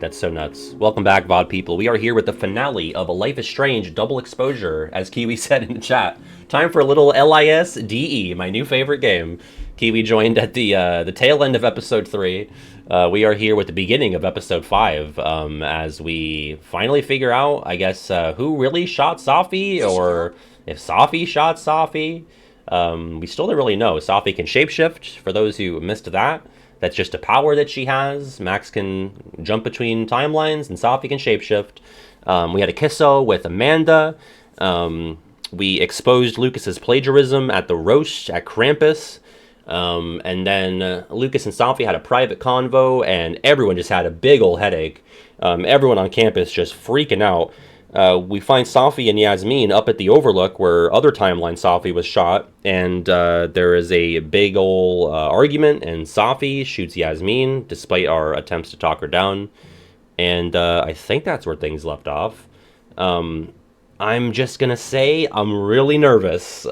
Dude, that's so nuts. Welcome back, VOD people. We are here with the finale of A Life is Strange Double Exposure, as Kiwi said in the chat. Time for a little LISDE, my new favorite game. Kiwi joined at the tail end of episode 3. We are here with the beginning of episode 5, as we finally figure out, I guess, who really shot Safi, or if Safi shot Safi. We still don't really know. Safi can shapeshift, for those who missed that. That's just a power that she has. Max can jump between timelines, and Safi can shapeshift. We had a kisso with Amanda. We exposed Lucas's plagiarism at the roast at Krampus. And then Lucas and Safi had a private convo, and everyone just had a big old headache. Everyone on campus just freaking out. We find Safi and Yasmin up at the Overlook where other timeline Safi was shot, and there is a big ol' argument, and Safi shoots Yasmin despite our attempts to talk her down, and I think that's where things left off. I'm just gonna say I'm really nervous,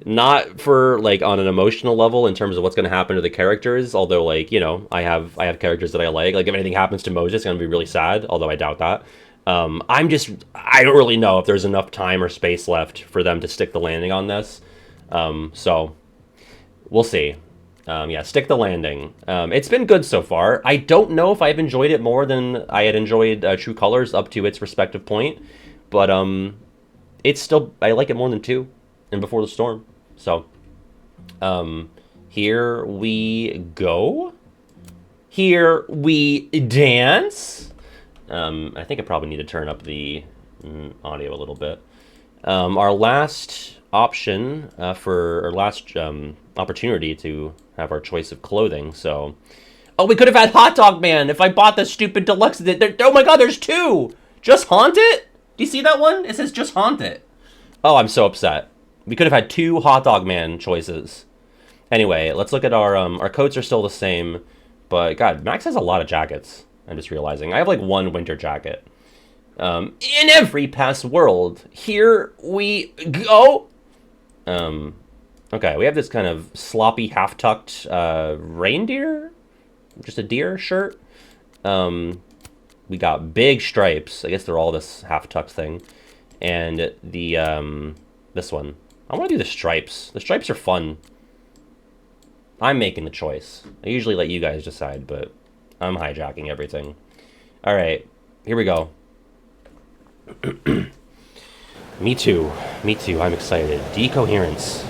not for like on an emotional level in terms of what's gonna happen to the characters, although like, you know, I have characters that I like if anything happens to Moses, it's gonna be really sad, although I doubt that. I don't really know if there's enough time or space left for them to stick the landing on this. So we'll see. Yeah, stick the landing. It's been good so far. I don't know if I've enjoyed it more than I had enjoyed True Colors up to its respective point, but it's still, I like it more than 2 and Before the Storm. So here we go. Here we dance. I think I probably need to turn up the audio a little bit. Our last option for our last opportunity to have our choice of clothing. So, oh, we could have had Hot Dog Man if I bought the stupid deluxe. Oh my God, there's 2. Just Haunt It. Do you see that one? It says Just Haunt It. Oh, I'm so upset. We could have had 2 Hot Dog Man choices. Anyway, let's look at our coats are still the same, but God, Max has a lot of jackets. I'm just realizing. I have like 1 winter jacket. In every past world, here we go. Okay, we have this kind of sloppy, half-tucked reindeer? Just a deer shirt. We got big stripes. I guess they're all this half-tucked thing. And the, this one. I want to do the stripes. The stripes are fun. I'm making the choice. I usually let you guys decide, but I'm hijacking everything. All right, here we go. Me too. Me too. I'm excited. Decoherence.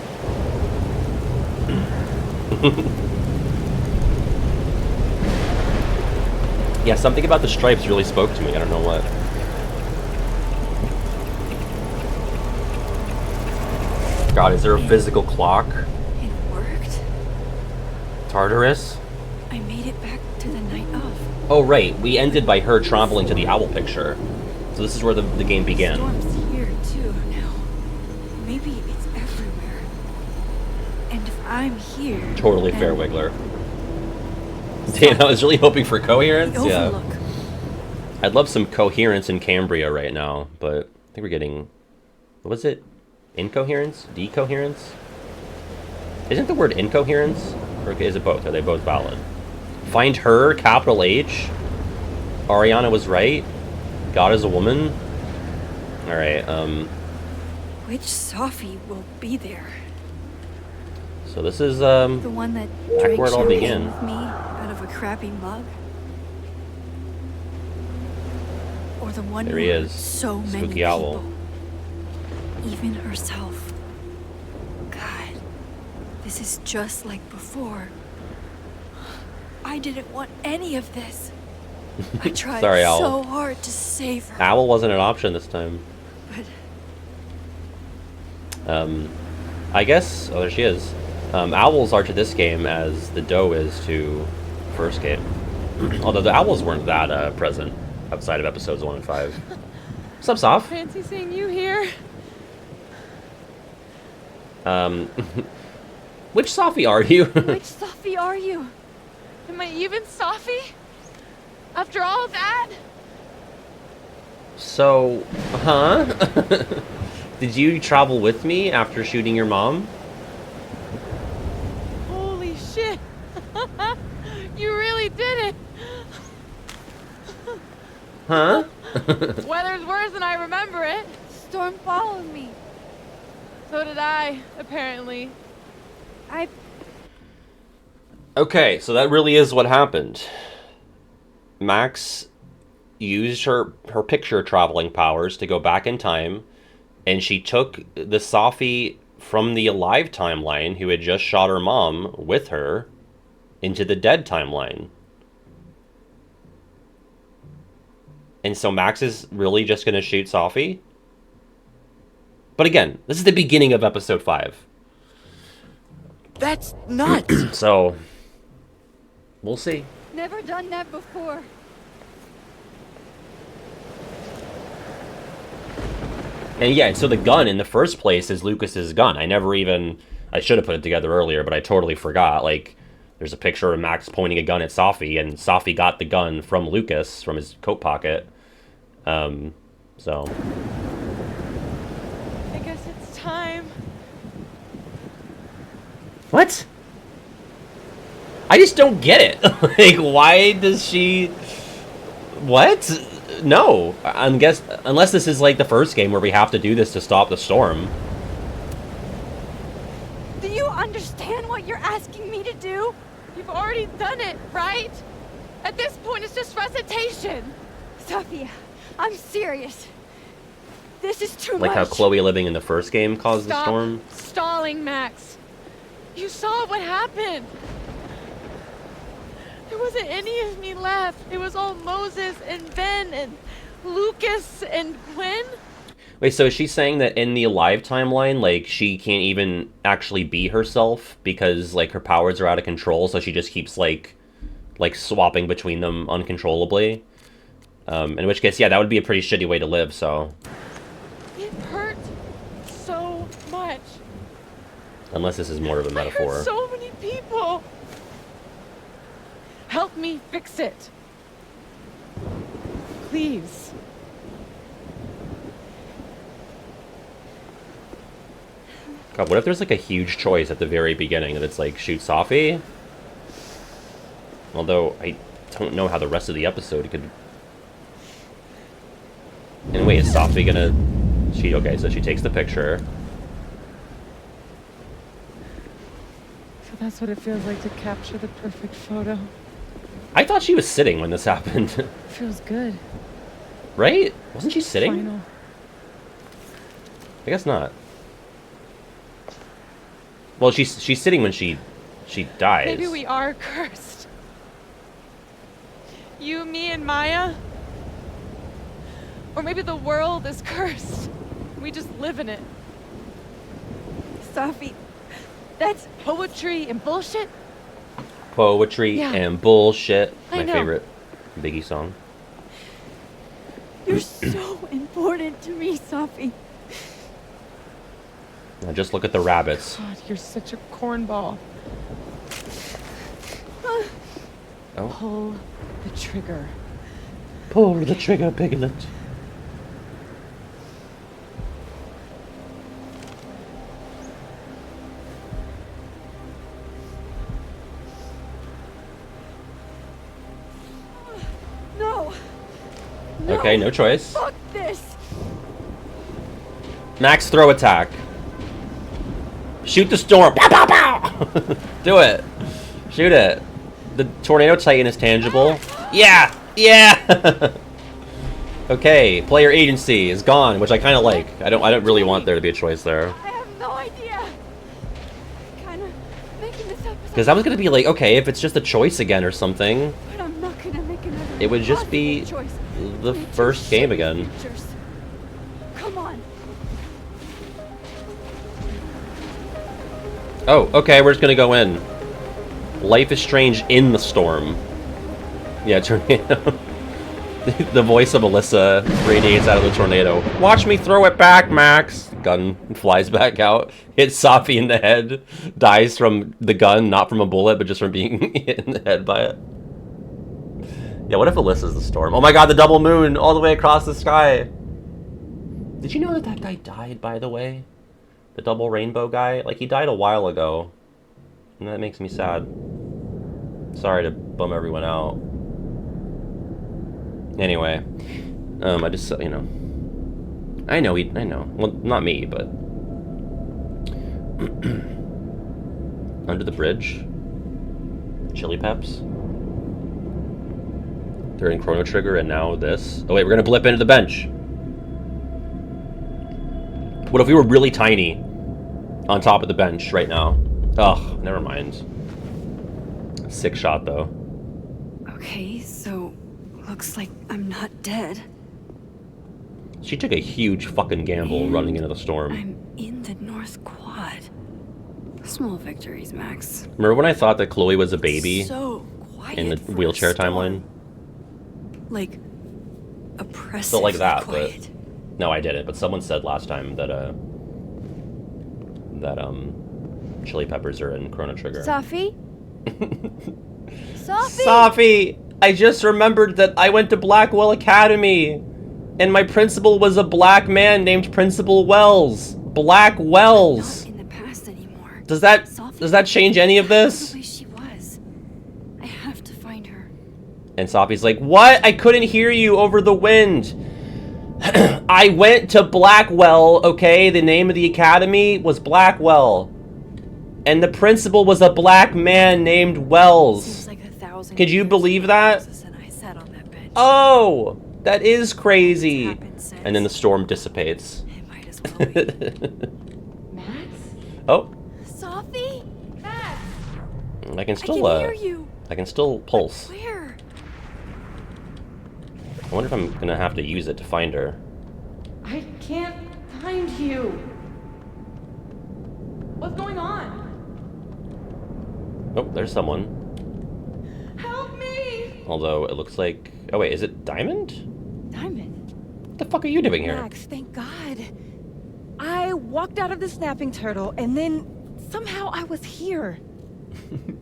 Yeah, something about the stripes really spoke to me. I don't know what. God, is there a physical clock? It worked. Tartarus? I made it back to the night of. Oh, right. We ended by her traveling to the owl picture. So this is where the game began. Storm's here, too, now. Maybe it's everywhere. And if I'm here... Totally fair, Wiggler. Damn, I was really hoping for coherence. Yeah. I'd love some coherence in Cambria right now, but I think we're getting... What was it? Incoherence? Decoherence? Isn't the word incoherence? Or is it both? Are they both valid? Find her, capital H. Ariana was right. God is a woman. Alright, Which Safi will be there? So this is, The one that drank where it all champagne began. with me out of a crappy mug? Or the one There who he hurt is. so many Spooky people? owl. Even herself. God, this is just like before. I didn't want any of this. I tried Sorry, Owl. so hard to save her. Owl wasn't an option this time. But I guess... Oh, there she is. Owls are to this game as the doe is to first game. Although the owls weren't that present outside of episodes 1 and 5. What's up, Soph? Fancy seeing you here. Which Safi are you? Which Safi are you? Am I even Safi? After all that? So, huh? Did you travel with me after shooting your mom? Holy shit. You really did it. Huh? Weather's worse than I remember it. Storm followed me. So did I, apparently. Okay, so that really is what happened. Max used her picture traveling powers to go back in time, and she took the Safi from the alive timeline who had just shot her mom with her into the dead timeline. And so Max is really just going to shoot Safi? But again, this is the beginning of episode 5. That's nuts. So, we'll see. Never done that before. And yeah, so the gun in the first place is Lucas's gun. I should have put it together earlier, but I totally forgot. Like, there's a picture of Max pointing a gun at Safi, and Safi got the gun from Lucas, from his coat pocket. So... I guess it's time. What? I just don't get it. Like, why does she... What? No. Unless this is like the first game where we have to do this to stop the storm. Do you understand what you're asking me to do? You've already done it, right? At this point, it's just recitation. Safi, I'm serious. This is too much. Like how Chloe living in the first game caused the storm? Stop stalling, Max. You saw what happened. There wasn't any of me left. It was all Moses and Ben and Lucas and Gwen. Wait, so is she saying that in the alive timeline, like, she can't even actually be herself because, like, her powers are out of control, so she just keeps, like swapping between them uncontrollably? In which case, yeah, that would be a pretty shitty way to live, so... It hurt so much. Unless this is more of a metaphor. I hurt so many people. Help me fix it. Please. God, what if there's, like, a huge choice at the very beginning that it's, like, shoot Safi? Although, I don't know how the rest of the episode could... Anyway, is Safi gonna... Okay, so she takes the picture. So that's what it feels like to capture the perfect photo. I thought she was sitting when this happened. Feels good. Right? Wasn't she sitting? Final. I guess not. Well, she's sitting when she dies. Maybe we are cursed. You, me, and Maya? Or maybe the world is cursed. We just live in it. Safi, that's Poetry and bullshit? Poetry Yeah. and bullshit. I My know. favorite Biggie song. you're so important to me, Safi. Now just look at the rabbits. God, you're such a cornball. Oh. Pull the trigger. Pull the trigger, Piglet. No. Okay, no choice. Fuck this. Max, throw attack. Shoot the storm. Pow, pow, pow! Do it. Shoot it. The tornado titan is tangible. Yeah! Yeah! Okay, player agency is gone, which I kind of like. I don't really want there to be a choice there. I have no idea. Kind of making this episode. Because I was going to be like, okay, if it's just a choice again or something, But I'm not gonna make another. it would just be impossible choice. the Make two first game shitty again. pictures. Come on. Oh, okay, we're just gonna go in. Life is strange in the storm. Yeah, tornado. The voice of Alyssa radiates out of the tornado. Watch me throw it back, Max! Gun flies back out. Hits Safi in the head. Dies from the gun, not from a bullet, but just from being hit in the head by it. Yeah, what if Alyssa's the storm? Oh my god, the double moon all the way across the sky! Did you know that guy died, by the way? The double rainbow guy? Like, he died a while ago. And that makes me sad. Sorry to bum everyone out. Anyway, I just, you know. I know. Well, not me, but... Under the bridge. Chili Peps. They're in Chrono Trigger, and now this. Oh wait, we're gonna blip into the bench. What if we were really tiny on top of the bench right now? Ugh, never mind. Sick shot, though. Okay, so looks like I'm not dead. She took a huge fucking gamble And running into the storm. I'm in the North Quad. Small victories, Max. Remember when I thought that Chloe was a baby So quiet in the for a wheelchair storm. timeline? Like oppressive. So like that, quiet. but no, I didn't. But someone said last time that Chili Peppers are in Chrono Trigger. Safi? Safi! Safi! I just remembered that I went to Blackwell Academy, and my principal was a black man named Principal Wells. Black Wells. Not in the past anymore. Does that change any of The this? way she was. I have to find her. And Safi's like, what? I couldn't hear you over the wind. I went to Blackwell, okay? The name of the academy was Blackwell. And the principal was a black man named Wells. Seems like 1,000 Could you years believe ago that? Moses and I sat on that bench. Oh, that is crazy. What's happened since? And then the storm dissipates. It might as well be. Max? Oh, Safi? Max! I can I still, can hear you. I can still pulse. Where? I wonder if I'm gonna have to use it to find her. I can't find you. What's going on? Oh, there's someone. Help me! Although it looks like... Oh wait, is it Diamond? Diamond. What the fuck are you doing here? Max, thank God. I walked out of the snapping turtle and then somehow I was here.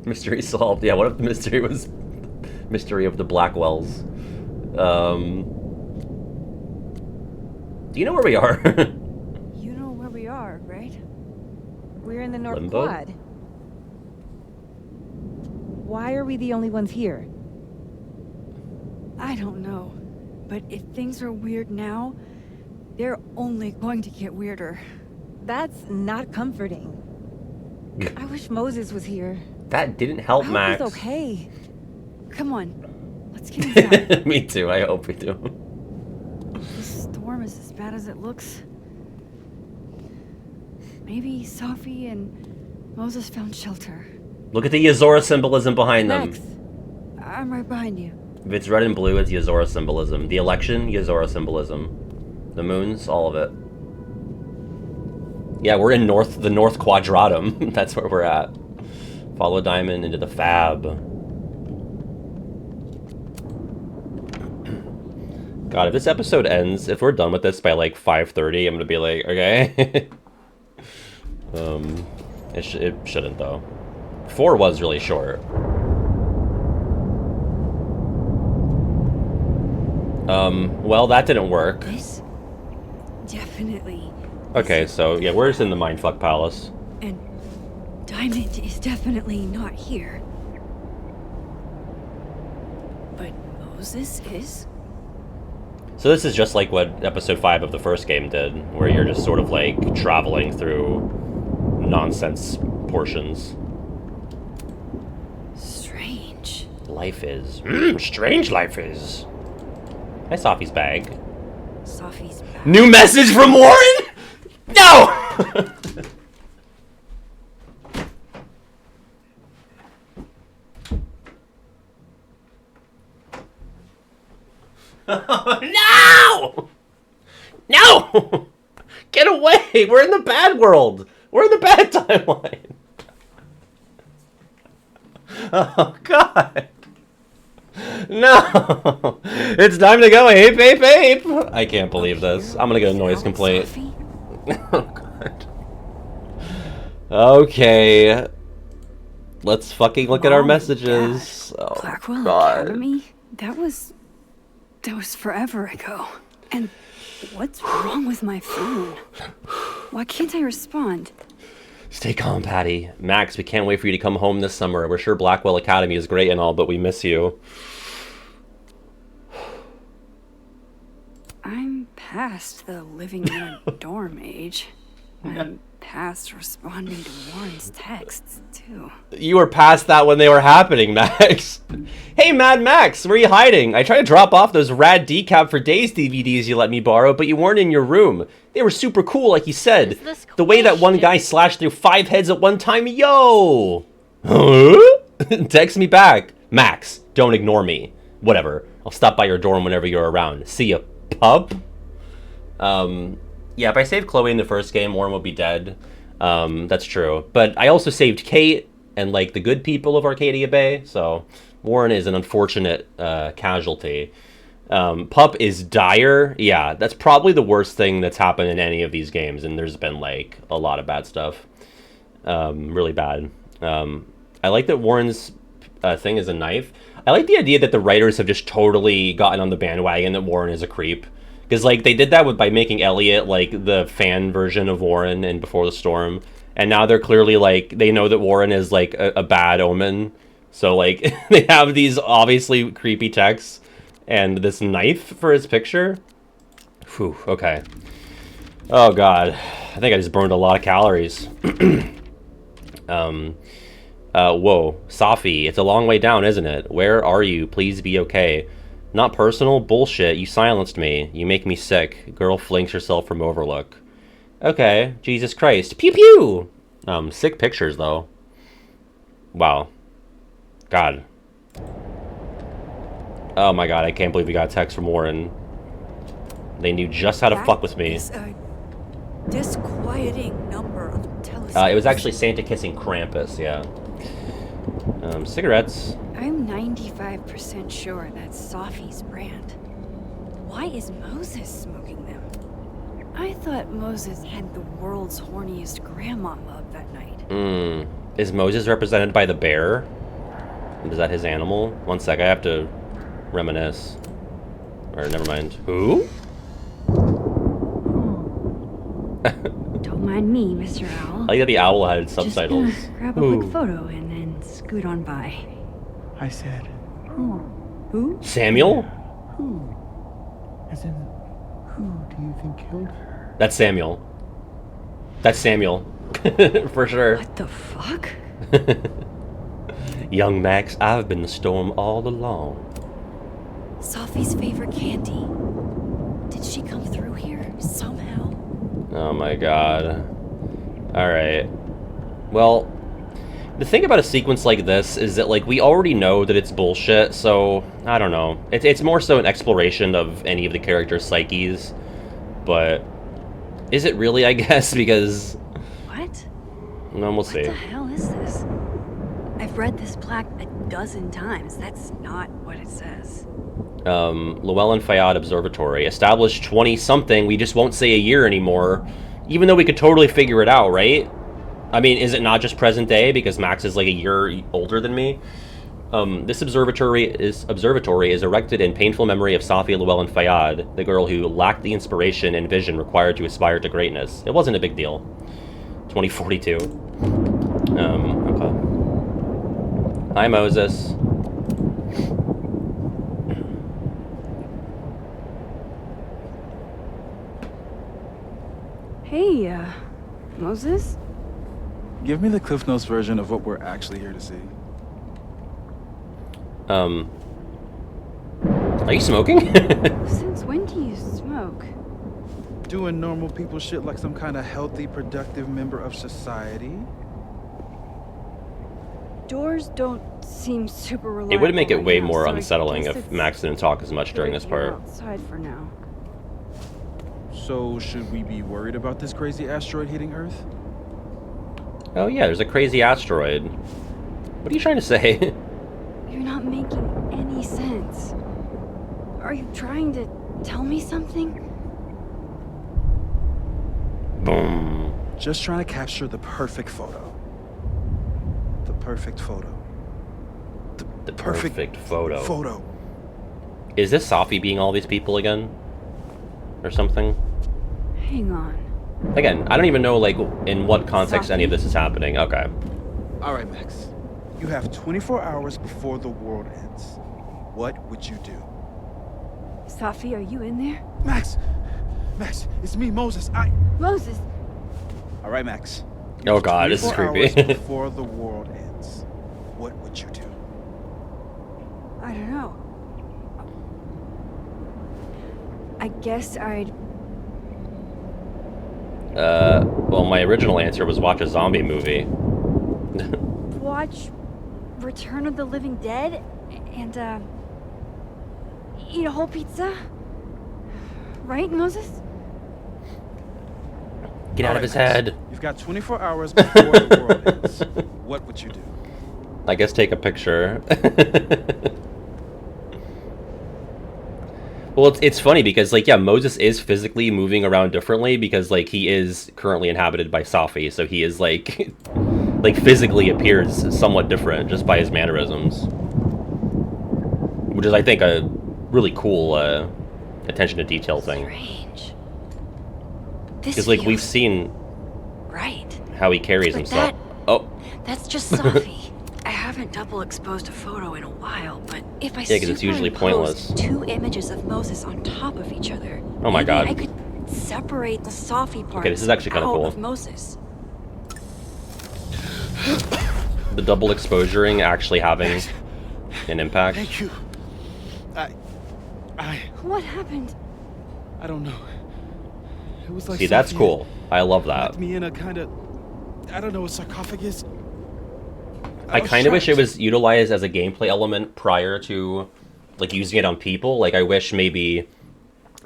Mystery solved. Yeah, what if the mystery was... Mystery of the Blackwells? Do you know where we are? You know where we are, right? We're in the North Limbo? Quad. Why are we the only ones here? I don't know. But if things are weird now, they're only going to get weirder. That's not comforting. I wish Moses was here. That didn't help, I hope Max. he's okay. Come on. Let's get inside. Me too, I hope we do. This storm is as bad as it looks. Maybe Safi and Moses found shelter. Look at the Yazora symbolism behind Max, them. I'm right behind you. If it's red and blue, it's Yazora symbolism. The election, Yazora symbolism. The moons, all of it. Yeah, we're in the North Quadratum. That's where we're at. Follow Diamond into the Fab. God, if this episode ends, if we're done with this by like 5:30, I'm gonna be like, okay. It shouldn't though. 4 was really short. Well, that didn't work. This definitely. Okay, so yeah, we're just in the Mindfuck Palace. And Diamond is definitely not here. But Moses is? So this is just like what episode 5 of the first game did, where you're just sort of like traveling through nonsense portions. Strange. Life is. Strange life is. Hi, Safi's bag. Safi's back. New message from Warren? No! No! No! Get away! We're in the bad world! We're in the bad timeline! Oh, God! No! It's time to go ape, ape, ape! I can't believe this. I'm gonna get a noise complaint. Safi? Oh, God. Okay. Let's fucking look at our Mom, messages. Dad, Oh, Blackwell God. Academy? That was forever ago. And what's wrong with my phone? Why can't I respond? Stay calm, Patty. Max, we can't wait for you to come home this summer. We're sure Blackwell Academy is great and all, but we miss you. past the living in a dorm age. I'm past responding to Warren's texts, too. You were past that when they were happening, Max. Hey, Mad Max, where are you hiding? I tried to drop off those rad Decap for Days DVDs you let me borrow, but you weren't in your room. They were super cool, like you said. The way that one guy slashed through 5 heads at one time, yo! Huh? Text me back. Max, don't ignore me. Whatever. I'll stop by your dorm whenever you're around. See ya, pup. Yeah, if I saved Chloe in the first game, Warren would be dead. That's true. But I also saved Kate and, like, the good people of Arcadia Bay, so Warren is an unfortunate casualty. Pup is dire. Yeah, that's probably the worst thing that's happened in any of these games, and there's been, like, a lot of bad stuff. Really bad. I like that Warren's thing is a knife. I like the idea that the writers have just totally gotten on the bandwagon that Warren is a creep. Because, like, they did that by making Elliot, like, the fan version of Warren in Before the Storm. And now they're clearly, like, they know that Warren is, like, a bad omen. So, like, they have these obviously creepy texts and this knife for his picture. Whew, okay. Oh, God. I think I just burned a lot of calories. Whoa. Safi, it's a long way down, isn't it? Where are you? Please be okay. Not personal? Bullshit. You silenced me. You make me sick. Girl flinks herself from Overlook. Okay. Jesus Christ. Pew pew! Sick pictures, though. Wow. God. Oh my god, I can't believe we got a text from Warren. They knew just how to fuck with me. Is a disquieting number of telescopes. It was actually Santa kissing Krampus, yeah. Cigarettes. I'm 95% sure that's Safi's brand. Why is Moses smoking them? I thought Moses had the world's horniest grandma mug that night. Is Moses represented by the bear? Is that his animal? One sec, I have to reminisce. Or, never mind. Who? Don't mind me, Mr. Owl. I like that the owl had subtitles. Just grab a quick photo and then scoot on by. I said, who? Who? Samuel? Who? As in, who do you think killed her? That's Samuel. That's Samuel. For sure. What the fuck? Young Max, I've been the storm all along. Safi's favorite candy. Did she come through here somehow? Oh my god. Alright. Well, the thing about a sequence like this is that, like, we already know that it's bullshit, so, I don't know. It's more so an exploration of any of the characters' psyches, but is it really, I guess, because... What? No, we'll see. What the hell is this? I've read this plaque a dozen times. That's not what it says. Llewellyn Fayad Observatory. Established 20-something, we just won't say a year anymore, even though we could totally figure it out, right? I mean, is it not just present day, because Max is like a year older than me? This observatory is erected in painful memory of Safi Llewellyn Fayad, the girl who lacked the inspiration and vision required to aspire to greatness. It wasn't a big deal. 2042. Okay. Hi, Moses. Hey, Moses? Give me the Cliff Notes version of what we're actually here to see. Are you smoking? Since when do you smoke? Doing normal people shit like some kind of healthy, productive member of society. Doors don't seem super reliable. It would make it right way now, more so I unsettling guess if it's Max didn't talk as much during good this you're part. outside for now. So, should we be worried about this crazy asteroid hitting Earth? Oh yeah, there's a crazy asteroid. What are you trying to say? You're not making any sense. Are you trying to tell me something? Boom. Just trying to capture the perfect photo. The perfect photo. The perfect photo. Photo. Is this Safi being all these people again? Or something? Hang on. Again, I don't even know, like, in what context any of this is happening. Okay. All right, Max. You have 24 hours before the world ends. What would you do? Safi, are you in there? Max! Max, it's me, Moses. Moses, All right, Max. Oh god, this is 24 creepy. hours before the world ends, what would you do? I don't know. I guess I'd... Well, my original answer was watch a zombie movie. watch Return of the Living Dead and, eat a whole pizza? Right, Moses? Get out All of his right, Max. head. You've got 24 hours before the world ends. What would you do? I guess take a picture. Well, it's funny because, like, yeah, Moses is physically moving around differently because, like, he is currently inhabited by Safi, so he is, like, like, physically appears somewhat different just by his mannerisms. Which is, I think, a really cool, attention to detail thing. Strange. Because, like, we've seen right. how he carries But himself. Oh, That's just Safi. I haven't double exposed a photo in a while, but if I Yeah, 'cause it's usually superimpose pointless. 2 images of Moses on top of each other, Oh my maybe God. I could separate the Safi part this is actually kinda out cool. of Moses. the double exposuring actually having an impact. Thank you. What happened? I don't know. It was like See, that's Safi cool. I love that. locked me in a kind of, I don't know, a sarcophagus. I was kind of wish it trapped. was utilized as a gameplay element prior to, like, using it on people. Like, I wish maybe,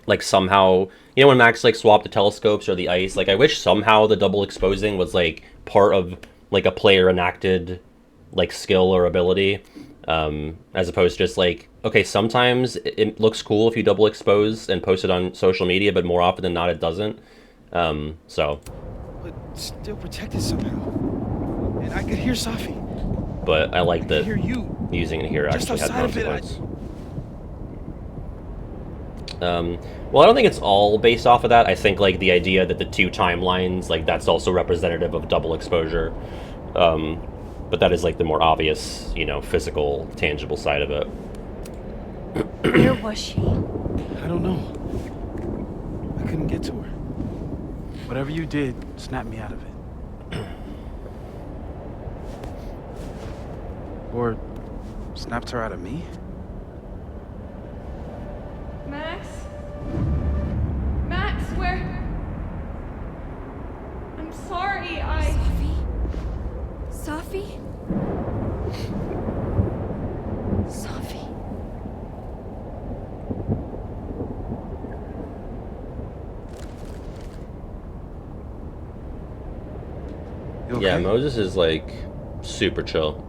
like, somehow, you know, when Max, like, swapped the telescopes or the ice, like, I wish somehow the double exposing was, like, part of, like, a player enacted, like, skill or ability, as opposed to just, like, okay, sometimes it looks cool if you double expose and post it on social media, but more often than not, it doesn't. So, But still protected somehow. And I could hear Safi. but I like I could that hear you. using it here Just actually had outside of it, consequence. Well, I don't think it's all based off of that. I think, like, the idea that the 2 timelines, like, that's also representative of double exposure. But that is, like, the more obvious, you know, physical, tangible side of it. Where was she? I don't know. I couldn't get to her. Whatever you did, snap me out of it. Or snapped her out of me? Max? Max, where? I'm sorry, Safi? Safi? You okay? Yeah, Moses is, like, super chill.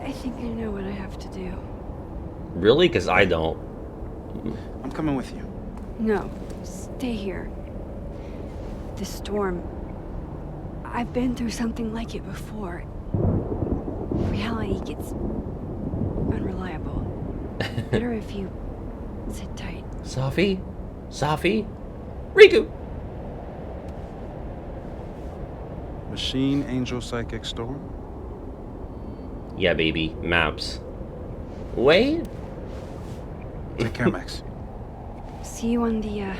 I think I know what I have to do. Really? Because I don't. I'm coming with you. No, stay here. This storm... I've been through something like it before. Reality gets... unreliable. Better if you sit tight. Safi? Safi? Riku! Machine Angel Psychic Storm? Yeah, baby. Maps. Wait? Take care, Max. See you on the,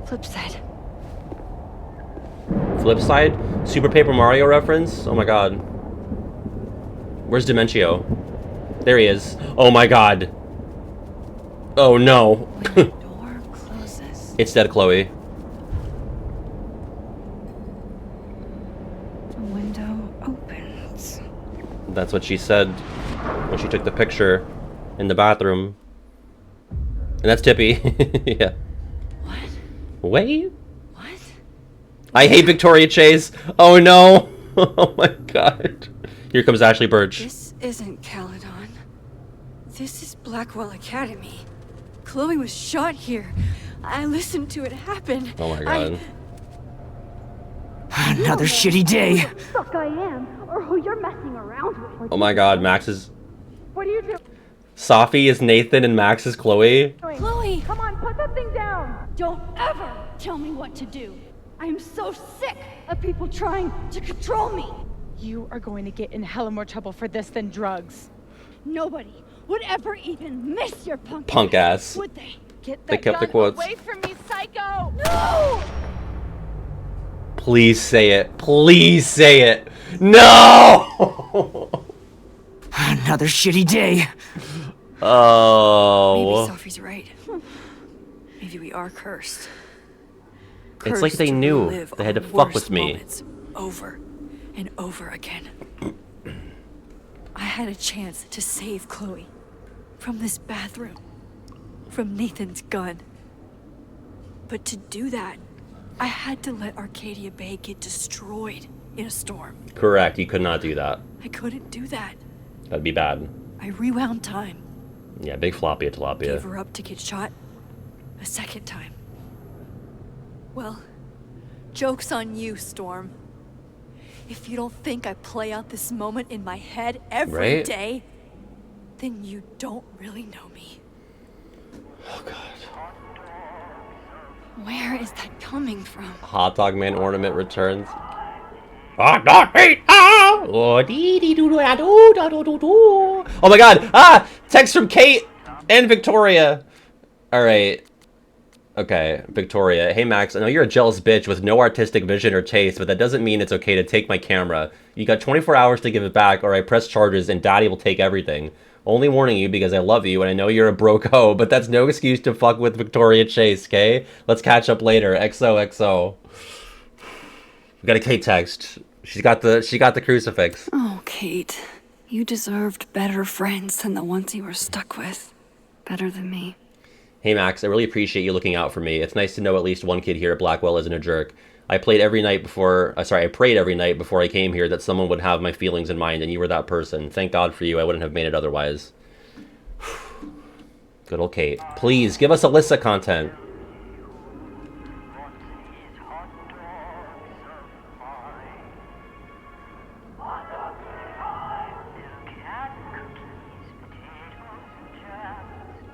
flip side. Flip side? Super Paper Mario reference? Oh my god. Where's Dementio? There he is. Oh my god. Oh no. When the door closes... It's dead, Chloe. the window opens. That's what she said when she took the picture in the bathroom. And that's Tippy. Yeah. What? Wait? What? I hate Victoria Chase. Oh no. Oh my god. Here comes Ashley Birch. This isn't Caledon. This is Blackwell Academy. Chloe was shot here. I listened to it happen. Oh my god. Another shitty day. Who the fuck I am, or who you're messing around with. Oh my god, Max is... What are you doing? Safi is Nathan and Max is Chloe? Chloe! Come on, put that thing down! Don't ever tell me what to do. I am so sick of people trying to control me. You are going to get in hella more trouble for this than drugs. Nobody would ever even miss your punk Punk ass. would they? Get They that kept the gun quotes. away from me, psycho! No! Please say it. Please say it. No! Another shitty day. Oh. Maybe Safi's right. Maybe we are cursed. It's like Cursed they to knew relive they had to our fuck with worst me. moments over and over again. I had a chance to save Chloe from this bathroom, from Nathan's gun. But to do that, I had to let Arcadia Bay get destroyed in a storm. Correct. You could not do that. I couldn't do that. That'd be bad. I rewound time, Yeah, big floppy gave tilapia. her up to get shot a second time. Well, joke's on you, Storm. If you don't think I play out this moment in my head every day, Right? then you don't really know me. Oh god. Where is that coming from? Hot dog man ornament returns. Hot dog meat! Ah! Oh, dee dee doo doo ah, doo da doo doo doo. Oh my god! Ah! Text from Kate and Victoria. Alright. Okay, Victoria. Hey Max, I know you're a jealous bitch with no artistic vision or taste, but that doesn't mean it's okay to take my camera. You got 24 hours to give it back, or I press charges and Daddy will take everything. Only warning you because I love you and I know you're a broke hoe, but that's no excuse to fuck with Victoria Chase, okay? Let's catch up later. XOXO. We got a Kate text. She got the crucifix. Oh, Kate. You deserved better friends than the ones you were stuck with. Better than me. Hey Max, I really appreciate you looking out for me. It's nice to know at least one kid here at Blackwell isn't a jerk. I prayed every night before I came here that someone would have my feelings in mind, and you were that person. Thank God for you. I wouldn't have made it otherwise. Good old Kate. Please, give us Alyssa content.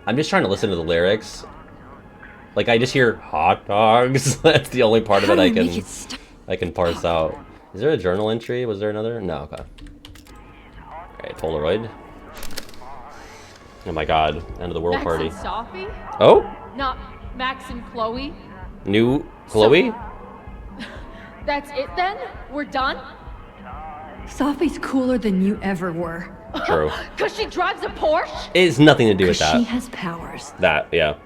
I'm just trying to listen to the lyrics. Like, I just hear hot dogs. That's the only part of it I can parse out. Is there a journal entry? Was there another? No, okay. Alright, Polaroid. Oh my god, end of the world Max party. and Safi? Oh! Not Max and Chloe? New Chloe? That's it then? We're done? Safi's cooler than you ever were. True. Cause she drives a Porsche? It has nothing to do with She that. has powers. That, yeah.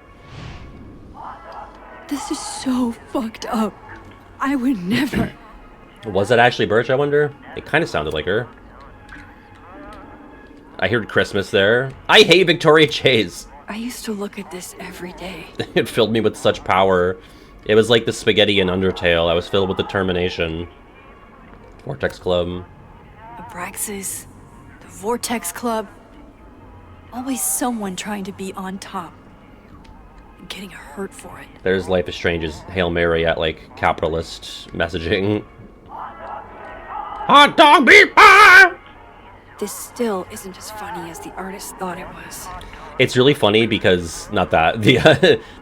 This is so fucked up. I would never. Was that actually Birch, I wonder? It kind of sounded like her. I heard Christmas there. I hate Victoria Chase. I used to look at this every day. It filled me with such power. It was like the spaghetti in Undertale. I was filled with determination. Vortex Club. Abraxas, the Vortex Club. Always someone trying to be on top. And getting hurt for it. There's Life is Strange's Hail Mary at, like, capitalist messaging. Hot dog beef pie! This still isn't as funny as the artist thought it was. It's really funny because, not that, the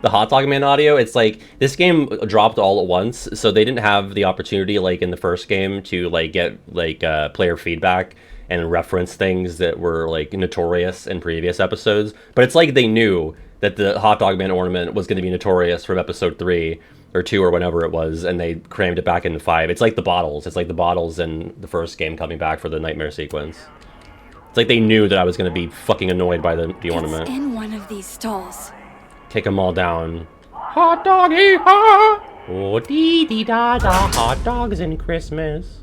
Hot Dog Man audio, it's like, this game dropped all at once, so they didn't have the opportunity, like, in the first game to, like, get, like, player feedback and reference things that were, like, notorious in previous episodes. But it's like they knew that the Hot Dog Man ornament was going to be notorious from episode 3 or 2 or whenever it was, and they crammed it back into 5. It's like the bottles. It's like the bottles in the first game coming back for the nightmare sequence. It's like they knew that I was going to be fucking annoyed by the ornament. It's in one of these stalls. Kick them all down. Hot doggy ha! Oh dee dee da da. Hot dogs and Christmas.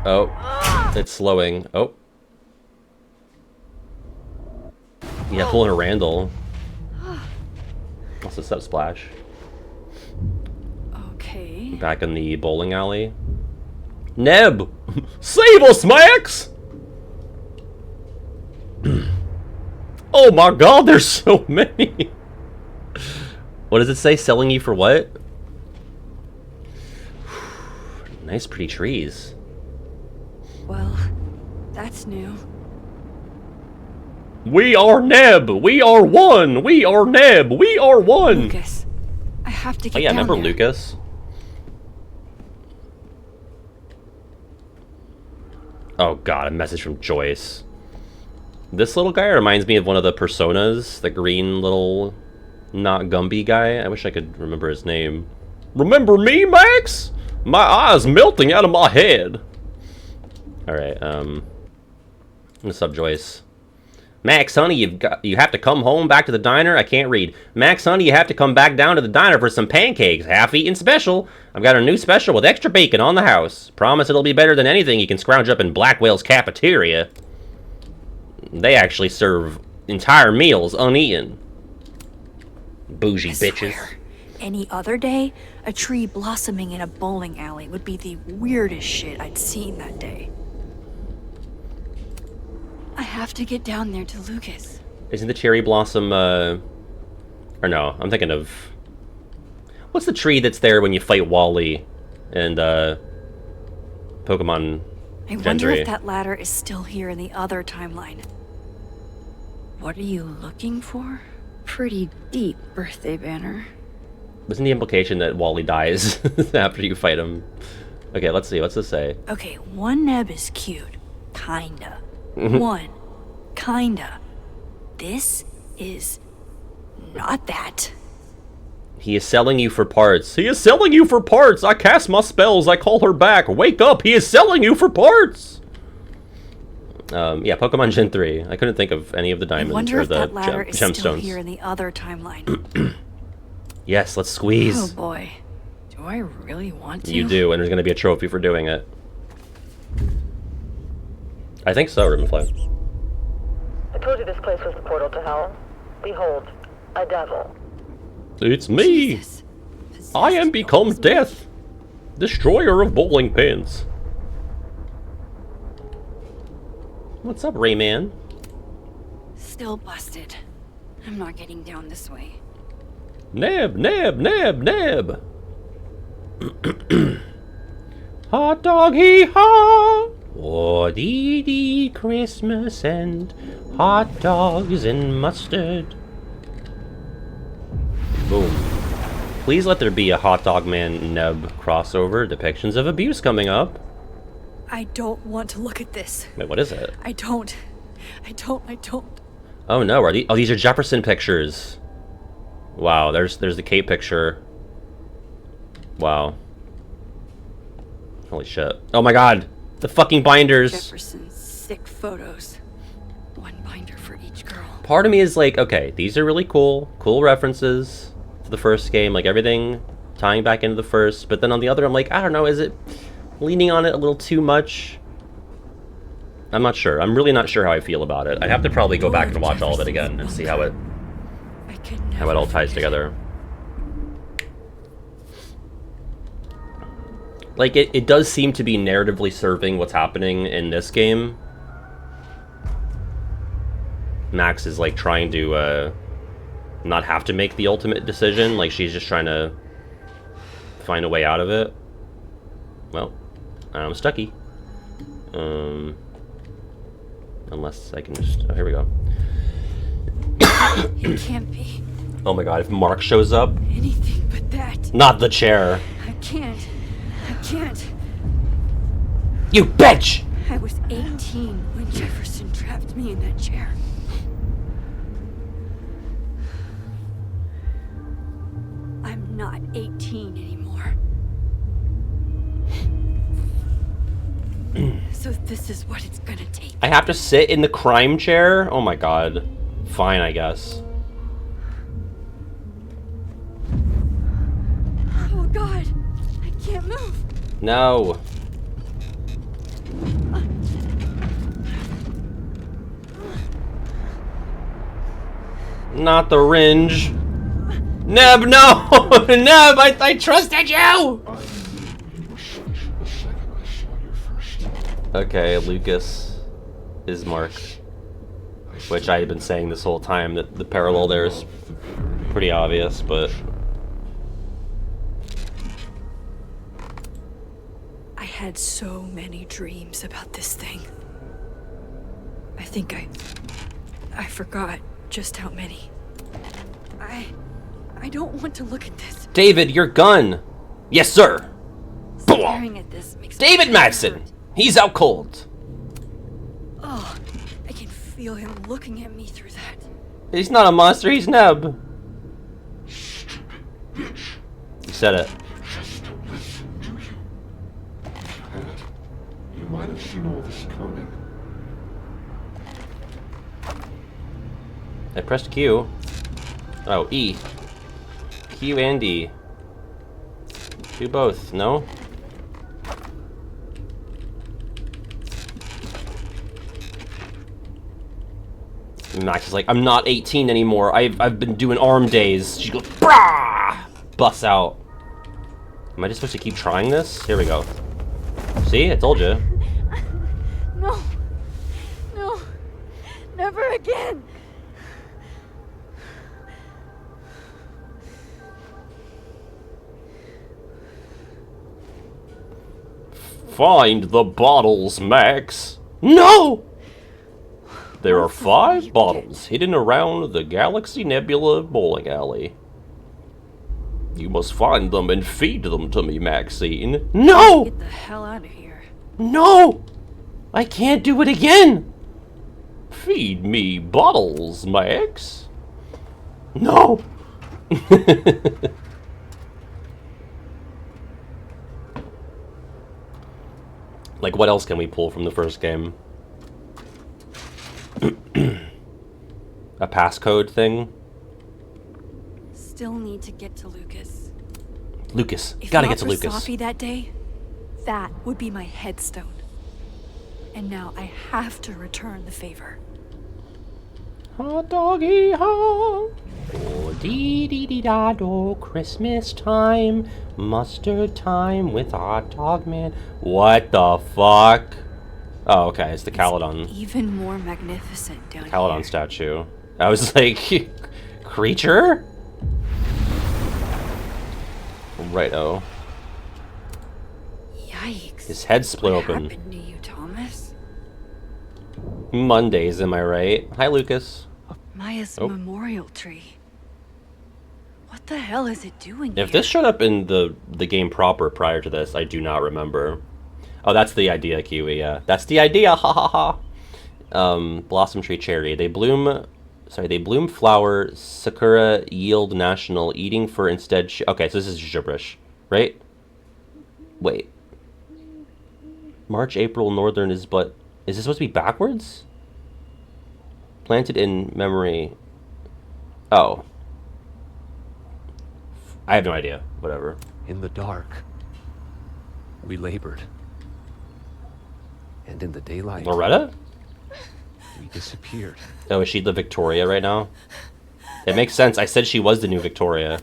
Oh, it's slowing. Oh. Yeah, pulling a Randall. What's this up, Splash? Okay. Back in the bowling alley. Neb! Save us, Max! Oh my god, there's so many! What does it say? Selling you for what? Nice pretty trees. Well, that's new. We are Neb! We are one! We are Neb! We are one! Lucas, I have to get Oh yeah, down remember there. Lucas? Oh god, a message from Joyce. This little guy reminds me of one of the personas, the green little, not Gumby guy. I wish I could remember his name. Remember me, Max? My eyes melting out of my head. Alright, what's up, Joyce? Max, honey, you have to come home back to the diner. I can't read. Max, honey, you have to come back down to the diner for some pancakes. Half-eaten special. I've got a new special with extra bacon on the house. Promise it'll be better than anything you can scrounge up in Blackwell's cafeteria. They actually serve entire meals uneaten. Bougie bitches. Any other day, a tree blossoming in a bowling alley would be the weirdest shit I'd seen that day. I have to get down there to Lucas. Isn't the cherry blossom, or no, I'm thinking of... What's the tree that's there when you fight Wally and, Pokemon I Gen wonder 3? if that ladder is still here in the other timeline. What are you looking for? Pretty deep, birthday banner. Wasn't the implication that Wally dies after you fight him? Okay, let's see, what's this say? Okay, one neb is cute. Kinda. One. Kinda. This is not that. He is selling you for parts. He is selling you for parts! I cast my spells, I call her back. Wake up, he is selling you for parts! Yeah, Pokemon Gen 3. I couldn't think of any of the I diamonds wonder or if the that ladder is still gemstones. here in the other timeline. Yes, let's squeeze. Oh boy. Do I really want to? You do, and there's gonna be a trophy for doing it. I think so, Rivenfly. I told you this place was the portal to hell. Behold, a devil. It's me! Jesus. I am become death! Destroyer of bowling pins. What's up, Rayman? Still busted. I'm not getting down this way. Neb, neb, neb, neb! Hot dog hee haw! Oh, dee dee, Christmas and hot dogs and mustard. Boom. Please let there be a Hot Dog Man Neb crossover. Depictions of abuse coming up. I don't want to look at this. Wait, what is it? I don't. Oh no, are these are Jefferson pictures. Wow, there's the Kate picture. Wow. Holy shit. Oh my god! The fucking binders! Jefferson's sick photos. One binder for each girl. Part of me is like, okay, these are really cool references to the first game, like everything tying back into the first, but then on the other, I'm like, I don't know, is it leaning on it a little too much? I'm not sure. I'm really not sure how I feel about it. I'd have to probably go back and watch all of it again and see how it all ties together. Like, it does seem to be narratively serving what's happening in this game. Max is, like, trying to, not have to make the ultimate decision. Like, she's just trying to find a way out of it. Well, I'm stucky. Unless I can just... Oh, here we go. It can't be Oh my god, if Mark shows up... anything but that. Not the chair. I can't. You bitch! I was 18 when Jefferson trapped me in that chair. I'm not 18 anymore. So this is what it's gonna take. I have to sit in the crime chair? Oh my god. Fine, I guess. Oh god, I can't move. No. Not the ringe. Neb, no! Neb, I trusted you! Okay, Lucas is Mark. Which I had been saying this whole time, that the parallel there is pretty obvious, but... I had so many dreams about this thing. I think I forgot just how many. I don't want to look at this. David, your gun! Yes, sir! Staring at this makes David my head Madsen! hurt. He's out cold. I can feel him looking at me through that. He's not a monster, he's Neb. You said it. Just don't listen, do you? Ted, you might have seen all this coming. I pressed Q. Oh, E. Q and E. Do both, no? Max is like, I'm not 18 anymore. I've been doing arm days. She goes, brah! Busts out. Am I just supposed to keep trying this? Here we go. See? I told you. No. No. Never again. Find the bottles, Max. No! There are 5 bottles hidden around the Galaxy Nebula bowling alley. You must find them and feed them to me, Maxine. No! Get the hell out of here. No! I can't do it again! Feed me bottles, Max. No! Like, what else can we pull from the first game? A passcode thing? Still need to get to Lucas. Lucas. If Gotta not get to for Lucas. Safi that day, that would be my headstone. And now I have to return the favor. Hot doggy hot. Oh, dee dee dee da do. Christmas time. Mustard time with hot dog man. What the fuck? Oh, okay. It's the Caledon. Even more magnificent down Caledon here. statue. I was like, creature? Righto. Yikes. His head split What open. happened to you, Thomas? Mondays, am I right? Hi, Lucas. Maya's Oh. memorial tree. What the hell is it doing If here? this showed up in the game proper prior to this, I do not remember. Oh, that's the idea, Kiwi, yeah. That's the idea, ha ha ha. Blossom tree cherry. They bloom flower, sakura, yield national, eating for instead. Okay, so this is gibberish, right? Wait. March, April, northern is but. Is this supposed to be backwards? Planted in memory. Oh. I have no idea. Whatever. In the dark, we labored. And in the daylight, Loretta? we disappeared. Oh, is she the Victoria right now? It makes sense. I said she was the new Victoria.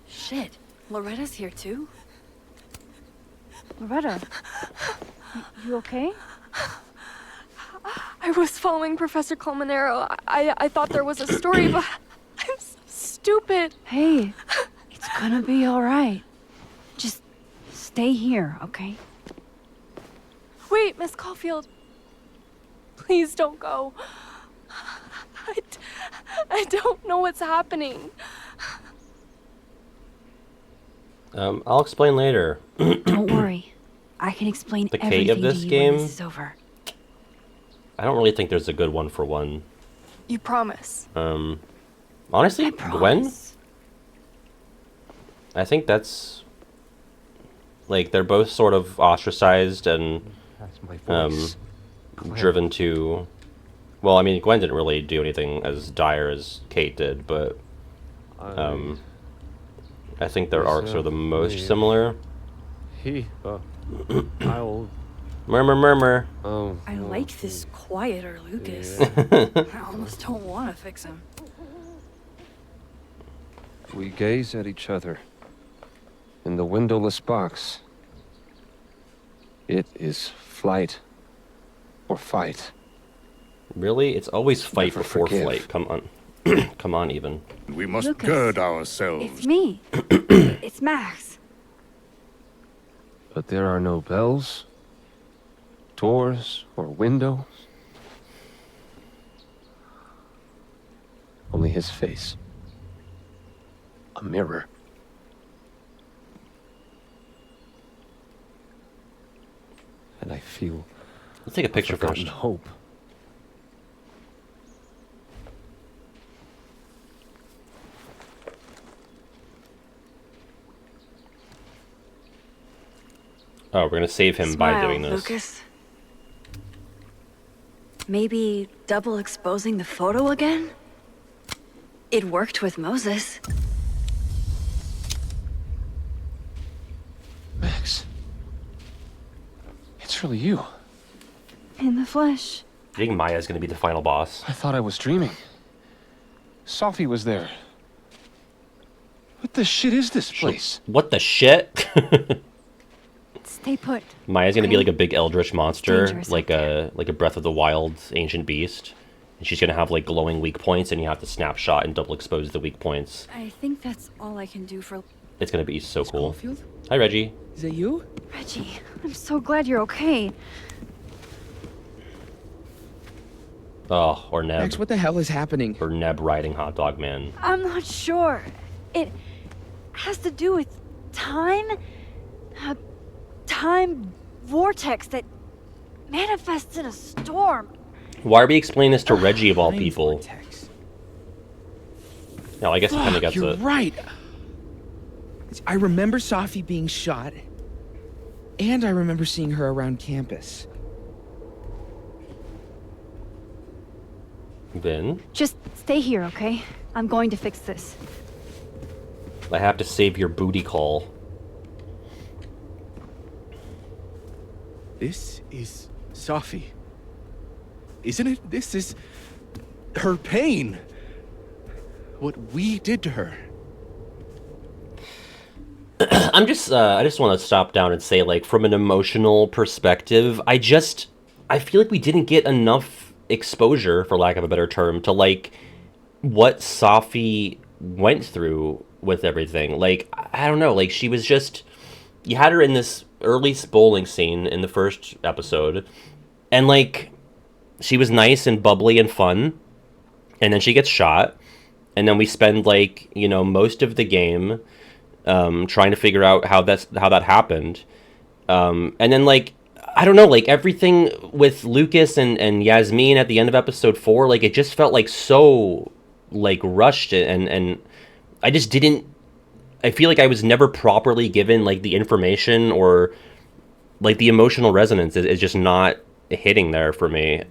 Shit. Loretta's here too? Loretta. You okay? I was following Professor Colmenero. I thought there was a story, but I'm so stupid. Hey. It's gonna be alright. Just stay here, okay? Wait, Miss Caulfield. Please don't go. I don't know what's happening. I'll explain later. Don't worry. I can explain The Kate everything of this to you game? when this is over. I don't really think there's a good one for one. You promise? Honestly, I Gwen? promise. I think that's... Like, they're both sort of ostracized and That's my voice. driven to... Well, I mean, Gwen didn't really do anything as dire as Kate did, but I think their arcs are the most similar. I'll. Murmur, murmur. Oh. I like this quieter Lucas. Yeah. I almost don't want to fix him. We gaze at each other in the windowless box. It is flight or fight. Really? It's always fight Never before forgive. flight. Come on. Come on, even. We must Lucas, gird ourselves. It's me. It's Max. But there are no bells, doors, or windows. Only his face. A mirror. And I feel Let's take a picture forgotten first. hope. Oh, we're gonna save him by Smile, doing this. Lucas. Maybe double exposing the photo again? It worked with Moses. Max. It's really you. In the flesh. Do you think Maya's gonna be the final boss? I thought I was dreaming. Safi was there. What the shit is this place? What the shit? Stay put. Maya's gonna be like a big eldritch monster, Dangerous like a Breath of the Wild ancient beast, and she's gonna have like glowing weak points, and you have to snapshot and double expose the weak points. I think that's all I can do for... It's gonna be so cool. Caulfield? Hi, Reggie. Is that you? Reggie, I'm so glad you're okay. Oh, or Neb. Max, what the hell is happening? Or Neb riding Hot Dog Man. I'm not sure. It has to do with time? A time vortex that manifests in a storm. Why are we explaining this to Reggie of all Time people? vortex. No, I guess he kind of gets You're it. right. I remember Safi being shot, and I remember seeing her around campus. Then Just stay here, okay? I'm going to fix this. I have to save your booty call. This is Safi. Isn't it? This is her pain. What we did to her. I just want to stop down and say, like, from an emotional perspective, I feel like we didn't get enough exposure, for lack of a better term, to, like, what Safi went through with everything. Like, I don't know, like, she was just, you had her in this early bowling scene in the first episode, and, like, she was nice and bubbly and fun, and then she gets shot, and then we spend, like, you know, most of the game trying to figure out how that happened. And then, like, I don't know, like, everything with Lucas and Yasmin at the end of episode 4, like, it just felt, like, so, like, rushed, and I just didn't, I feel like I was never properly given, like, the information, or, like, the emotional resonance is just not hitting there for me.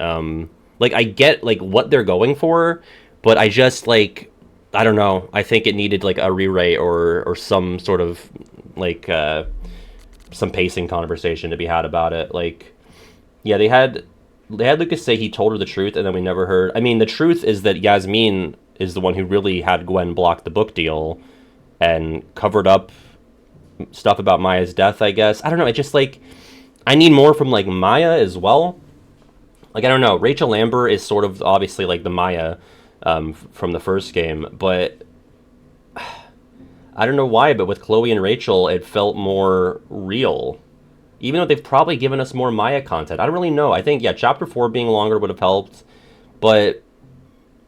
Like, I get, like, what they're going for, but I just, like, I don't know. I think it needed, like, a rewrite or some sort of, like, some pacing conversation to be had about it. Like, yeah, they had Lucas say he told her the truth, and then we never heard. I mean, the truth is that Yasmin is the one who really had Gwen block the book deal and covered up stuff about Maya's death, I guess. I don't know. It just, like, I need more from, like, Maya as well. Like, I don't know. Rachel Lambert is sort of obviously, like, the Maya from the first game, but I don't know why, but with Chloe and Rachel, it felt more real. Even though they've probably given us more Maya content. I don't really know. I think, yeah, Chapter 4 being longer would have helped, but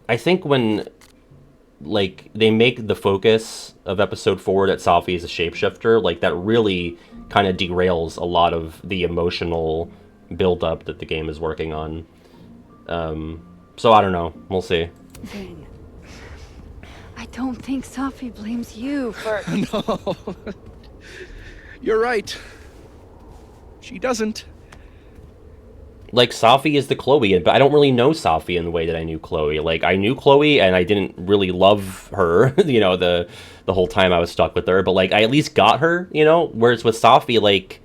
I think when, like, they make the focus of Episode 4 that Safi is a shapeshifter, like, that really kind of derails a lot of the emotional build-up that the game is working on. So I don't know. We'll see. Vin, I don't think Safi blames you for... No. You're right. She doesn't. Like, Safi is the Chloe, but I don't really know Safi in the way that I knew Chloe. Like, I knew Chloe, and I didn't really love her, you know, the whole time I was stuck with her. But, like, I at least got her, you know? Whereas with Safi, like,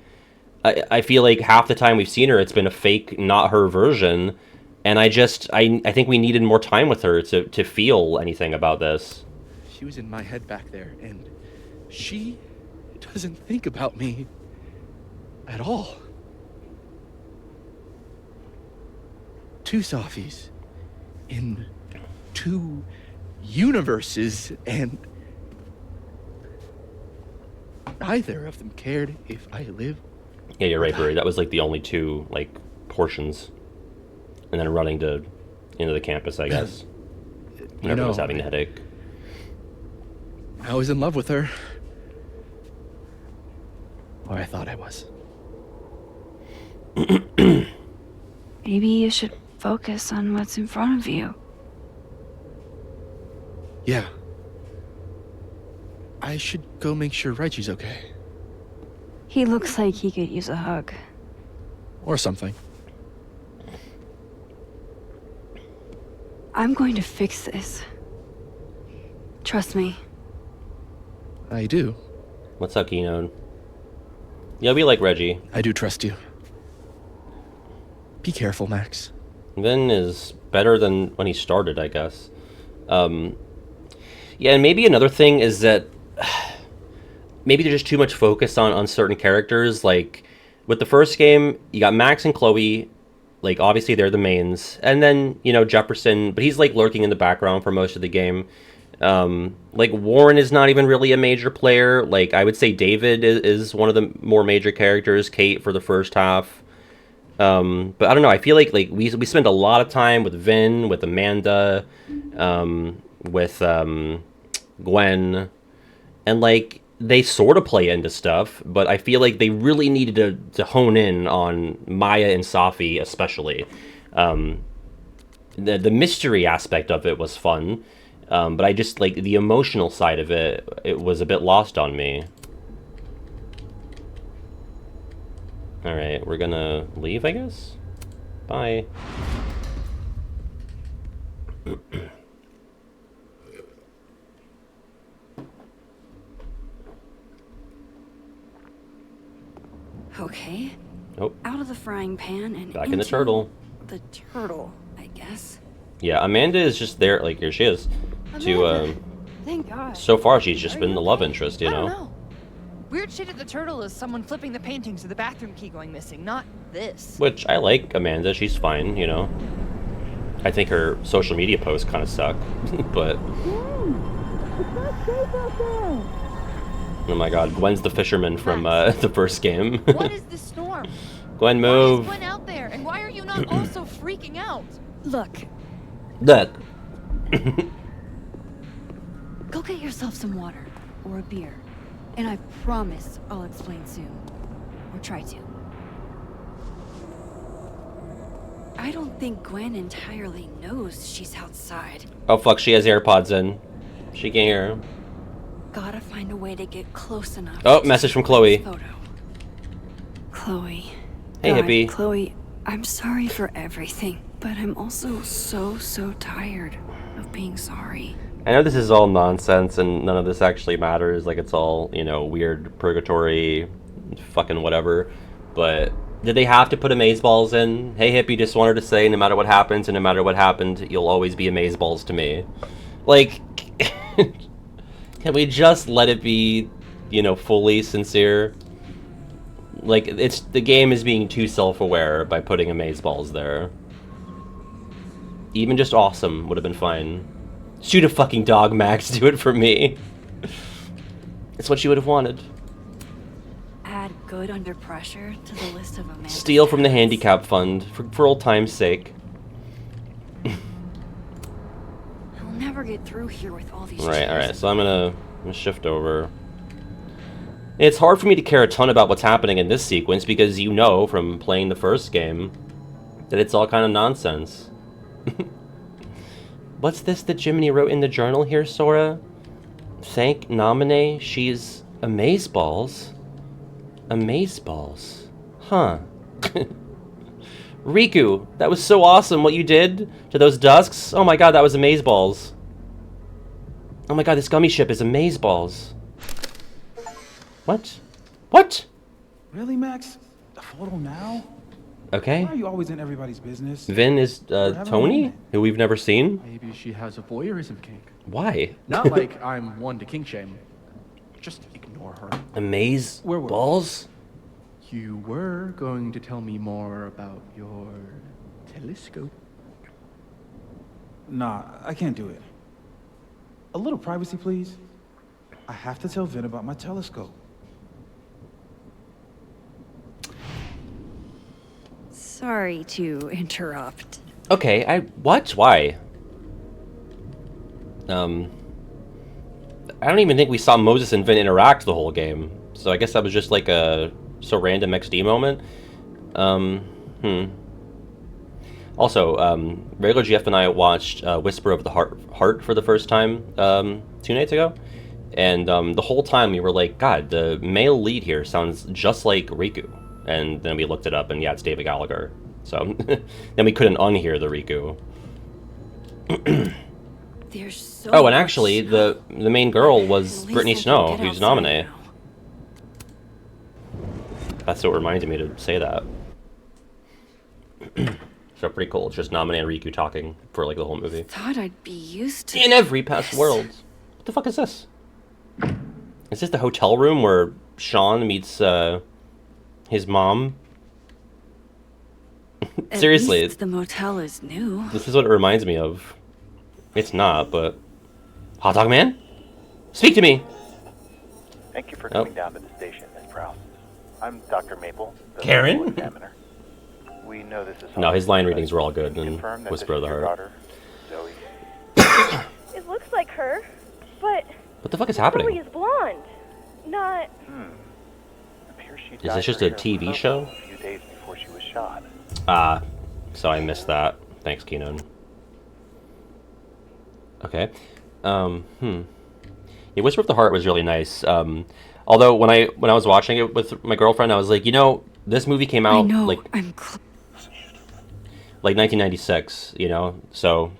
I feel like half the time we've seen her, it's been a fake, not her version. And I think we needed more time with her to feel anything about this. She was in my head back there, and she doesn't think about me at all. Two Safis in two universes, and neither of them cared if I live. Yeah, you're right, Barry. That was, like, the only two, like, portions. And then running into the campus, I guess. When everyone was having a headache. I was in love with her. Or I thought I was. Maybe you should focus on what's in front of you. Yeah. I should go make sure Reggie's okay. He looks like he could use a hug. Or something. I'm going to fix this. Trust me. I do. What's up, Keynote? Yeah, we like Reggie. I do trust you. Be careful, Max. Vin is better than when he started, I guess. Yeah, and maybe another thing is that maybe there's just too much focus on certain characters. Like, with the first game, you got Max and Chloe. Like, obviously, they're the mains. And then, you know, Jefferson, but he's, like, lurking in the background for most of the game. Like, Warren is not even really a major player. Like, I would say David is one of the more major characters. Kate for the first half. But I don't know, I feel like we spend a lot of time with Vin, with Amanda, with Gwen, and like they sort of play into stuff, but I feel like they really needed to hone in on Maya and Safi especially. The mystery aspect of it was fun, but I just like the emotional side of it was a bit lost on me. Alright, we're gonna leave, I guess? Bye. Okay. Oh. Out of the frying pan and Back in the turtle. The turtle, I guess. Yeah, Amanda is just there, like, here she is. Amanda. Thank God. So far, she's just been the love interest, you I don't know? know. Weird shit at the turtle is someone flipping the paintings or the bathroom key going missing, not this. Which, I like Amanda, she's fine, you know? I think her social media posts kind of suck, but... Oh my god, Gwen's the fisherman from the first game. What is this storm? Gwen, Why move! is Gwen out there, and why are you not also freaking out? Look, Look! go get yourself some water or a beer. And I promise I'll explain soon. Or try to. I don't think Gwen entirely knows she's outside. Oh fuck, she has AirPods in. She can't hear. Gotta find a way to get close enough. Oh, to message from take Chloe. this photo. Chloe. Hey, God, hippie. Chloe, I'm sorry for everything, but I'm also so tired of being sorry. I know this is all nonsense and none of this actually matters, like it's all, you know, weird purgatory, fucking whatever, but did they have to put amazeballs in? Hey hippie, just wanted to say no matter what happens and no matter what happened, you'll always be amazeballs to me. Like, can we just let it be, you know, fully sincere? Like, the game is being too self-aware by putting amazeballs there. Even just awesome would have been fine. Shoot a fucking dog, Max. Do it for me. It's what you would have wanted. Add good under pressure to the list of Amanda's Steal from the talents. handicap fund for old time's sake. I'll never get through here with all these Alright, chairs. alright. So I'm gonna shift over. It's hard for me to care a ton about what's happening in this sequence because you know from playing the first game that it's all kind of nonsense. What's this that Jiminy wrote in the journal here, Sora? Thank Nominee, she's amazeballs. Amazeballs. Huh. Riku, that was so awesome what you did to those dusks. Oh my god, that was amazeballs. Oh my god, this gummy ship is amazeballs. What? What? Really, Max? A photo now? Okay. Why are you always in everybody's business? Vin is having a Tony, moment. who we've never seen. Maybe she has a voyeurism kink. Why? Not like I'm one to kink shame. Just ignore her. Amaze Where were we? balls? You were going to tell me more about your telescope. Nah, I can't do it. A little privacy, please. I have to tell Vin about my telescope. Sorry to interrupt. Okay, what? Why? I don't even think we saw Moses and Vin interact the whole game. So I guess that was just like a random XD moment. Also, regular GF and I watched Whisper of the Heart for the first time 2 nights ago. And the whole time we were like, God, the male lead here sounds just like Riku. And then we looked it up, and yeah, it's David Gallagher. So then we couldn't unhear the Riku. There's so Oh, and actually, the main girl was At least Brittany I can Snow, get who's outside nominated. now. That's what reminded me to say that. So pretty cool. It's just Namine and Riku talking for like the whole movie. Thought I'd be used to In every past world. What the fuck is this? Is this the hotel room where Sean meets his mom? At Seriously, least the motel is new. this is what it reminds me of. It's not, but... Hot Dog Man? Speak to me! Thank you for coming down to the station, Miss Prowse. I'm Dr. Maple, the Karen? medical examiner. We know this is No, his line readings were all good Can you in confirm that Whisper of this the is your Heart. daughter, Zoe? It looks like her, but What the fuck is Zoe happening? is blonde. Not. Appears she Is dyed this just her a hair TV purple show? A few days before she was shot. So I missed that. Thanks, Keenan. Okay. Yeah, Whisper of the Heart was really nice. Although when I was watching it with my girlfriend, I was like, you know, this movie came out like 1996, you know, so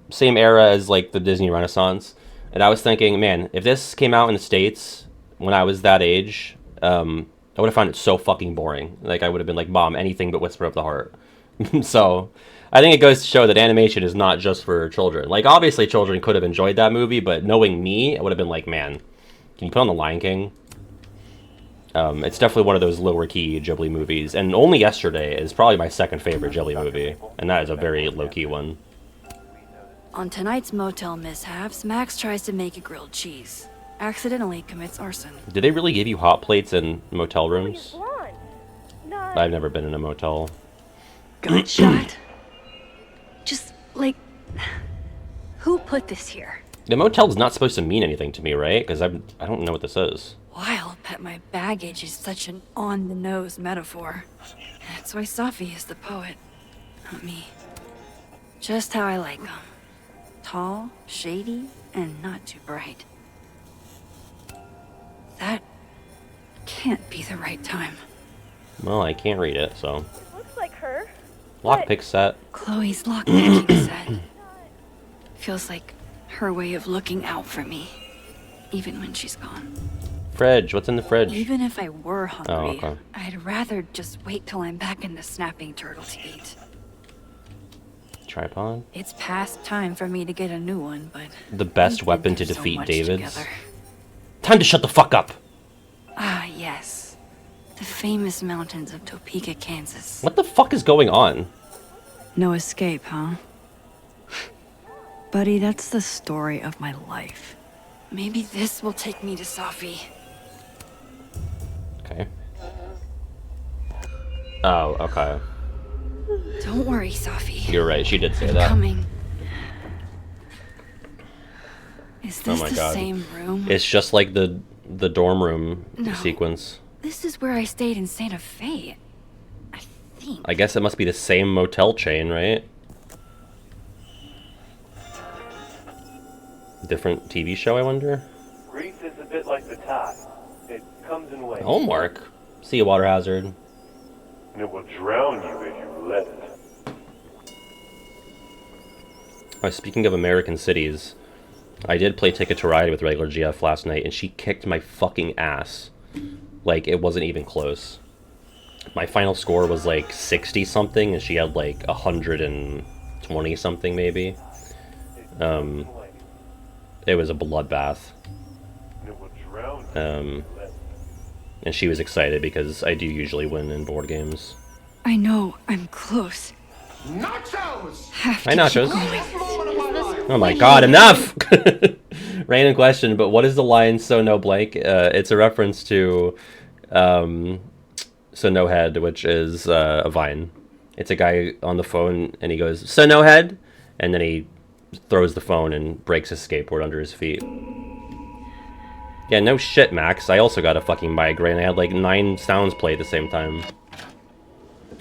same era as like the Disney Renaissance. And I was thinking, man, if this came out in the States when I was that age, I would have found it so fucking boring. Like I would have been like, Mom, anything but Whisper of the Heart. So I think it goes to show that animation is not just for children. Like obviously children could have enjoyed that movie, but knowing me, I would have been like, man, can you put on The Lion King? It's definitely one of those lower key Ghibli movies, and Only Yesterday is probably my second favorite Ghibli movie, and that is a very low key one. On tonight's motel mishaps, Max tries to make a grilled cheese. Accidentally commits arson. Did they really give you hot plates in motel rooms? Blonde. Not. I've never been in a motel. Good shot. Just, like... Who put this here? The motel's not supposed to mean anything to me, right? Because I don't know what this is. Wild that my baggage is such an on-the-nose metaphor. That's why Safi is the poet, not me. Just how I like them. Tall, shady, and not too bright. That can't be the right time. Well, I can't read it, so... Looks like her. Lockpick set. Chloe's lockpicking set. Feels like her way of looking out for me, even when she's gone. Fridge, what's in the fridge? Even if I were hungry, Oh, okay. I'd rather just wait till I'm back in the snapping turtle to eat. Tripod? It's past time for me to get a new one, but... The best we've been weapon to through so defeat much David's. together. Time to shut the fuck up! Ah, yes. The famous mountains of Topeka, Kansas. What the fuck is going on? No escape, huh? Buddy, that's the story of my life. Maybe this will take me to Safi. Okay. Oh, okay. Don't worry, Safi. You're right, she did say I'm that. coming. Is Oh this my the god. same room? It's just like the dorm room No. sequence. This is where I stayed in Santa Fe. I think. I guess it must be the same motel chain, right? Different TV show, I wonder? Grease is a bit like the tide. It comes in waves. Homework. See a water hazard. And it will drown you if you let it. Oh, speaking of American cities, I did play Ticket to Ride with regular GF last night, and she kicked my fucking ass. Like, it wasn't even close. My final score was like 60-something, and she had like 120-something, maybe. It was a bloodbath. And she was excited because I do usually win in board games. I know I'm close. Nachos! Hi, Nachos. Oh my god, enough! Random question, but what is the line "so no blank"? It's a reference to "so no head," which is a Vine. It's a guy on the phone, and he goes "so no head," and then he throws the phone and breaks his skateboard under his feet. Yeah, no shit, Max. I also got a fucking migraine. I had like 9 sounds play at the same time.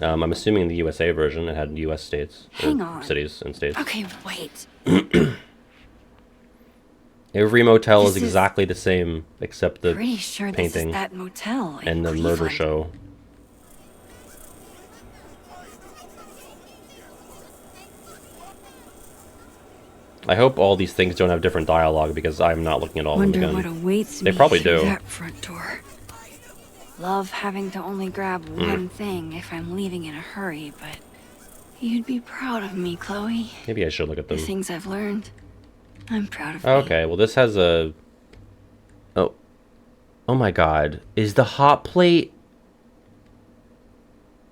I'm assuming the USA version, it had US states. Hang on. Cities and states. Okay, wait. Every motel is This is exactly the same, except the Pretty sure this is painting that motel in and the murder Cleveland. show. I hope all these things don't have different dialogue because I'm not looking at all of them Wonder again. what awaits They me probably through do. that front door. Love having to only grab one thing if I'm leaving in a hurry, but you'd be proud of me, Chloe. Maybe I should look at The them. things I've learned. I'm proud of me. Okay, well this has a... Oh. Oh my god. Is the hot plate...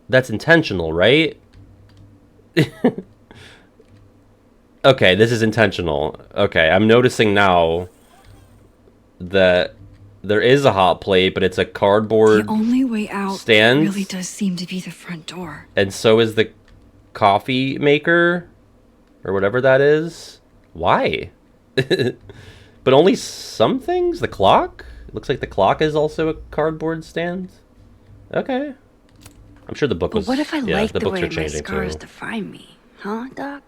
That's intentional, right? Okay, this is intentional. Okay, I'm noticing now that there is a hot plate, but it's a cardboard The only way out stand, really does seem to be the front door. and so is the coffee maker, or whatever that is. Why? But only some things? The clock? It looks like the clock is also a cardboard stand. Okay. I'm sure the book was... But what if I yeah, like the the books way are my changing scars too. define me? Huh, Doc?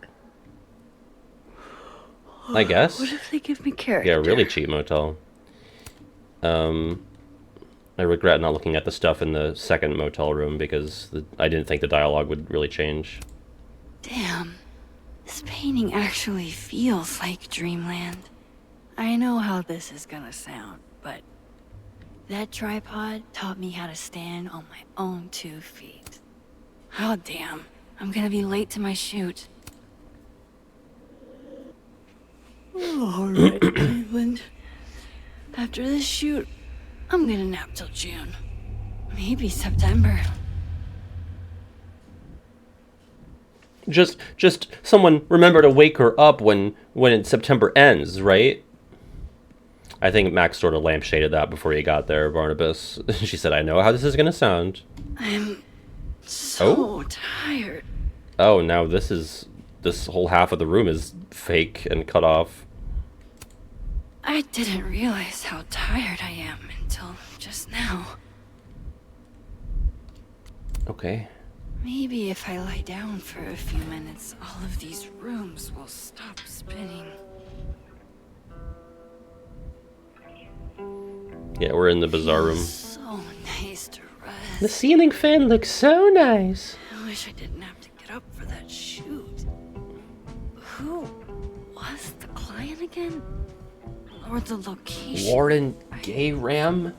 I guess. What if they give me character? Yeah, really cheap motel. I regret not looking at the stuff in the second motel room because I didn't think the dialogue would really change. Damn. This painting actually feels like dreamland. I know how this is gonna sound, but that tripod taught me how to stand on my own 2 feet. Oh, damn. I'm gonna be late to my shoot. Alright, Cleveland. After this shoot, I'm gonna nap till June. Maybe September. Just someone remember to wake her up when September ends, right? I think Max sort of lampshaded that before you got there, Barnabas. She said, I know how this is gonna sound. I'm so tired. Oh, now this whole half of the room is fake and cut off. I didn't realize how tired I am until just now. Okay. Maybe if I lie down for a few minutes, all of these rooms will stop spinning. Yeah, we're in the bizarre room. So nice to rest. The ceiling fan looks so nice. I wish I didn't have to get up for that shoot. Who was the client again? Or the location? Warren Gay Ram?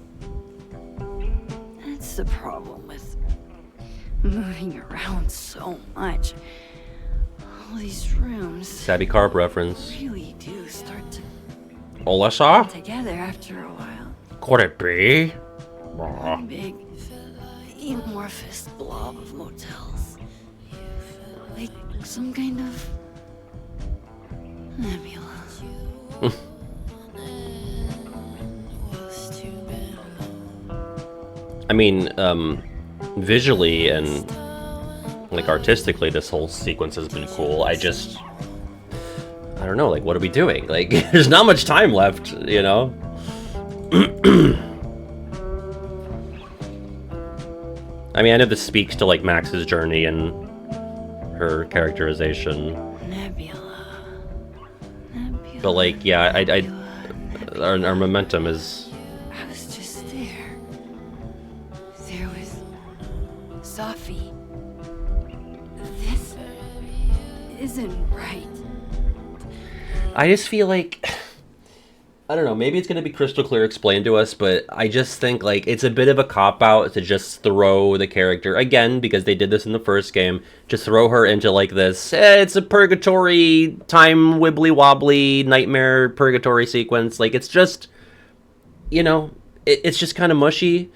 That's the problem with moving around so much. All these rooms Savvy Carp reference. really do start to Olesha? come together after a while. Could it be? One big, amorphous blob of motels. Like some kind of nebula. I mean, visually and like artistically, this whole sequence has been cool. I don't know, like, what are we doing? Like, there's not much time left, you know? I mean, I know this speaks to, like, Max's journey and her characterization. Nebula. But, like, yeah, our momentum is... I was just there. There was Safi. This isn't right. I just feel like... I don't know, maybe it's going to be crystal clear explained to us, but I just think, like, it's a bit of a cop-out to just throw the character, again, because they did this in the first game, just throw her into, like, this, it's a purgatory, time wibbly-wobbly, nightmare purgatory sequence. Like, it's just, you know, it's just kind of mushy.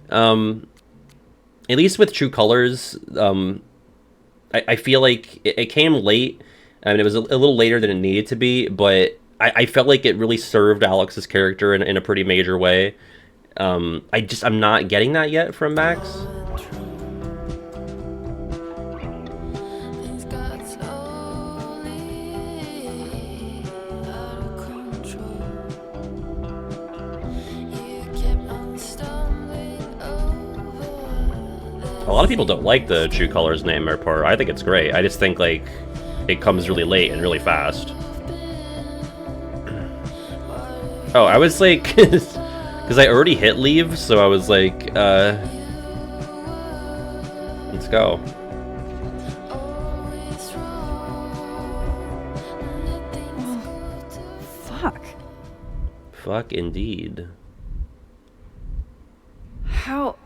At least with True Colors, I feel like it came late. I mean, it was a little later than it needed to be, but... I felt like it really served Alex's character in a pretty major way. I'm not getting that yet from Max. A lot of people don't like the True Colors nightmare part. I think it's great. I just think, like, it comes really late and really fast. Oh, I was like, because I already hit leave, so I was like, let's go. Fuck. Fuck indeed. How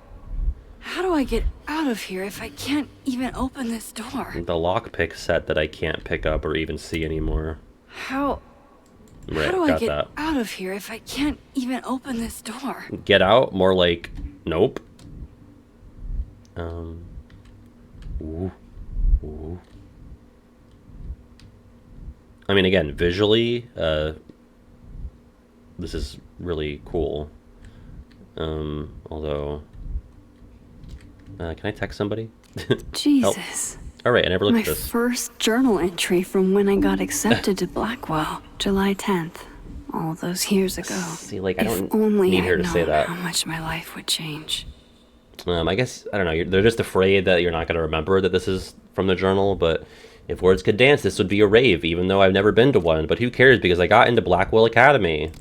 do I get out of here if I can't even open this door? The lockpick set that I can't pick up or even see anymore. How Right, do I got get that. out of here if I can't even open this door? Get out? More like, nope. Ooh. Ooh. I mean, again, visually, this is really cool. Although, can I text somebody? Jesus. All right, I never looked My at this. first journal entry from when I got accepted to Blackwell, July 10th, all those years ago. See, like, I don't if only need her I'd to say known that. how much my life would change. I guess, I don't know, they're just afraid that you're not going to remember that this is from the journal, but if words could dance, this would be a rave, even though I've never been to one. But who cares, because I got into Blackwell Academy.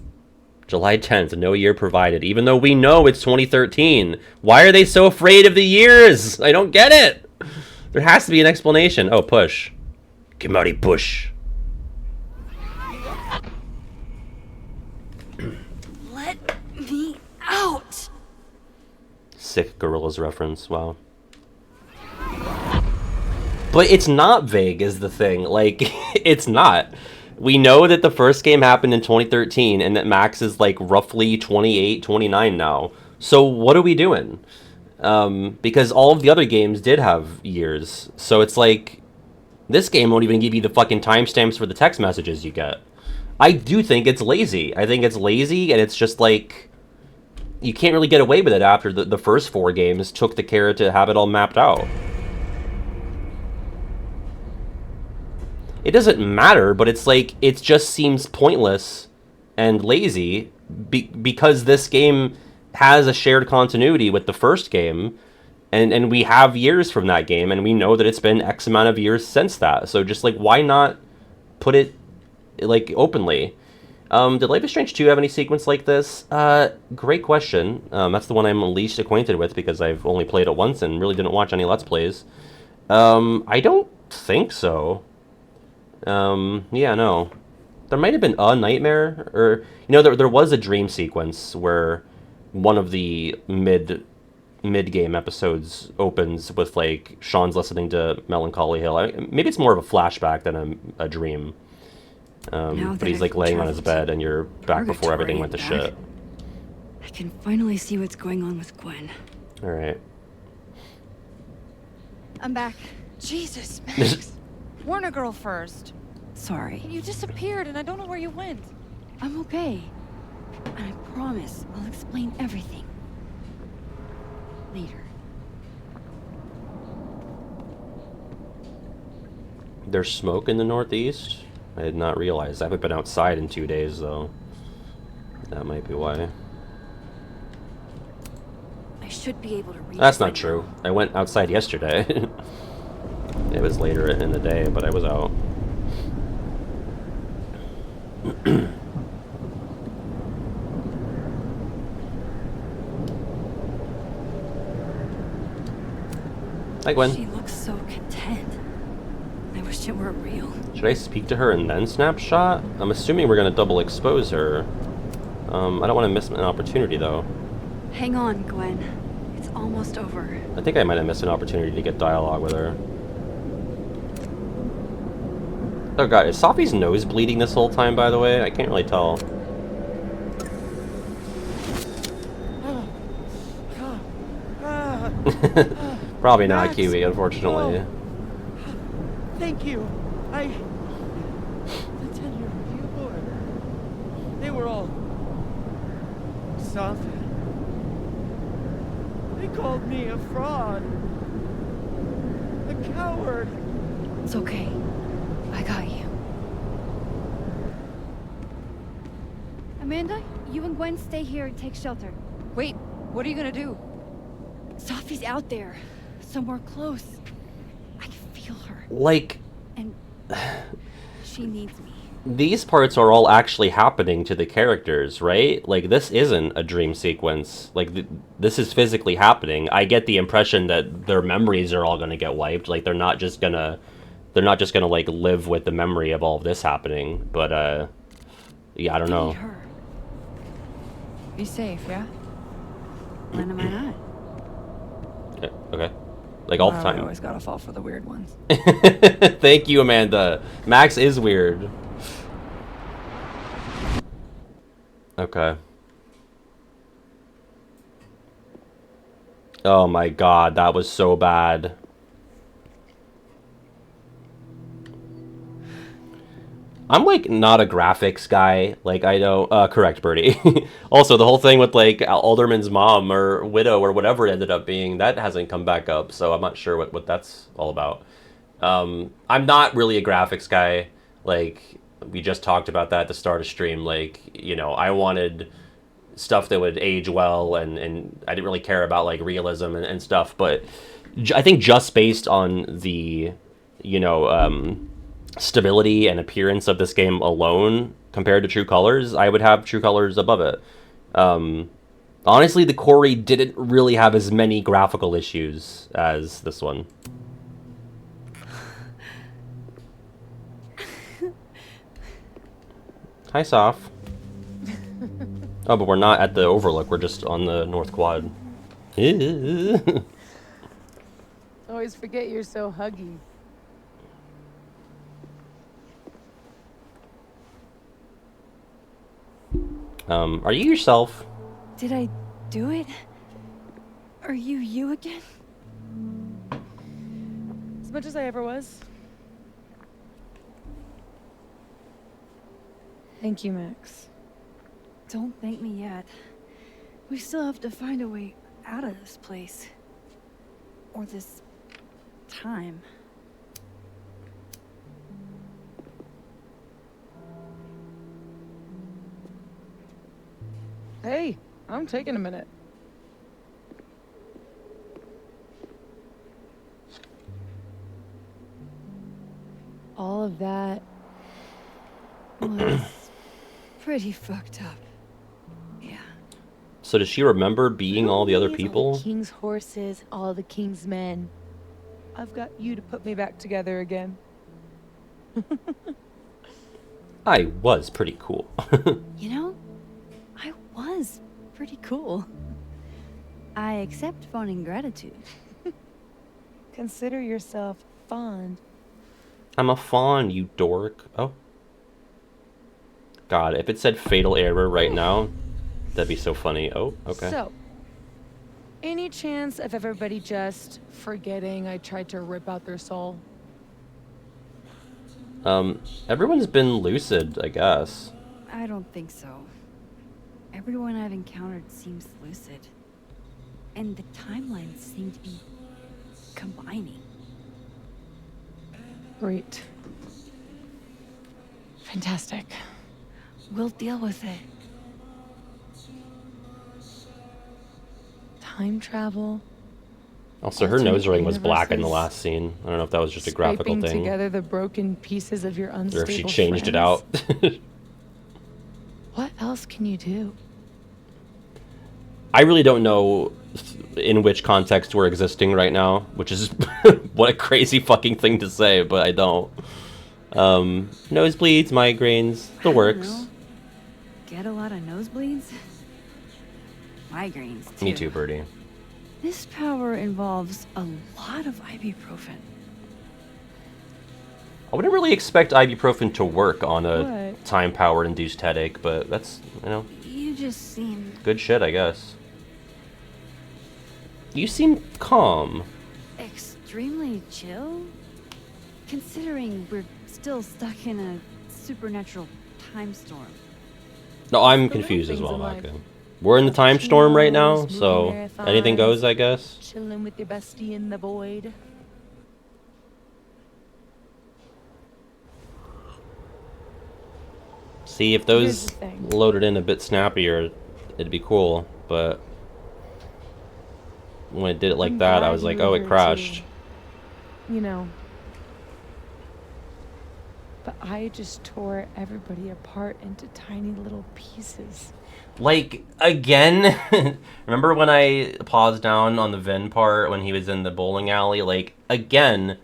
July 10th, no year provided, even though we know it's 2013. Why are they so afraid of the years? I don't get it. There has to be an explanation. Oh, push. Kimari, push. Let me out! Sick Gorillaz reference, wow. But it's not vague is the thing. Like, it's not. We know that the first game happened in 2013 and that Max is like roughly 28, 29 now. So what are we doing? Because all of the other games did have years. So it's like, this game won't even give you the fucking timestamps for the text messages you get. I do think it's lazy. I think it's lazy, and it's just like, you can't really get away with it after the first 4 games took the care to have it all mapped out. It doesn't matter, but it's like, it just seems pointless and lazy because this game has a shared continuity with the first game, and we have years from that game, and we know that it's been X amount of years since that. So just like, why not put it like openly? Did Life is Strange 2 have any sequence like this? Great question. That's the one I'm least acquainted with because I've only played it once and really didn't watch any Let's Plays. I don't think so. Yeah, no. There might have been a nightmare, or, you know, there was a dream sequence where one of the mid-game episodes opens with, like, Sean's listening to Melancholy Hill. Maybe it's more of a flashback than a dream. But he's, like, laying on his bed, and you're back before everything went to shit. I can finally see what's going on with Gwen. Alright. I'm back. Jesus, Max. Warn a girl first. Sorry. You disappeared and I don't know where you went. I'm okay. And I promise I'll explain everything. Later. There's smoke in the northeast? I did not realize. I haven't been outside in 2 days, though. That might be why. I should be able to read. That's not true. I went outside yesterday. It was later in the day, but I was out. Hi, Gwen. She looks so content. I wish it were real. Should I speak to her and then snapshot? I'm assuming we're gonna double expose her. I don't want to miss an opportunity, though. Hang on, Gwen. It's almost over. I think I might have missed an opportunity to get dialogue with her. Oh god, is Safi's nose bleeding this whole time, by the way? I can't really tell. Probably not, Max, Kiwi, unfortunately. no. Thank you. The 10-year review board. They were all soft. They called me a fraud. A coward. It's okay. I got you. Amanda, you and Gwen stay here and take shelter. Wait, what are you gonna do? Safi's out there. Somewhere close. I can feel her. Like... And she needs me. these parts are all actually happening to the characters, right? Like, this isn't a dream sequence. Like, this is physically happening. I get the impression that their memories are all going to get wiped. Like, they're not just gonna like live with the memory of all of this happening. But yeah, I don't know. Be safe, yeah? When am I not? Yeah, okay. Like, all the time. I always gotta fall for the weird ones. Thank you, Amanda. Max is weird. Okay. Oh my god, that was so bad. I'm like not a graphics guy. Like, I don't correct, Birdie. Also, the whole thing with like Alderman's mom or widow or whatever it ended up being, that hasn't come back up, so I'm not sure what that's all about. I'm not really a graphics guy. Like, we just talked about that at the start of stream. Like, you know, I wanted stuff that would age well, and I didn't really care about like realism and stuff, but I think just based on the, you know, stability and appearance of this game alone compared to True Colors, I would have True Colors above it. Honestly, the Quarry didn't really have as many graphical issues as this one. Hi, Saf. Oh, but we're not at the Overlook. We're just on the North Quad. Always forget you're so huggy. Are you yourself? Did I do it? Are you again? As much as I ever was. Thank you, Max. Don't thank me yet. We still have to find a way out of this place. Or this time. Hey, I'm taking a minute. All of that was pretty fucked up. Yeah. So does she remember being all the other people? All the king's horses, all the king's men. I've got you to put me back together again. I was pretty cool. You know, I was pretty cool. I accept fond ingratitude. Consider yourself fond. I'm a fawn, you dork. Oh. God, if it said fatal error right now, that'd be so funny. Oh, okay. So, any chance of everybody just forgetting I tried to rip out their soul? Everyone's been lucid, I guess. I don't think so. Everyone I've encountered seems lucid. And the timelines seem to be combining. Great. Fantastic. We'll deal with it. Time travel. Also, her nose ring was black in the last scene. I don't know if that was just a graphical Scraping thing. together the broken pieces of your unstable Or if she changed friends. it out. What else can you do? I really don't know in which context we're existing right now, which is what a crazy fucking thing to say, but I don't. Nosebleeds, migraines, the works. Know. Get a lot of nosebleeds? Migraines, too. Me too, Birdie. This power involves a lot of ibuprofen. I wouldn't really expect ibuprofen to work on a What? time-powered induced headache, but that's, you know, You just seem... good shit, I guess. You seem calm. extremely chill? Considering we're still stuck in a supernatural time storm. No, I'm confused as well, Maka. We're in the time storm right now, so anything goes, I guess. Chilling with your bestie in the void. See, if those loaded in a bit snappier, it'd be cool, but when it did it like that, I was like, oh, it crashed. You know, But I just tore everybody apart into tiny little pieces. Like, again, remember when I paused down on the Vin part when he was in the bowling alley? Like, again,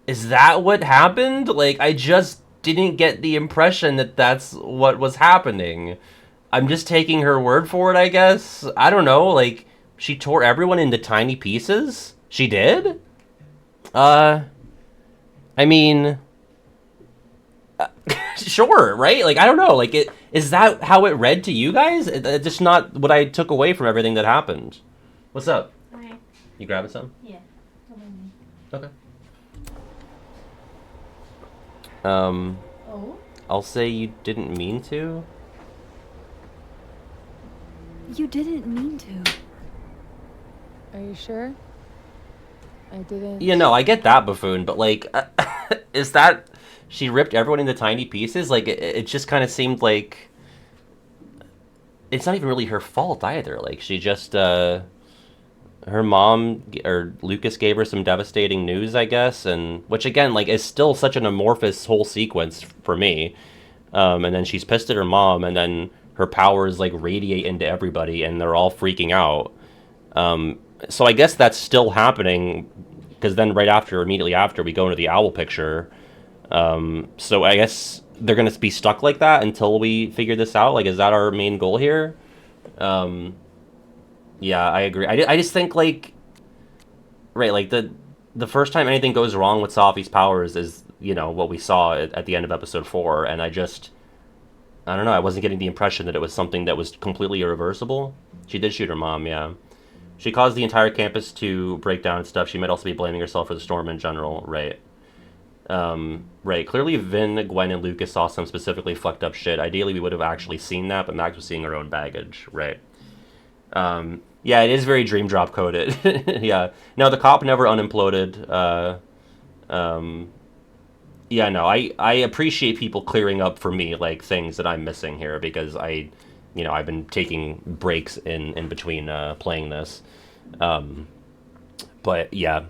is that what happened? Like, I just didn't get the impression that that's what was happening. I'm just taking her word for it, I guess. I don't know, like, she tore everyone into tiny pieces? She did? I mean... sure, right? Like, I don't know. Like, is that how it read to you guys? It's just not what I took away from everything that happened. What's up? Hi. You grabbing some? Yeah. Okay. Oh? I'll say you didn't mean to. You didn't mean to. Are you sure? I didn't. Yeah, no, I get that, buffoon, but like, is that she ripped everyone into tiny pieces? Like, it just kind of seemed like it's not even really her fault either. Like, she just, her mom or Lucas gave her some devastating news, I guess, and which again, like, is still such an amorphous whole sequence for me. And then she's pissed at her mom, and then her powers like radiate into everybody, and they're all freaking out. So I guess that's still happening, because then immediately after, we go into the owl picture. So I guess they're going to be stuck like that until we figure this out. Like, is that our main goal here? Yeah, I agree. I just think, like, right, like, the first time anything goes wrong with Safi's powers is, you know, what we saw at the end of episode 4, and I don't know, I wasn't getting the impression that it was something that was completely irreversible. She did shoot her mom, yeah. She caused the entire campus to break down and stuff. She might also be blaming herself for the storm in general, right? Right. Clearly, Vin, Gwen, and Lucas saw some specifically fucked up shit. Ideally, we would have actually seen that, but Max was seeing her own baggage, right? Yeah, it is very dream drop coded. Yeah. No, the cop never unimploded. Yeah, no, I appreciate people clearing up for me, like, things that I'm missing here, because I've been taking breaks in between playing this. But yeah,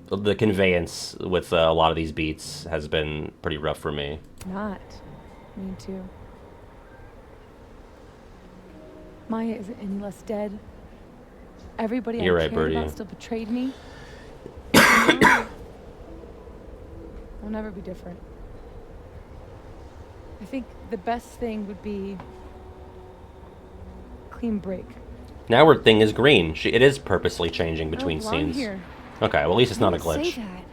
the conveyance with a lot of these beats has been pretty rough for me. Not. Me too. Maya isn't any less dead. Everybody You're I right, cared Birdie. about still betrayed me. I'll never be different. I think the best thing would be clean break. Now her thing is green. It is purposely changing I between don't belong scenes. here. Okay, well, at least it's not a Don't glitch. say that.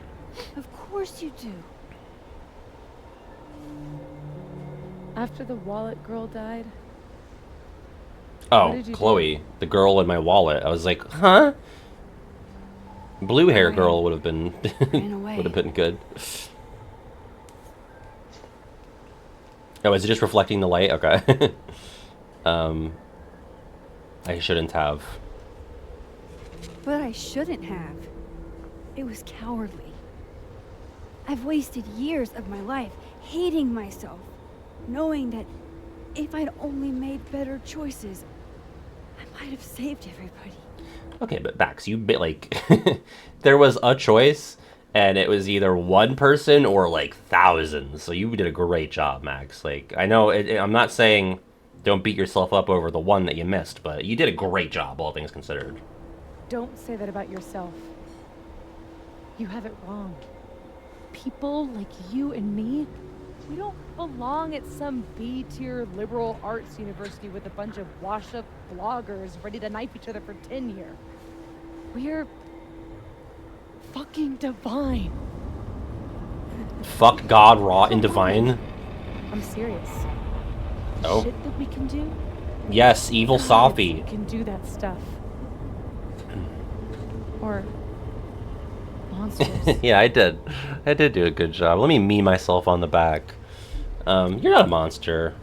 Of course you do. After the wallet girl died, Oh, did you Chloe, the girl in my wallet. I was like, huh? Blue hair girl would have been would have been good. Oh, is it just reflecting the light? Okay. I shouldn't have. But I shouldn't have. It was cowardly. I've wasted years of my life hating myself, knowing that if I'd only made better choices, I might have saved everybody. Okay, but Max, you bit like there was a choice, and it was either one person or like thousands. So you did a great job, Max. Like, I know I'm not saying don't beat yourself up over the one that you missed, but you did a great job, all things considered. don't say that about yourself. You have it wrong. People like you and me, we don't belong at some B-tier liberal arts university with a bunch of washed-up bloggers ready to knife each other for tenure. We're fucking divine. Fuck God, raw and divine. I'm serious. The Oh. shit that we can do. Yes, evil We Safi. can do that stuff. Or monsters. Yeah, I did. I did do a good job. Let me myself on the back. You're not a monster.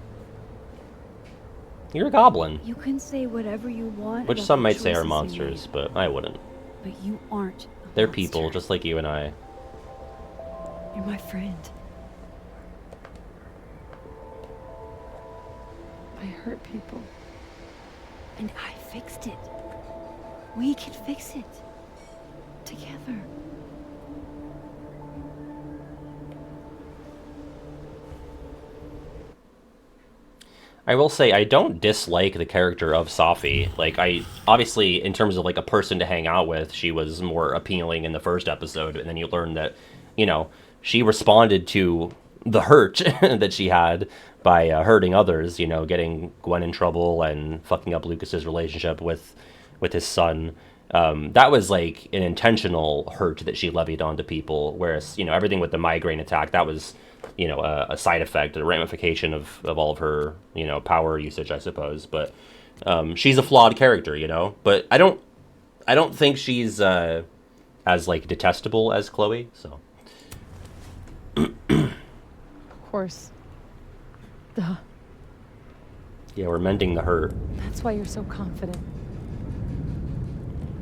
You're a goblin. You can say whatever you want. Which about some the might say are choices you monsters, but I wouldn't. made, but you aren't. They're people, just like you and I. You're my friend. I hurt people. And I fixed it. We can fix it. Together. I will say I don't dislike the character of Safi. Like, I obviously, in terms of like a person to hang out with, she was more appealing in the first episode, and then you learn that, you know, she responded to the hurt that she had by hurting others. You know, getting Gwen in trouble and fucking up Lucas's relationship with his son. That was like an intentional hurt that she levied onto people, whereas, you know, everything with the migraine attack, that was, you know, a side effect, a ramification of all of her, you know, power usage, I suppose. But she's a flawed character, you know. But I don't think she's as like detestable as Chloe. So. Of course. Duh. Yeah, we're mending the hurt. That's why you're so confident.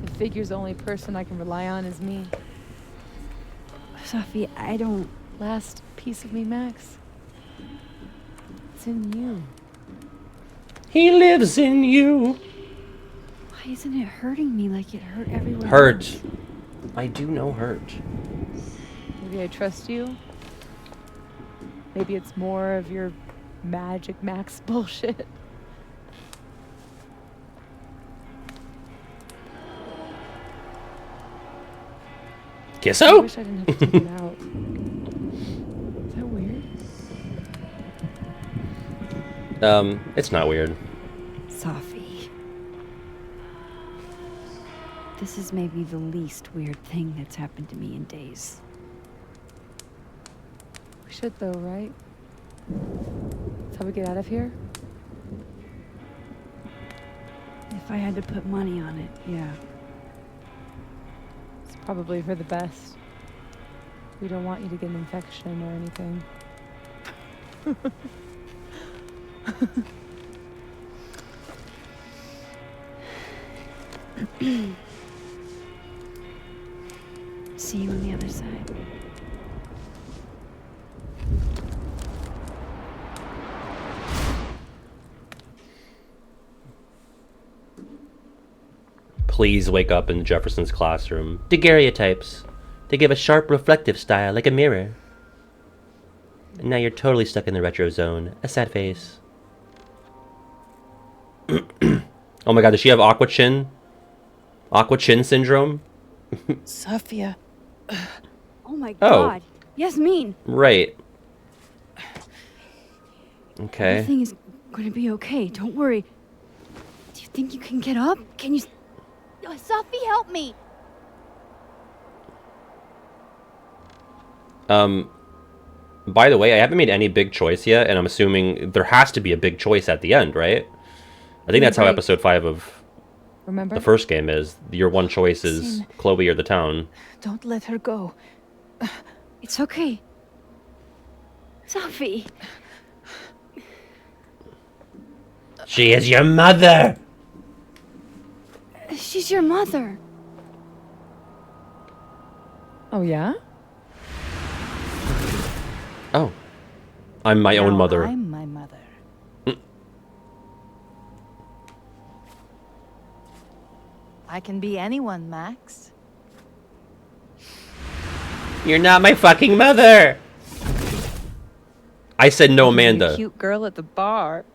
It figures the only person I can rely on is me. Safi, I don't... Last piece of me, Max. It's in you. He lives in you. Why isn't it hurting me like it hurt everyone Hurt. else? I do know hurt. Maybe I trust you. Maybe it's more of your Magic Max bullshit. Kisso? I wish I didn't have to take it out. Is that weird? It's not weird. Safi. This is maybe the least weird thing that's happened to me in days. We should though, right? That's how we get out of here? If I had to put money on it, yeah. It's probably for the best. We don't want you to get an infection or anything. See you on the other side. Please wake up in Jefferson's classroom. Daguerreotypes. They give a sharp reflective style like a mirror. And now you're totally stuck in the retro zone. A sad face. Oh my god, does she have aqua chin? Aqua chin syndrome? Sophia. Oh my god. Yasmin. Right. Okay. Everything is going to be okay. Don't worry. Do you think you can get up? Can you... Safi, help me! By the way, I haven't made any big choice yet, and I'm assuming there has to be a big choice at the end, right? I think that's how episode 5 of the first game is. Your one choice is Chloe or the town. Don't let her go. It's okay. Safi. She is your mother! She's your mother. Oh, yeah? Oh. I'm my own mother. I'm my mother. I can be anyone, Max. You're not my fucking mother! I said no, Amanda. Cute girl at the bar.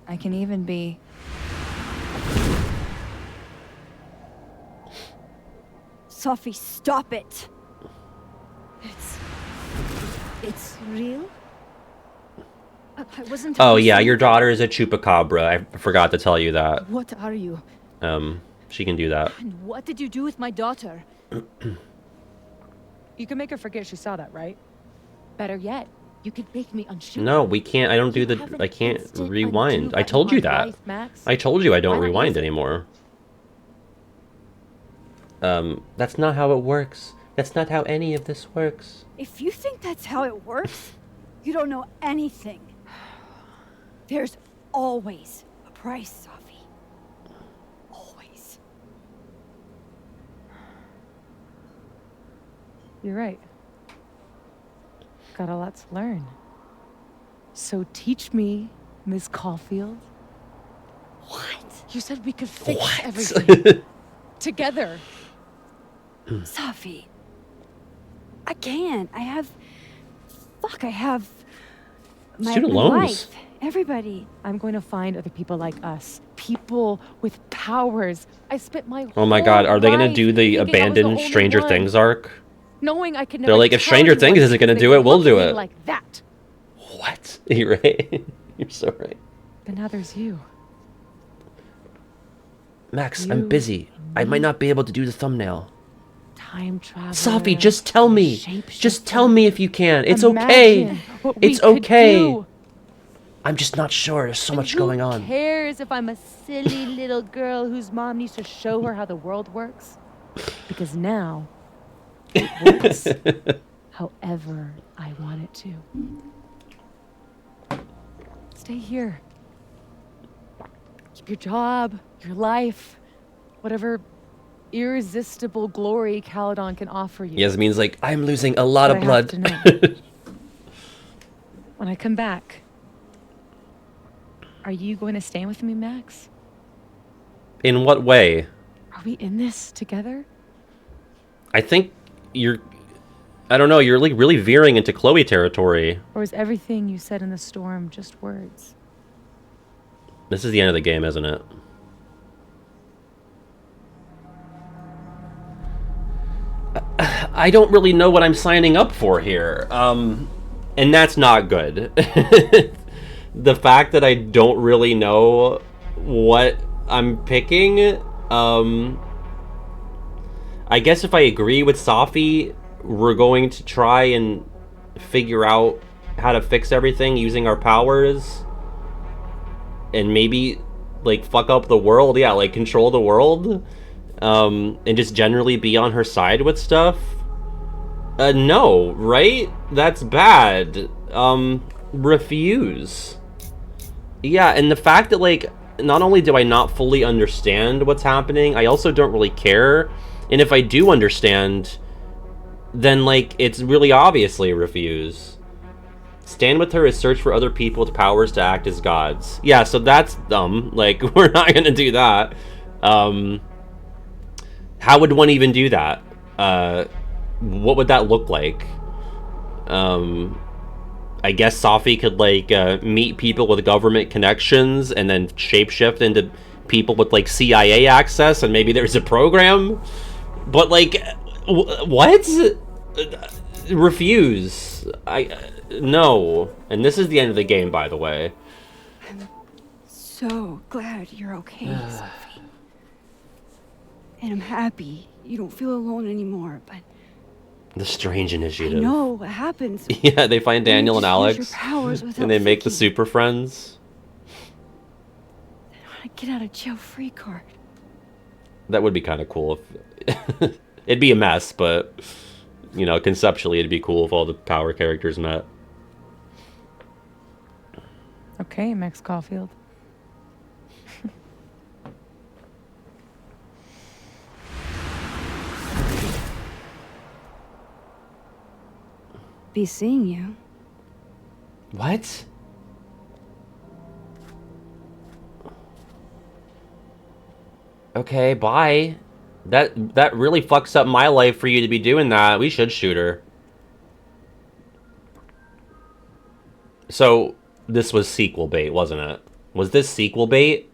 I can even be... Safi, stop it. It's real? I wasn't... Oh yeah, your daughter is a chupacabra. I forgot to tell you that. What are you? She can do that. And what did you do with my daughter? You can make her forget she saw that, right? Better yet, you could make me unsure. No, we can't. I don't do the... I can't rewind. I told you that. I told you I don't rewind anymore. That's not how it works. That's not how any of this works. If you think that's how it works, you don't know anything. There's always a price, Safi. Always. You're right. Got a lot to learn. So teach me, Miss Caulfield. What? You said we could fix everything. Together. Safi. I can't. I have... Fuck, I have... Student loans? Life. Everybody. I'm going to find other people like us. People with powers. I spent my Oh my whole god, are they gonna life do the thinking I was abandoned only Stranger one, Things arc? knowing I could They're never like, if tell Stranger Things anyone isn't gonna because do they it, we'll look do at me it. like that. What? You're right. You're so right. But now there's you. Max, I'm busy. I might not be able to do the thumbnail. Time travel. Safi, just tell me. Just tell me if you can. It's okay. Imagine what we It's could okay. do. I'm just not sure. There's so much Who going on. cares if I'm a silly little girl whose mom needs to show her how the world works? Because now it works however I want it to. Stay here. Keep your job, your life, whatever irresistible glory Caledon can offer you. Yasmin's like, I'm losing a lot But of I blood. have to know. When I come back, are you going to stay with me, Max? In what way? Are we in this together? I think you're... I don't know, you're like really veering into Chloe territory. Or is everything you said in the storm just words? This is the end of the game, isn't it? I don't really know what I'm signing up for here. And that's not good. The fact that I don't really know what I'm picking, I guess if I agree with Safi, we're going to try and figure out how to fix everything using our powers. And maybe, like, fuck up the world. Yeah, like, control the world. And just generally be on her side with stuff. No, right? That's bad. Refuse. Yeah, and the fact that, like, not only do I not fully understand what's happening, I also don't really care. And if I do understand, then, like, it's really obviously a refuse. Stand with her is search for other people with powers to act as gods. Yeah, so that's dumb. Like, we're not gonna do that. How would one even do that? What would that look like? I guess Safi could, like, meet people with government connections and then shapeshift into people with, like, CIA access, and maybe there's a program? But, like, what? Refuse. No. And this is the end of the game, by the way. I'm so glad you're okay, Safi. And I'm happy you don't feel alone anymore, but... The Strange Initiative. I know what happens. Yeah, they find Daniel and Just use your Alex, powers without and they make the thinking. super friends. A get out of jail free card. That would be kind of cool if... It'd be a mess, but, you know, conceptually it'd be cool if all the power characters met. Okay, Max Caulfield. Be seeing you. What? Okay, bye. That really fucks up my life for you to be doing that. We should shoot her. So, this was sequel bait, wasn't it? Was this sequel bait?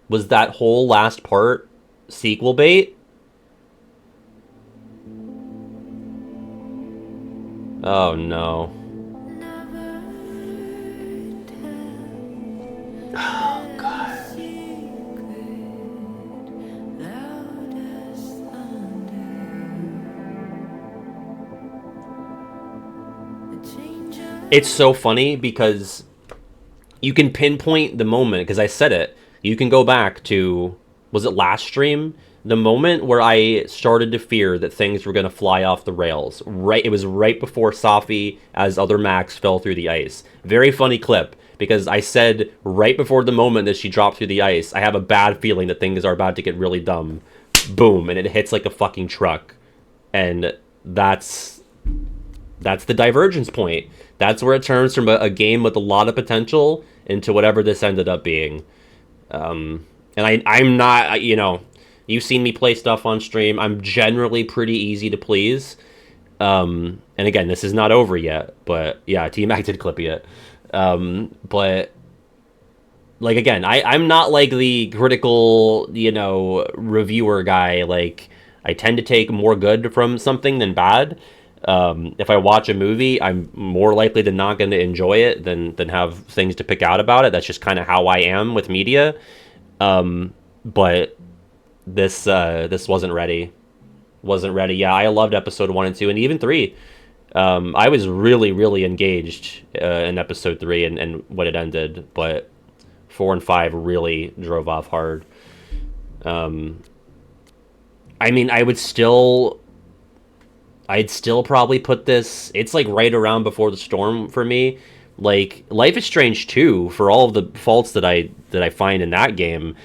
Was that whole last part sequel bait? Oh no. Oh god. It's so funny because you can pinpoint the moment, because I said it. You can go back to, was it last stream? The moment where I started to fear that things were going to fly off the rails. Right, it was right before Safi as other Max fell through the ice. Very funny clip, because I said right before the moment that she dropped through the ice, I have a bad feeling that things are about to get really dumb. Boom, and it hits like a fucking truck. And that's the divergence point. That's where it turns from a game with a lot of potential into whatever this ended up being. And I'm not, you know, you've seen me play stuff on stream. I'm generally pretty easy to please. And again, this is not over yet, but yeah, T-Mac did clip it. But like, again, I'm not like the critical, you know, reviewer guy. Like, I tend to take more good from something than bad. If I watch a movie, I'm more likely than not going to enjoy it than have things to pick out about it. That's just kind of how I am with media. But this wasn't ready. Wasn't ready. Yeah, I loved episode 1 and 2 and even 3. I was really, really engaged in episode 3 and when it ended, but 4 and 5 really drove off hard. I mean, I'd still probably put this, it's like right around Before the Storm for me. Like, Life is Strange 2, for all of the faults that I find in that game,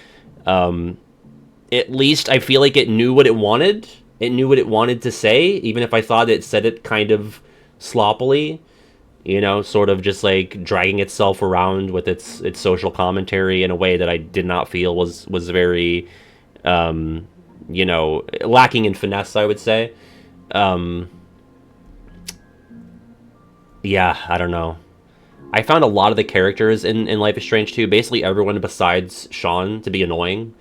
at least I feel like it knew what it wanted. It knew what it wanted to say, even if I thought it said it kind of sloppily, you know, sort of just like dragging itself around with its social commentary in a way that I did not feel was very, you know, lacking in finesse, I would say. Yeah, I don't know. I found a lot of the characters in Life is Strange 2, basically everyone besides Sean, to be annoying.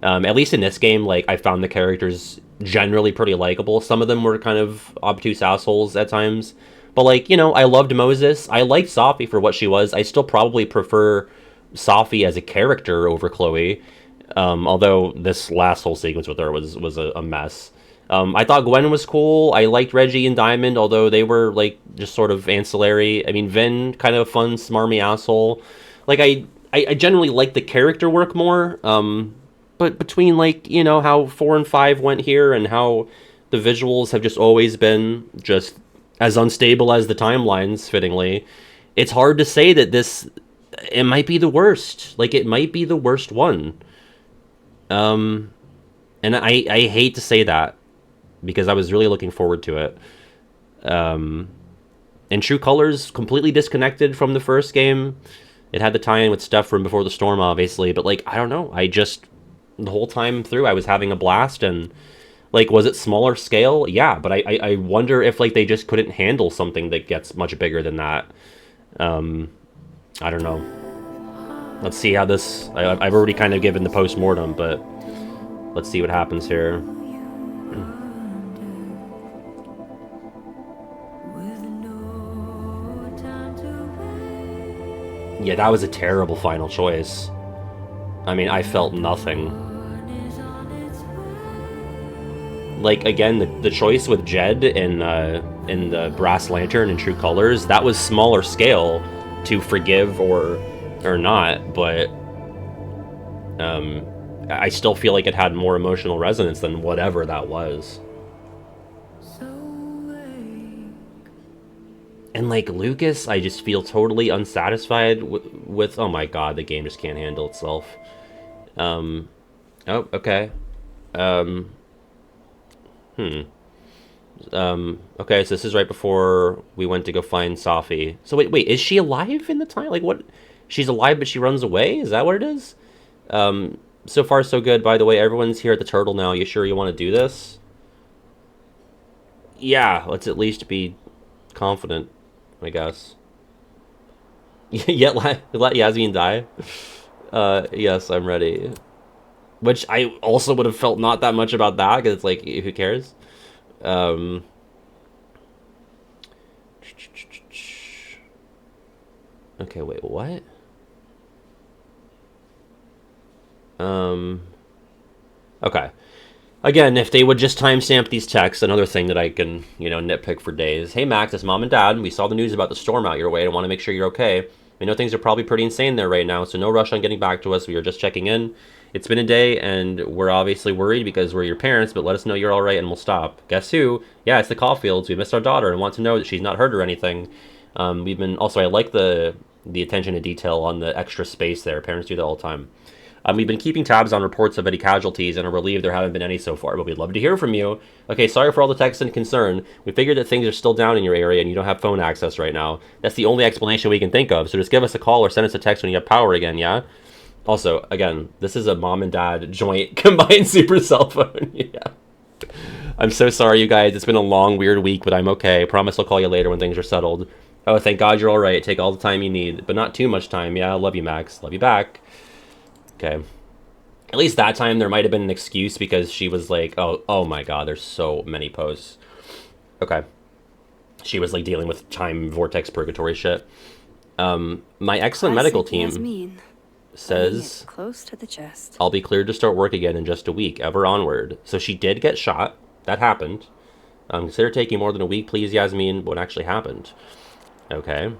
At least in this game, like, I found the characters generally pretty likable. Some of them were kind of obtuse assholes at times. But, like, you know, I loved Moses. I liked Safi for what she was. I still probably prefer Safi as a character over Chloe. Although this last whole sequence with her was a mess. I thought Gwen was cool. I liked Reggie and Diamond, although they were, like, just sort of ancillary. I mean, Vin, kind of a fun, smarmy asshole. Like, I generally like the character work more. But between, like, you know, how 4 and 5 went here and how the visuals have just always been just as unstable as the timelines, fittingly, it's hard to say that it might be the worst. Like, it might be the worst one. And I hate to say that, because I was really looking forward to it. And True Colors, completely disconnected from the first game. It had the tie-in with stuff from Before the Storm, obviously, but, like, I don't know. The whole time through, I was having a blast, and, like, was it smaller scale? Yeah, but I wonder if, like, they just couldn't handle something that gets much bigger than that. I don't know. Let's see how this... I've already kind of given the post-mortem, but let's see what happens here. Yeah, that was a terrible final choice. I mean, I felt nothing. Like, again, the choice with Jed in the Brass Lantern and True Colors, that was smaller scale to forgive or not, but I still feel like it had more emotional resonance than whatever that was. And, like, Lucas, I just feel totally unsatisfied with oh my god, the game just can't handle itself. Oh, okay. Okay, so this is right before we went to go find Safi. So wait, is she alive in the time? Like, what? She's alive, but she runs away? Is that what it is? So far, so good. By the way, everyone's here at the Turtle now. You sure you want to do this? Yeah, let's at least be confident, I guess. Let Yasmin die? Yes, I'm ready. Which I also would have felt not that much about that, because it's like, who cares? Okay, wait, what? Okay. Again, if they would just timestamp these texts, another thing that I can, you know, nitpick for days. Hey, Max, it's Mom and Dad. We saw the news about the storm out your way. I want to make sure you're okay. We know things are probably pretty insane there right now, so no rush on getting back to us. We are just checking in. It's been a day, and we're obviously worried because we're your parents, but let us know you're all right and we'll stop. Guess who? Yeah, it's the Caulfields. We missed our daughter and want to know that she's not hurt or anything. We've been... Also, I like the attention to detail on the extra space there. Parents do that all the time. We've been keeping tabs on reports of any casualties and are relieved there haven't been any so far, but we'd love to hear from you. Okay, sorry for all the texts and concern. We figured that things are still down in your area and you don't have phone access right now. That's the only explanation we can think of, so just give us a call or send us a text when you have power again, yeah? Also, again, this is a mom and dad joint combined super cell phone, yeah. I'm so sorry, you guys. It's been a long, weird week, but I'm okay. I promise I'll call you later when things are settled. Oh, thank God you're all right. Take all the time you need, but not too much time. Yeah, I love you, Max. Love you back. Okay. At least that time there might have been an excuse because she was like, oh my God, there's so many posts. Okay. She was like dealing with time vortex purgatory shit. My excellent medical team says close to the chest. I'll be cleared to start work again in just a week, ever onward. So she did get shot. That happened. Consider taking more than a week, please, Yasmin. What actually happened? Okay.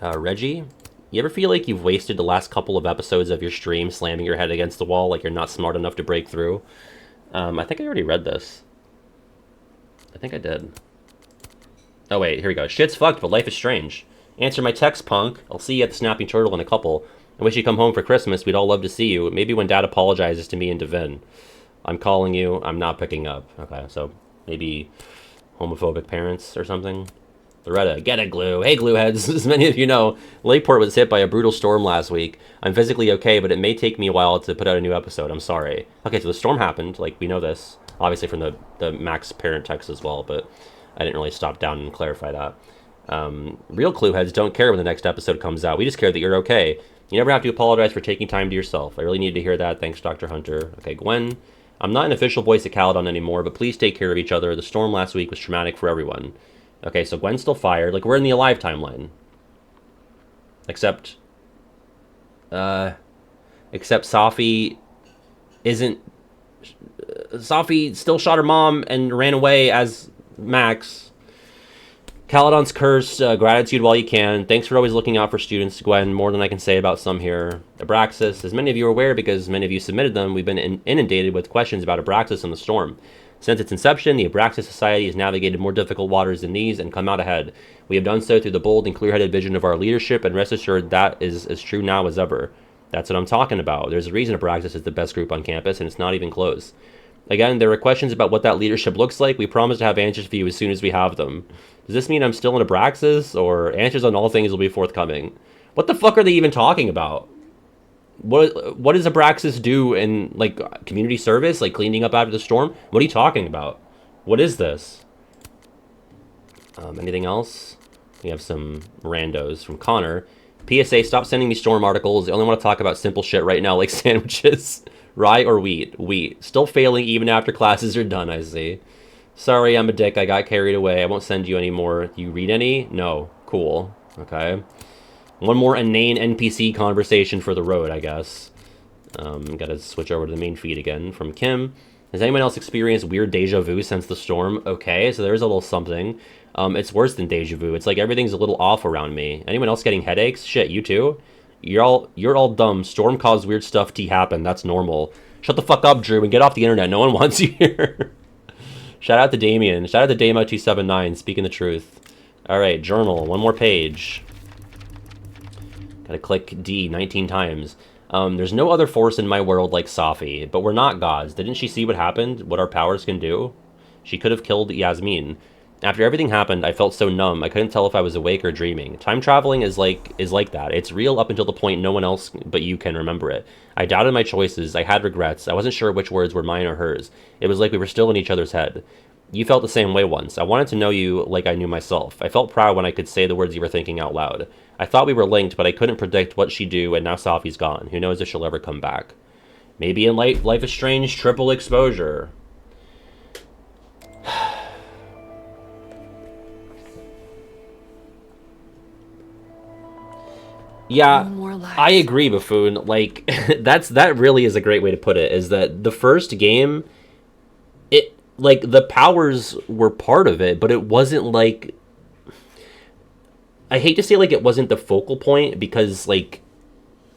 Reggie, you ever feel like you've wasted the last couple of episodes of your stream slamming your head against the wall like you're not smart enough to break through? I think I already read this. I think I did. Oh, wait, here we go. Shit's fucked, but life is strange. Answer my text, punk. I'll see you at the Snapping Turtle in a couple. I wish you'd come home for Christmas. We'd all love to see you. Maybe when Dad apologizes to me and Devin. I'm calling you. I'm not picking up. Okay, so maybe homophobic parents or something. Loretta, get it, Glue. Hey, Glue heads. As many of you know, Lakeport was hit by a brutal storm last week. I'm physically okay, but it may take me a while to put out a new episode. I'm sorry. Okay, so the storm happened. Like, we know this. Obviously from the Max parent text as well, but I didn't really stop down and clarify that. Real Clue heads don't care when the next episode comes out. We just care that you're okay. You never have to apologize for taking time to yourself. I really needed to hear that. Thanks, Dr. Hunter. Okay, Gwen. I'm not an official voice of Caledon anymore, but please take care of each other. The storm last week was traumatic for everyone. Okay, so Gwen's still fired. Like, we're in the Alive timeline. Except Safi isn't... Safi still shot her mom and ran away as Max. Caledon's cursed. Gratitude while you can. Thanks for always looking out for students, Gwen. More than I can say about some here. Abraxas. As many of you are aware, because many of you submitted them, we've been inundated with questions about Abraxas and the storm. Since its inception, the Abraxas Society has navigated more difficult waters than these and come out ahead. We have done so through the bold and clear-headed vision of our leadership, and rest assured that is as true now as ever. That's what I'm talking about. There's a reason Abraxas is the best group on campus, and it's not even close. Again, there are questions about what that leadership looks like. We promise to have answers for you as soon as we have them. Does this mean I'm still in Abraxas, or answers on all things will be forthcoming? What the fuck are they even talking about? What does Abraxas do in, like, community service? Like, cleaning up after the storm? What are you talking about? What is this? Anything else? We have some randos from Connor. PSA, stop sending me storm articles. I only want to talk about simple shit right now, like sandwiches. Rye or wheat? Wheat. Still failing even after classes are done, I see. Sorry, I'm a dick. I got carried away. I won't send you anymore. You read any? No. Cool. Okay. One more inane NPC conversation for the road, I guess. Gotta switch over to the main feed again from Kim. Has anyone else experienced weird deja vu since the storm? Okay, so there's a little something. It's worse than deja vu. It's like everything's a little off around me. Anyone else getting headaches? Shit, you too? You're all dumb. Storm caused weird stuff to happen. That's normal. Shut the fuck up, Drew, and get off the internet. No one wants you here. Shout out to Damien. Shout out to Damo279, speaking the truth. Alright, journal. One more page. Gotta click D 19 times. There's no other force in my world like Safi, but we're not gods. Didn't she see what happened? What our powers can do? She could have killed Yasmin. After everything happened, I felt so numb, I couldn't tell if I was awake or dreaming. Time traveling is like that. It's real up until the point no one else but you can remember it. I doubted my choices, I had regrets, I wasn't sure which words were mine or hers. It was like we were still in each other's head. You felt the same way once. I wanted to know you like I knew myself. I felt proud when I could say the words you were thinking out loud. I thought we were linked, but I couldn't predict what she'd do, and now Safi's gone. Who knows if she'll ever come back. Maybe in Life is Strange, triple exposure. Yeah, I agree, Buffoon. Like, that really is a great way to put it, is that the first game, like, the powers were part of it, but it wasn't, like... I hate to say, like, it wasn't the focal point, because, like,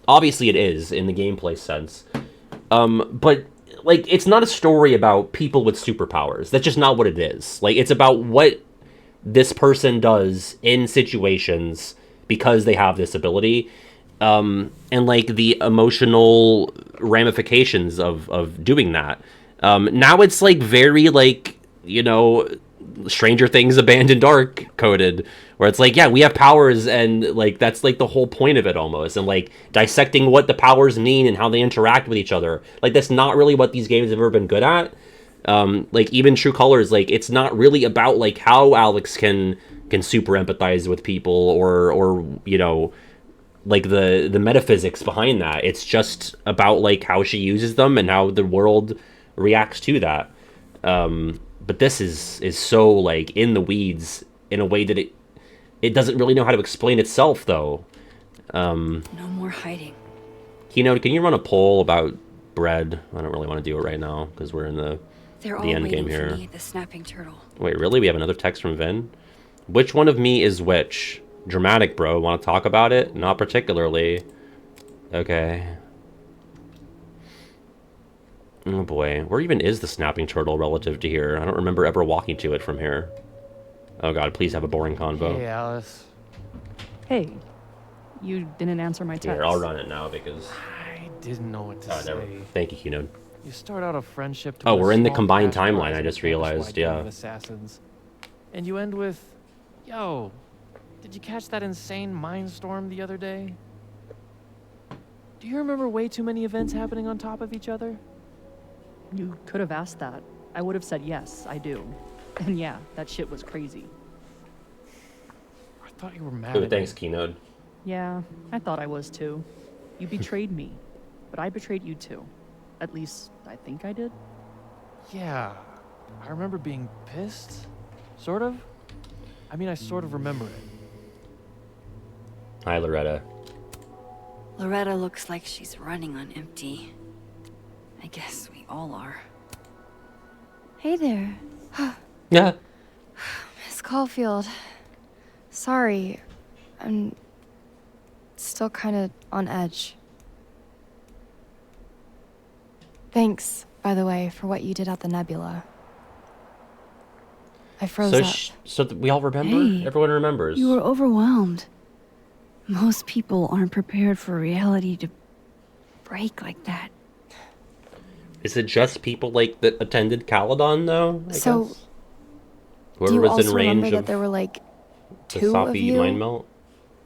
obviously it is, in the gameplay sense. But, like, it's not a story about people with superpowers. That's just not what it is. Like, it's about what this person does in situations because they have this ability, and, like, the emotional ramifications of doing that. Now it's, like, very, like, you know, Stranger Things Abandoned Ark coded, where it's like, yeah, we have powers, and, like, that's, like, the whole point of it almost, and, like, dissecting what the powers mean and how they interact with each other. Like, that's not really what these games have ever been good at. Like even True Colors, like it's not really about like how Alex can super empathize with people or you know, like the metaphysics behind that. It's just about like how she uses them and how the world reacts to that. But this is so like in the weeds in a way that it doesn't really know how to explain itself though. No more hiding. Keynote, can you run a poll about bread? I don't really want to do it right now because we're in the end game here. For me, the snapping turtle. Wait, really? We have another text from Vin? Which one of me is which? Dramatic, bro. Want to talk about it? Not particularly. Okay. Oh boy. Where even is the snapping turtle relative to here? I don't remember ever walking to it from here. Oh god, please have a boring convo. Hey, Alice. Hey, you didn't answer my text. Here, I'll run it now because... I didn't know what to say. Never. Thank you, Keynote. You start out a friendship. Oh, we're in the combined timeline, I just realized, yeah. Assassins. And you end with, yo, did you catch that insane mindstorm the other day? Do you remember way too many events happening on top of each other? You could have asked that. I would have said yes, I do. And yeah, that shit was crazy. I thought you were mad. Ooh, thanks, Keynote. Yeah, I thought I was too. You betrayed me, but I betrayed you too. At least, I think I did. Yeah, I remember being pissed. Sort of. I mean, I sort of remember it. Hi, Loretta. Loretta looks like she's running on empty. I guess we all are. Hey there. Yeah. Miss Caulfield. Sorry. I'm still kind of on edge. Thanks, by the way, for what you did at the nebula. I froze up. So we all remember? Hey, everyone remembers. You were overwhelmed. Most people aren't prepared for reality to break like that. Is it just people like that attended Caledon though? I So, guess? Whoever do you was also in range remember of that there were like the two of Safi you? mind melt?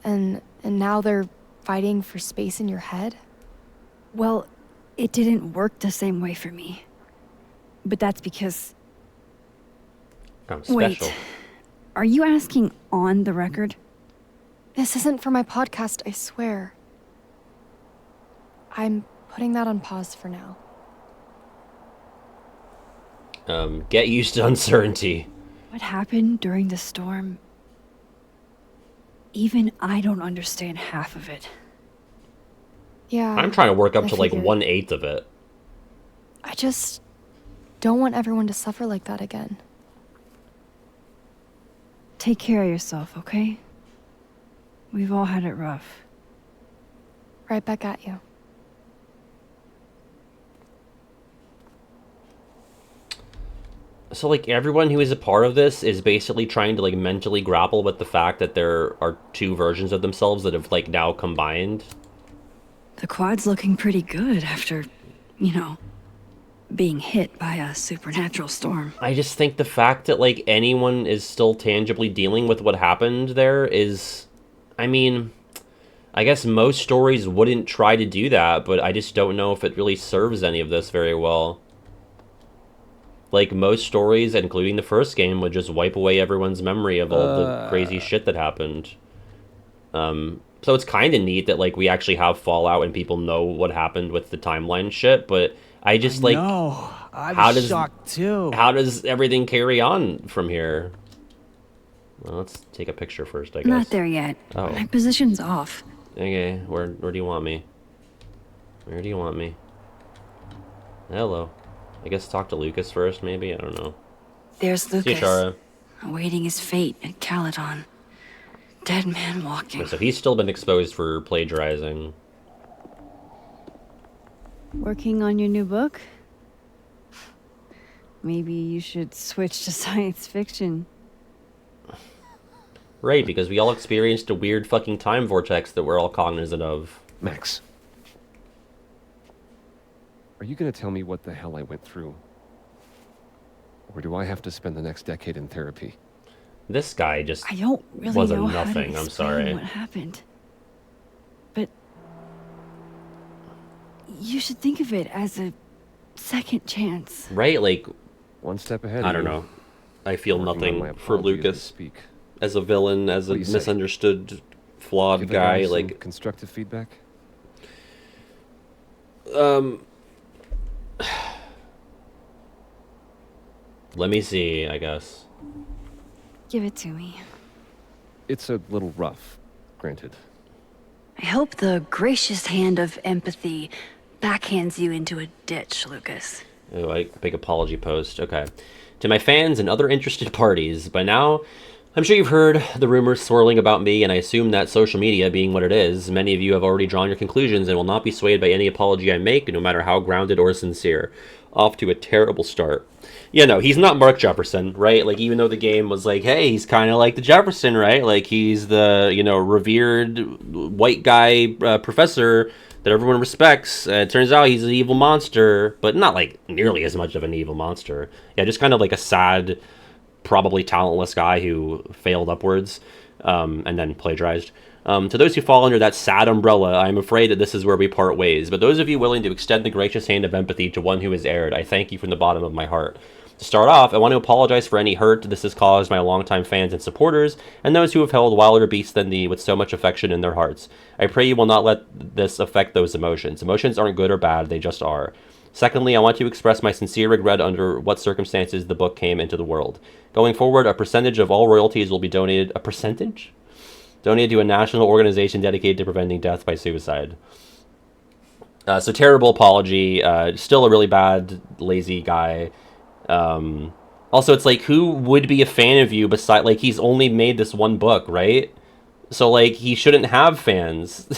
And now they're fighting for space in your head? Well, it didn't work the same way for me. But that's because... I'm special. Wait, are you asking on the record? This isn't for my podcast, I swear. I'm putting that on pause for now. Get used to uncertainty. What happened during the storm? Even I don't understand half of it. Yeah. I'm trying to work up I to like figured. 1/8 of it. I just don't want everyone to suffer like that again. Take care of yourself, okay? We've all had it rough. Right back at you. So like everyone who is a part of this is basically trying to like mentally grapple with the fact that there are two versions of themselves that have like now combined. The quad's looking pretty good after, you know, being hit by a supernatural storm. I just think the fact that like anyone is still tangibly dealing with what happened there is, I mean, I guess most stories wouldn't try to do that, but I just don't know if it really serves any of this very well. Like, most stories, including the first game, would just wipe away everyone's memory of all the crazy shit that happened. So it's kind of neat that, like, we actually have Fallout and people know what happened with the timeline shit, but I just, like... No, I was shocked, too. How does everything carry on from here? Well, let's take a picture first, I guess. Not there yet. Oh. My position's off. Okay, where do you want me? Where do you want me? Hello. I guess talk to Lucas first, maybe? I don't know. There's Lucas. See you, Shara. Awaiting his fate at Caledon. Dead man walking. So he's still been exposed for plagiarizing. Working on your new book? Maybe you should switch to science fiction. Right, because we all experienced a weird fucking time vortex that we're all cognizant of. Max. Are you gonna tell me what the hell I went through? Or do I have to spend the next decade in therapy? This guy just I don't really was a know how to nothing, I'm explain sorry. what happened. But you should think of it as a second chance. Right, like, One step ahead. I don't know. I feel nothing for Lucas as a villain, as a misunderstood, flawed guy. Like constructive feedback. Let me see, I guess. Give it to me. It's a little rough, granted. I hope the gracious hand of empathy backhands you into a ditch, Lucas. Oh, like big apology post. Okay. To my fans and other interested parties, by now, I'm sure you've heard the rumors swirling about me, and I assume that social media being what it is, many of you have already drawn your conclusions and will not be swayed by any apology I make, no matter how grounded or sincere. Off to a terrible start. Yeah, no, he's not Mark Jefferson, right? Like, even though the game was like, hey, he's kind of like the Jefferson, right? Like, he's the, you know, revered white guy professor that everyone respects. It turns out he's an evil monster, but not, like, nearly as much of an evil monster. Yeah, just kind of like a sad, probably talentless guy who failed upwards and then plagiarized. To those who fall under that sad umbrella, I am afraid that this is where we part ways. But those of you willing to extend the gracious hand of empathy to one who has erred, I thank you from the bottom of my heart. To start off, I want to apologize for any hurt this has caused my longtime fans and supporters, and those who have held wilder beasts than thee with so much affection in their hearts. I pray you will not let this affect those emotions. Emotions aren't good or bad, they just are. Secondly, I want to express my sincere regret under what circumstances the book came into the world. Going forward, a percentage of all royalties will be donated. A percentage? Donated to a national organization dedicated to preventing death by suicide. So terrible apology. Still a really bad, lazy guy. Also, it's like, who would be a fan of you besides, like, he's only made this one book, right? So, like, he shouldn't have fans.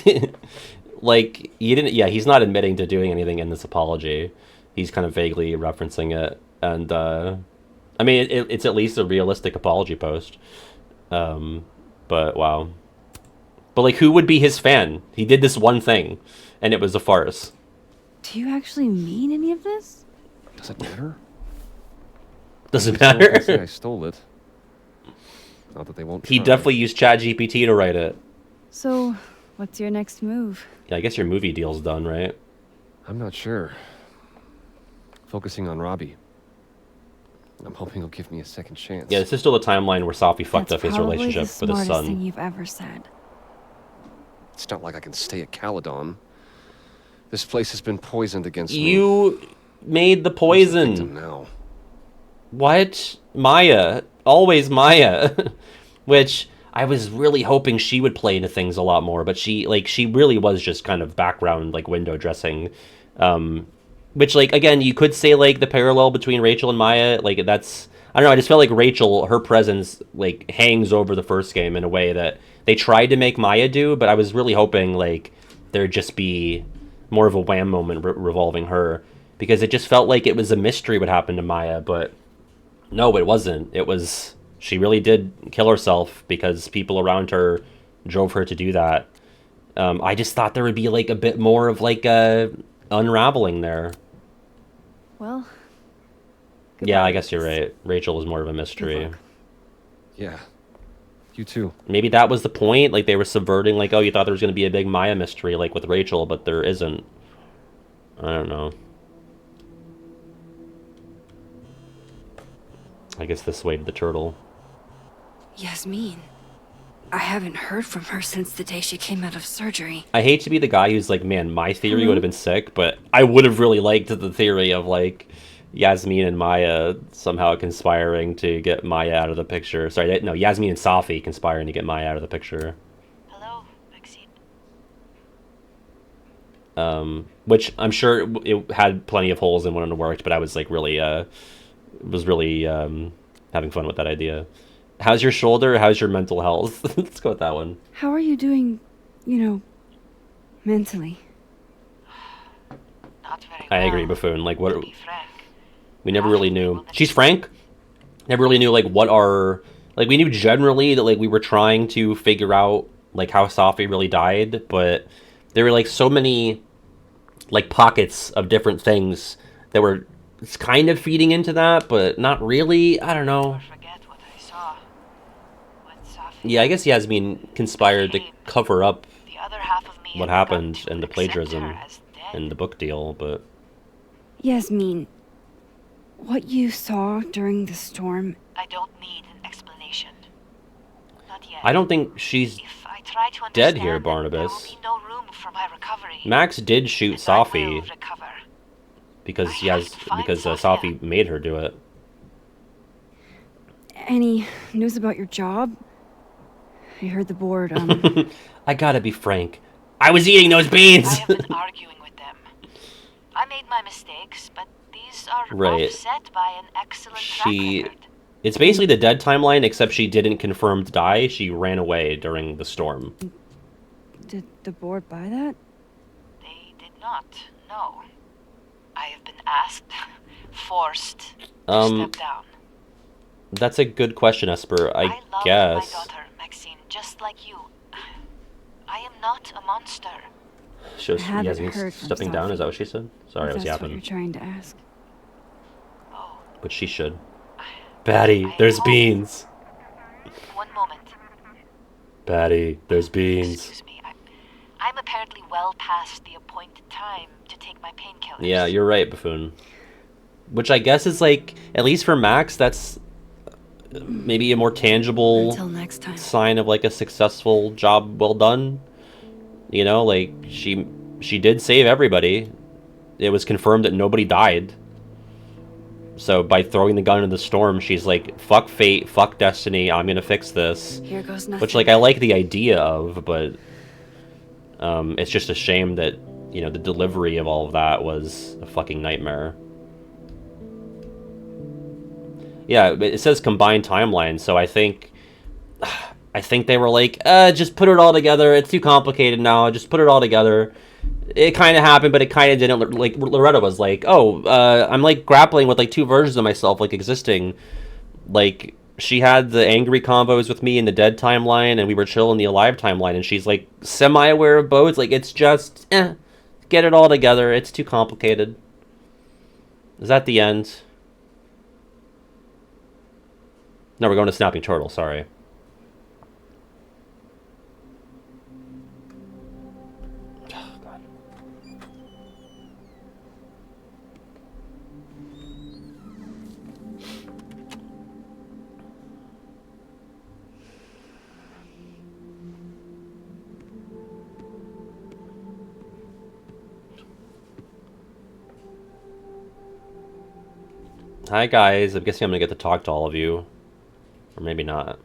Like, you didn't, yeah, he's not admitting to doing anything in this apology. He's kind of vaguely referencing it. And, I mean, it's at least a realistic apology post. But, wow. But, like, who would be his fan? He did this one thing, and it was a farce. Do you actually mean any of this? Does it matter? Doesn't matter. I'll say I stole it. Not that they won't He try. definitely used ChatGPT to write it. So, what's your next move? Yeah, I guess your movie deal's done, right? I'm not sure. Focusing on Robbie. I'm hoping he'll give me a second chance. Yeah, this is still the timeline where Safi fucked up his Probably relationship the with his smartest son. thing you've ever said. It's not like I can stay at Caledon. This place has been poisoned against me. You made the poison. Who's the victim now? What? Maya. Always Maya. Which I was really hoping she would play into things a lot more, but she really was just kind of background, like, window dressing. Which, like, again, you could say, like, the parallel between Rachel and Maya, like, that's, I don't know, I just felt like Rachel, her presence, like, hangs over the first game in a way that they tried to make Maya do, but I was really hoping, like, there'd just be more of a wham moment revolving her, because it just felt like it was a mystery what happened to Maya, but no, it wasn't. It was, she really did kill herself because people around her drove her to do that. I just thought there would be, like, a bit more of, like, a unraveling there. Well, yeah, I guess you're right. Rachel was more of a mystery. Yeah, you too. Maybe that was the point. Like, they were subverting, like, oh, you thought there was going to be a big Maya mystery, like, with Rachel, but there isn't. I don't know. I guess this way to the turtle. Yasmin. I haven't heard from her since the day she came out of surgery. I hate to be the guy who's like, man, my theory would have been sick, but I would have really liked the theory of, like, Yasmin and Maya somehow conspiring to get Maya out of the picture. Sorry, no, Yasmin and Safi conspiring to get Maya out of the picture. Hello, Maxine. Which I'm sure it had plenty of holes and wouldn't have worked, but I was, like, really, having fun with that idea. How's your shoulder? How's your mental health? Let's go with that one. How are you doing, you know, mentally? Not very I agree, Buffoon. Like, what? We never really knew. She's frank. Never really knew, like, what our, like, we knew generally that, like, we were trying to figure out, like, how Safi really died, but there were, like, so many, like, pockets of different things that were kind of feeding into that, but not really. I don't know. Yeah, I guess Yasmin conspired to cover up what happened and the plagiarism and the book deal, but... Yasmin, What you saw during the storm... I don't need an explanation. Not yet. I don't think she's If I try to dead here, understand, Barnabas. there will be no room for my recovery. Max did shoot Safi. Recover. Because Safi made her do it. Any news about your job? I heard the board, I gotta be frank. I was eating those beans! I have been arguing with them. I made my mistakes, but these are offset by an excellent track record. It's basically the dead timeline, except she didn't confirm to die. She ran away during the storm. Did the board buy that? They did not, no. I have been asked, forced to step down. That's a good question, Esper. I guess. My daughter, Maxine, just like you. I am not a monster. She was stepping down, is that what she said? Sorry, I was yapping. That's what you're trying to ask. But she should. Batty, there's beans. One moment. Batty, there's beans. Excuse me. I'm apparently well past the appointed time to take my painkillers. Yeah, you're right, Buffoon. Which I guess is like, at least for Max, that's maybe a more tangible sign of like a successful job well done. You know, like she did save everybody. It was confirmed that nobody died. So by throwing the gun in the storm, she's like, fuck fate, fuck destiny, I'm gonna fix this. Here goes nothing. Which, like, I like the idea of, but it's just a shame that, you know, the delivery of all of that was a fucking nightmare. Yeah, it says combined timeline, so I think they were like, just put it all together, it's too complicated now, just put it all together. It kind of happened, but it kind of didn't. Like, Loretta was like, I'm, like, grappling with, like, two versions of myself, like, existing. Like, she had the angry combos with me in the dead timeline, and we were chill in the alive timeline, and she's, like, semi-aware of both. Like, it's just, get it all together. It's too complicated. Is that the end? No, we're going to Snapping Turtle, sorry. Hi guys, I'm guessing I'm gonna get to talk to all of you. Or maybe not.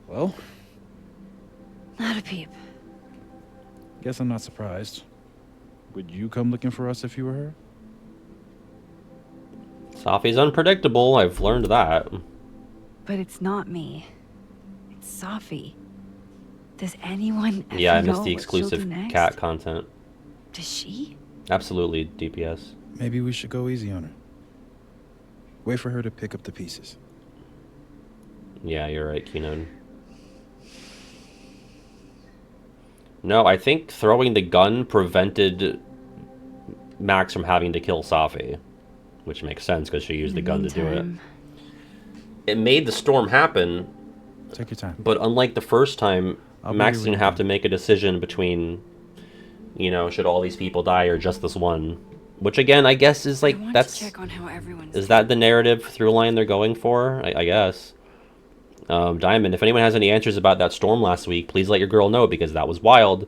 Well? Not a peep. Guess I'm not surprised. Would you come looking for us if you were her? Safi's unpredictable, I've learned that. But it's not me. It's Safi. Does anyone ever Yeah, I know missed the what she'll exclusive do next? cat content. Does she? Absolutely, DPS. Maybe we should go easy on her. Wait for her to pick up the pieces. Yeah, you're right, Keenan. No, I think throwing the gun prevented Max from having to kill Safi. Which makes sense, because she used the gun to do it. It made the storm happen. Take your time. But unlike the first time, Max didn't have to make a decision between, you know, should all these people die or just this one. Which again, I guess is like, that's... check on how everyone's is that the narrative through line they're going for? I guess. Diamond, if anyone has any answers about that storm last week, please let your girl know, because that was wild.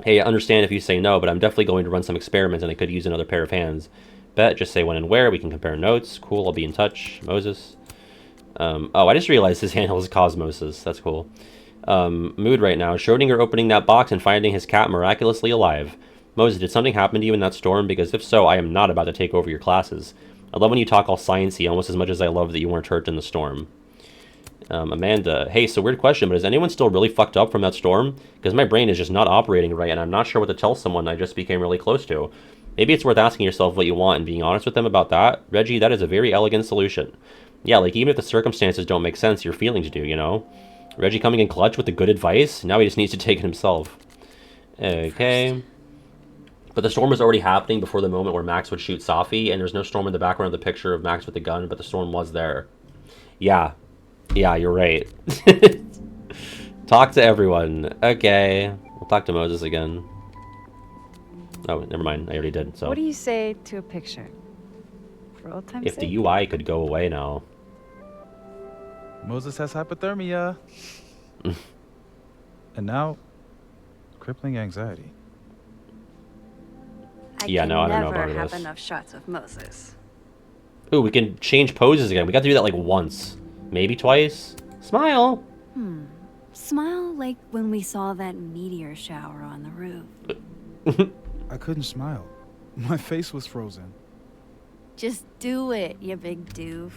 Hey, I understand if you say no, but I'm definitely going to run some experiments and I could use another pair of hands. Bet, just say when and where, we can compare notes. Cool, I'll be in touch. Moses. Oh, I just realized his handle is Cosmosis. That's cool. Mood right now. Schrodinger opening that box and finding his cat miraculously alive. Moses, did something happen to you in that storm? Because if so, I am not about to take over your classes. I love when you talk all sciencey, almost as much as I love that you weren't hurt in the storm. Amanda, hey, so weird question, but is anyone still really fucked up from that storm? Because my brain is just not operating right, and I'm not sure what to tell someone I just became really close to. Maybe it's worth asking yourself what you want and being honest with them about that. Reggie, that is a very elegant solution. Yeah, like, even if the circumstances don't make sense, your feelings do, you know? Reggie coming in clutch with the good advice? Now he just needs to take it himself. Okay. But the storm was already happening before the moment where Max would shoot Safi, and there's no storm in the background of the picture of Max with the gun, but the storm was there. Yeah. Yeah, you're right. Talk to everyone. Okay. We'll talk to Moses again. Oh, never mind. I already did. So What do you say to a picture? For old time's if sake? the UI could go away now. Moses has hypothermia. And now, crippling anxiety. Yeah, no, I don't know about never have this. enough shots of Moses. Ooh, we can change poses again. We got to do that like once. Maybe twice. Smile. Smile like when we saw that meteor shower on the roof. I couldn't smile. My face was frozen. Just do it, you big doof.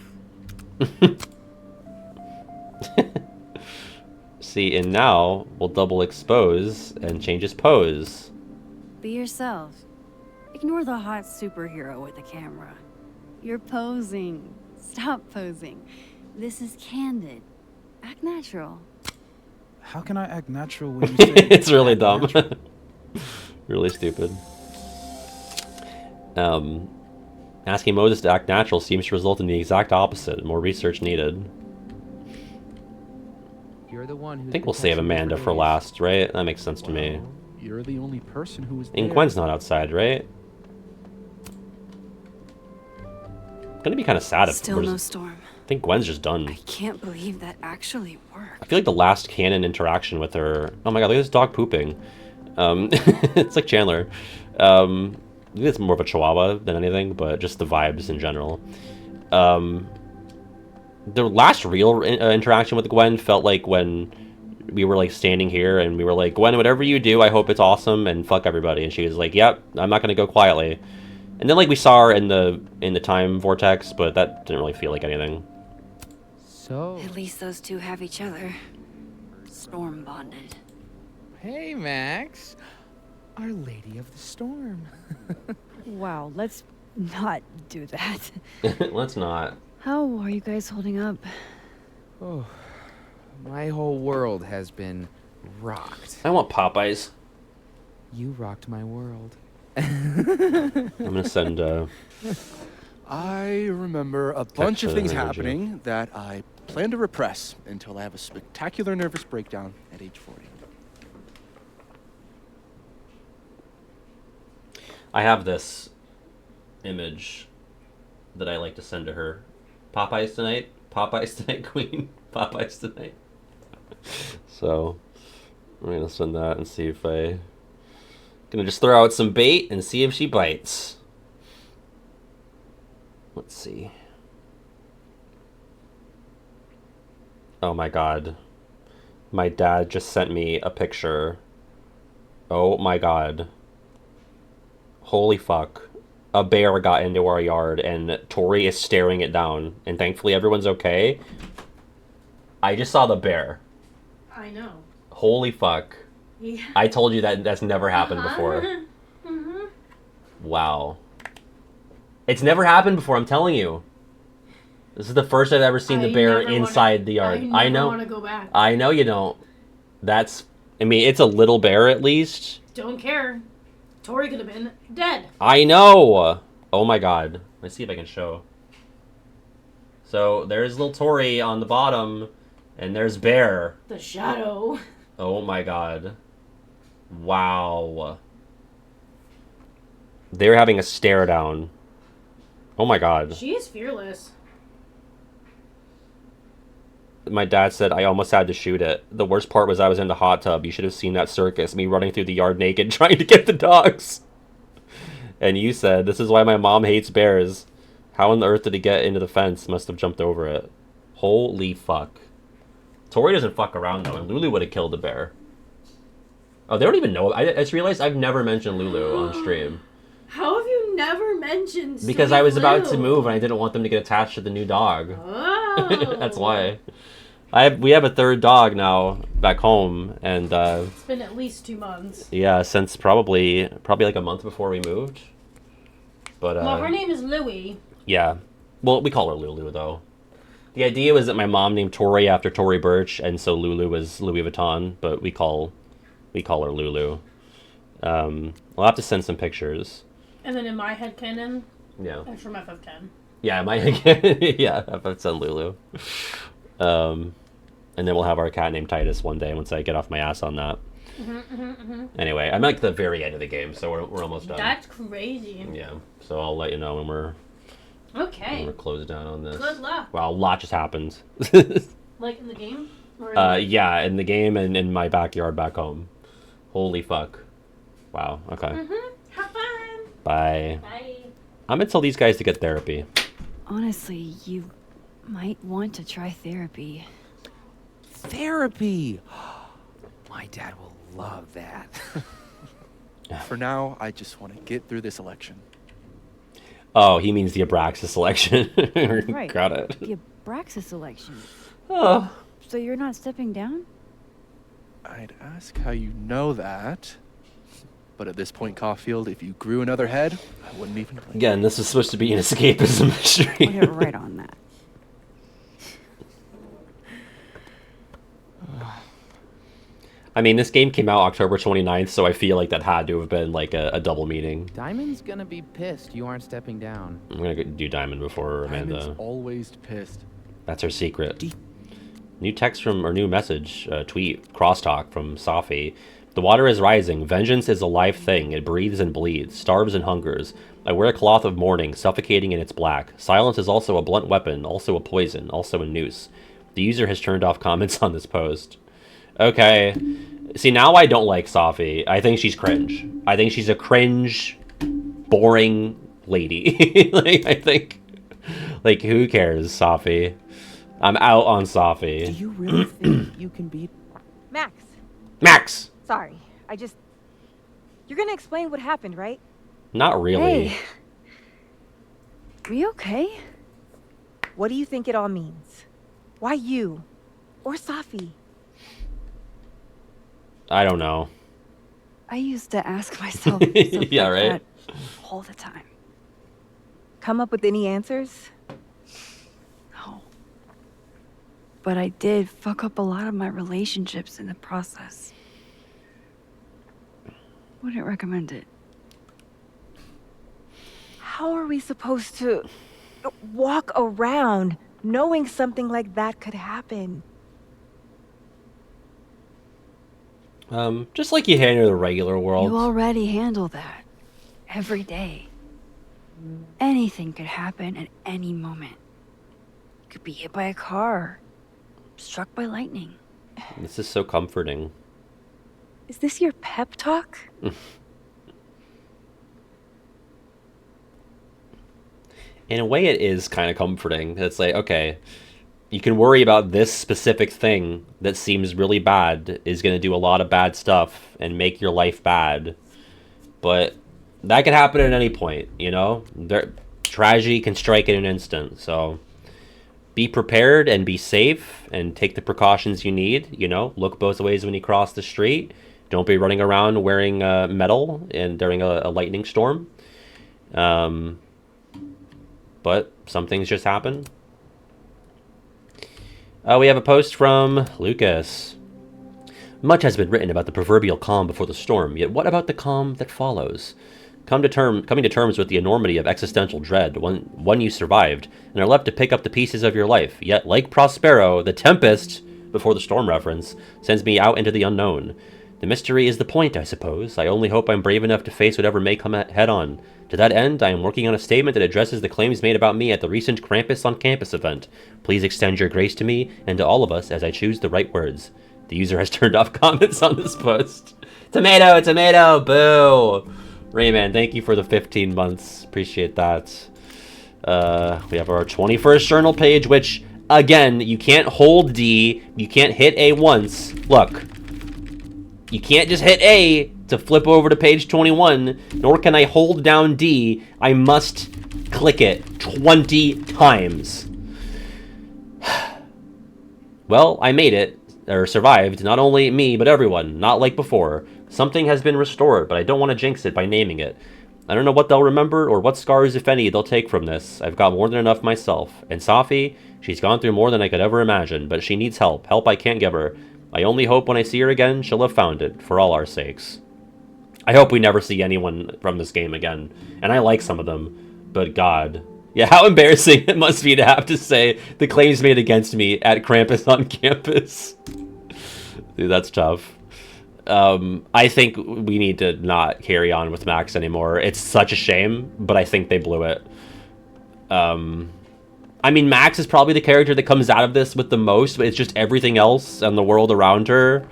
See, and now we'll double expose and change his pose. Be yourself. Ignore the hot superhero with the camera. You're posing. Stop posing. This is candid. Act natural. How can I act natural when you say It's really act dumb. natural? Really stupid. Asking Moses to act natural seems to result in the exact opposite. More research needed. You're the one who I think we'll save Amanda for last, right? That makes sense to me. You're the only person who was And there. Gwen's not outside, right? Gonna be kind of sad if Still we're no just- storm. I think Gwen's just done. I can't believe that actually worked. I feel like the last canon interaction with her. Oh my god, look at this dog pooping. It's like Chandler. I think it's more of a Chihuahua than anything, but just the vibes in general. The last real interaction with Gwen felt like when we were like standing here and we were like, Gwen, whatever you do, I hope it's awesome and fuck everybody. And she was like, yep, I'm not gonna go quietly. And then like we saw her in the time vortex, but that didn't really feel like anything. So, At least those two have each other. Storm bonded. hey, Max. Our Lady of the Storm. Wow, let's not do that. Let's not. How are you guys holding up? Oh, my whole world has been rocked. I want Popeyes. You rocked my world. I'm gonna send I remember a bunch of to things energy. happening that I plan to repress until I have a spectacular nervous breakdown at age 40. I have this image that I like to send to her. Popeyes tonight? Popeyes tonight, Queen? Popeyes tonight? So, I'm gonna send that and see if gonna just throw out some bait and see if she bites. Let's see. Oh my god. My dad just sent me a picture. Oh my god. Holy fuck. A bear got into our yard and Tori is staring it down. And thankfully everyone's okay. I just saw the bear. I know. Holy fuck. Yeah. I told you that that's never happened before. Mhm. Wow. It's never happened before, I'm telling you. This is the first I've ever seen the bear inside the yard. I know. want to go back. I know you don't. That's, I mean, it's a little bear at least. Don't care. Tori could have been dead. I know. Oh my god. Let's see if I can show. So there's little Tori on the bottom, and there's Bear. The shadow. Oh my god. Wow. They're having a stare down. Oh my god. She is fearless. My dad said I almost had to shoot it. The worst part was I was in the hot tub. You should have seen that circus. Me running through the yard naked trying to get the dogs. And you said, this is why my mom hates bears. How on the earth did he get into the fence? Must have jumped over it. Holy fuck. Tori doesn't fuck around though, and Lulu would have killed the bear. Oh, they don't even know. I just realized I've never mentioned Lulu on stream. How have you never mentioned Because Sweet I was about to Lou? move and I didn't want them to get attached to the new dog. Oh. That's why. We have a third dog now back home, and It's been at least 2 months. yeah, since probably like a month before we moved. But Well, her name is Louie. yeah, well, we call her Lulu though. The idea was that my mom named Tori after Tory Burch, and so Lulu was Louis Vuitton, but we call her Lulu. We'll have to send some pictures. And then in my headcanon, Yeah. I'm from FF10. Yeah, yeah, I've sent Lulu. And then we'll have our cat named Titus one day once I get off my ass on that. Anyway, I'm like the very end of the game, so we're almost done. That's crazy. Yeah, so I'll let you know when we're closed down on this. Good luck. Wow, a lot just happened. Like in the game? Or yeah, in the game and in my backyard back home. Holy fuck. Wow, okay. Have fun. Bye. Bye. I'm gonna tell these guys to get therapy. Honestly, you might want to try therapy. Therapy! My dad will love that. For now, I just want to get through this election. Oh, he means the Abraxas election. Right. Got it. The Abraxas election. Oh. So you're not stepping down? I'd ask how you know that. But at this point, Caulfield, if you grew another head, I wouldn't even blink. Again, this is supposed to be an escapism mystery. Put it right on that. I mean, this game came out October 29th, so I feel like that had to have been like a double meeting. Diamond's gonna be pissed you aren't stepping down. I'm gonna do Diamond before Amanda. Diamond's always pissed. That's her secret. New text from, or new message, tweet, crosstalk from Safi. The water is rising. Vengeance is a live thing. It breathes and bleeds, starves and hungers. I wear a cloth of mourning, suffocating in its black. Silence is also a blunt weapon, also a poison, also a noose. The user has turned off comments on this post. Okay. See, now I don't like Safi. I think she's cringe. I think she's a cringe, boring lady. Like, I think, like, who cares, Safi? I'm out on Safi. Do you really think you can beat Max? Max! Sorry, you're gonna explain what happened, right? Not really. Hey. We okay? What do you think it all means? Why you? Or Safi? I don't know. I used to ask myself stuff Yeah, like right? that all the time. Come up with any answers? No. But I did fuck up a lot of my relationships in the process. Wouldn't recommend it. How are we supposed to walk around knowing something like that could happen? Just like you handle the regular world. You already handle that. Every day. Anything could happen at any moment. You could be hit by a car. Struck by lightning. This is so comforting. Is this your pep talk? In a way, it is kind of comforting. It's like, okay, you can worry about this specific thing that seems really bad, is going to do a lot of bad stuff and make your life bad. But that could happen at any point, you know? Tragedy can strike in an instant, so be prepared and be safe and take the precautions you need, you know? Look both ways when you cross the street. Don't be running around wearing metal and during a lightning storm. But some things just happen. We have a post from Lucas. Much has been written about the proverbial calm before the storm, yet what about the calm that follows? Coming to terms with the enormity of existential dread, one you survived, and are left to pick up the pieces of your life. Yet, like Prospero, the Tempest, before the storm reference, sends me out into the unknown. The mystery is the point, I suppose. I only hope I'm brave enough to face whatever may come head-on. To that end, I am working on a statement that addresses the claims made about me at the recent Krampus on Campus event. Please extend your grace to me and to all of us as I choose the right words. The user has turned off comments on this post. Tomato, tomato, boo! Rayman, thank you for the 15 months. Appreciate that. We have our 21st journal page, which, again, you can't hold D. You can't hit A once. Look. You can't just hit A to flip over to page 21, nor can I hold down D. I must click it 20 times. Well, I made it, or survived, not only me, but everyone, not like before. Something has been restored, but I don't want to jinx it by naming it. I don't know what they'll remember, or what scars, if any, they'll take from this. I've got more than enough myself. And Safi, she's gone through more than I could ever imagine, but she needs help. Help I can't give her. I only hope when I see her again, she'll have found it, for all our sakes. I hope we never see anyone from this game again. And I like some of them, but God. Yeah, how embarrassing it must be to have to say the claims made against me at Krampus on Campus. Dude, that's tough. I think we need to not carry on with Max anymore. It's such a shame, but I think they blew it. I mean, Max is probably the character that comes out of this with the most, but it's just everything else and the world around her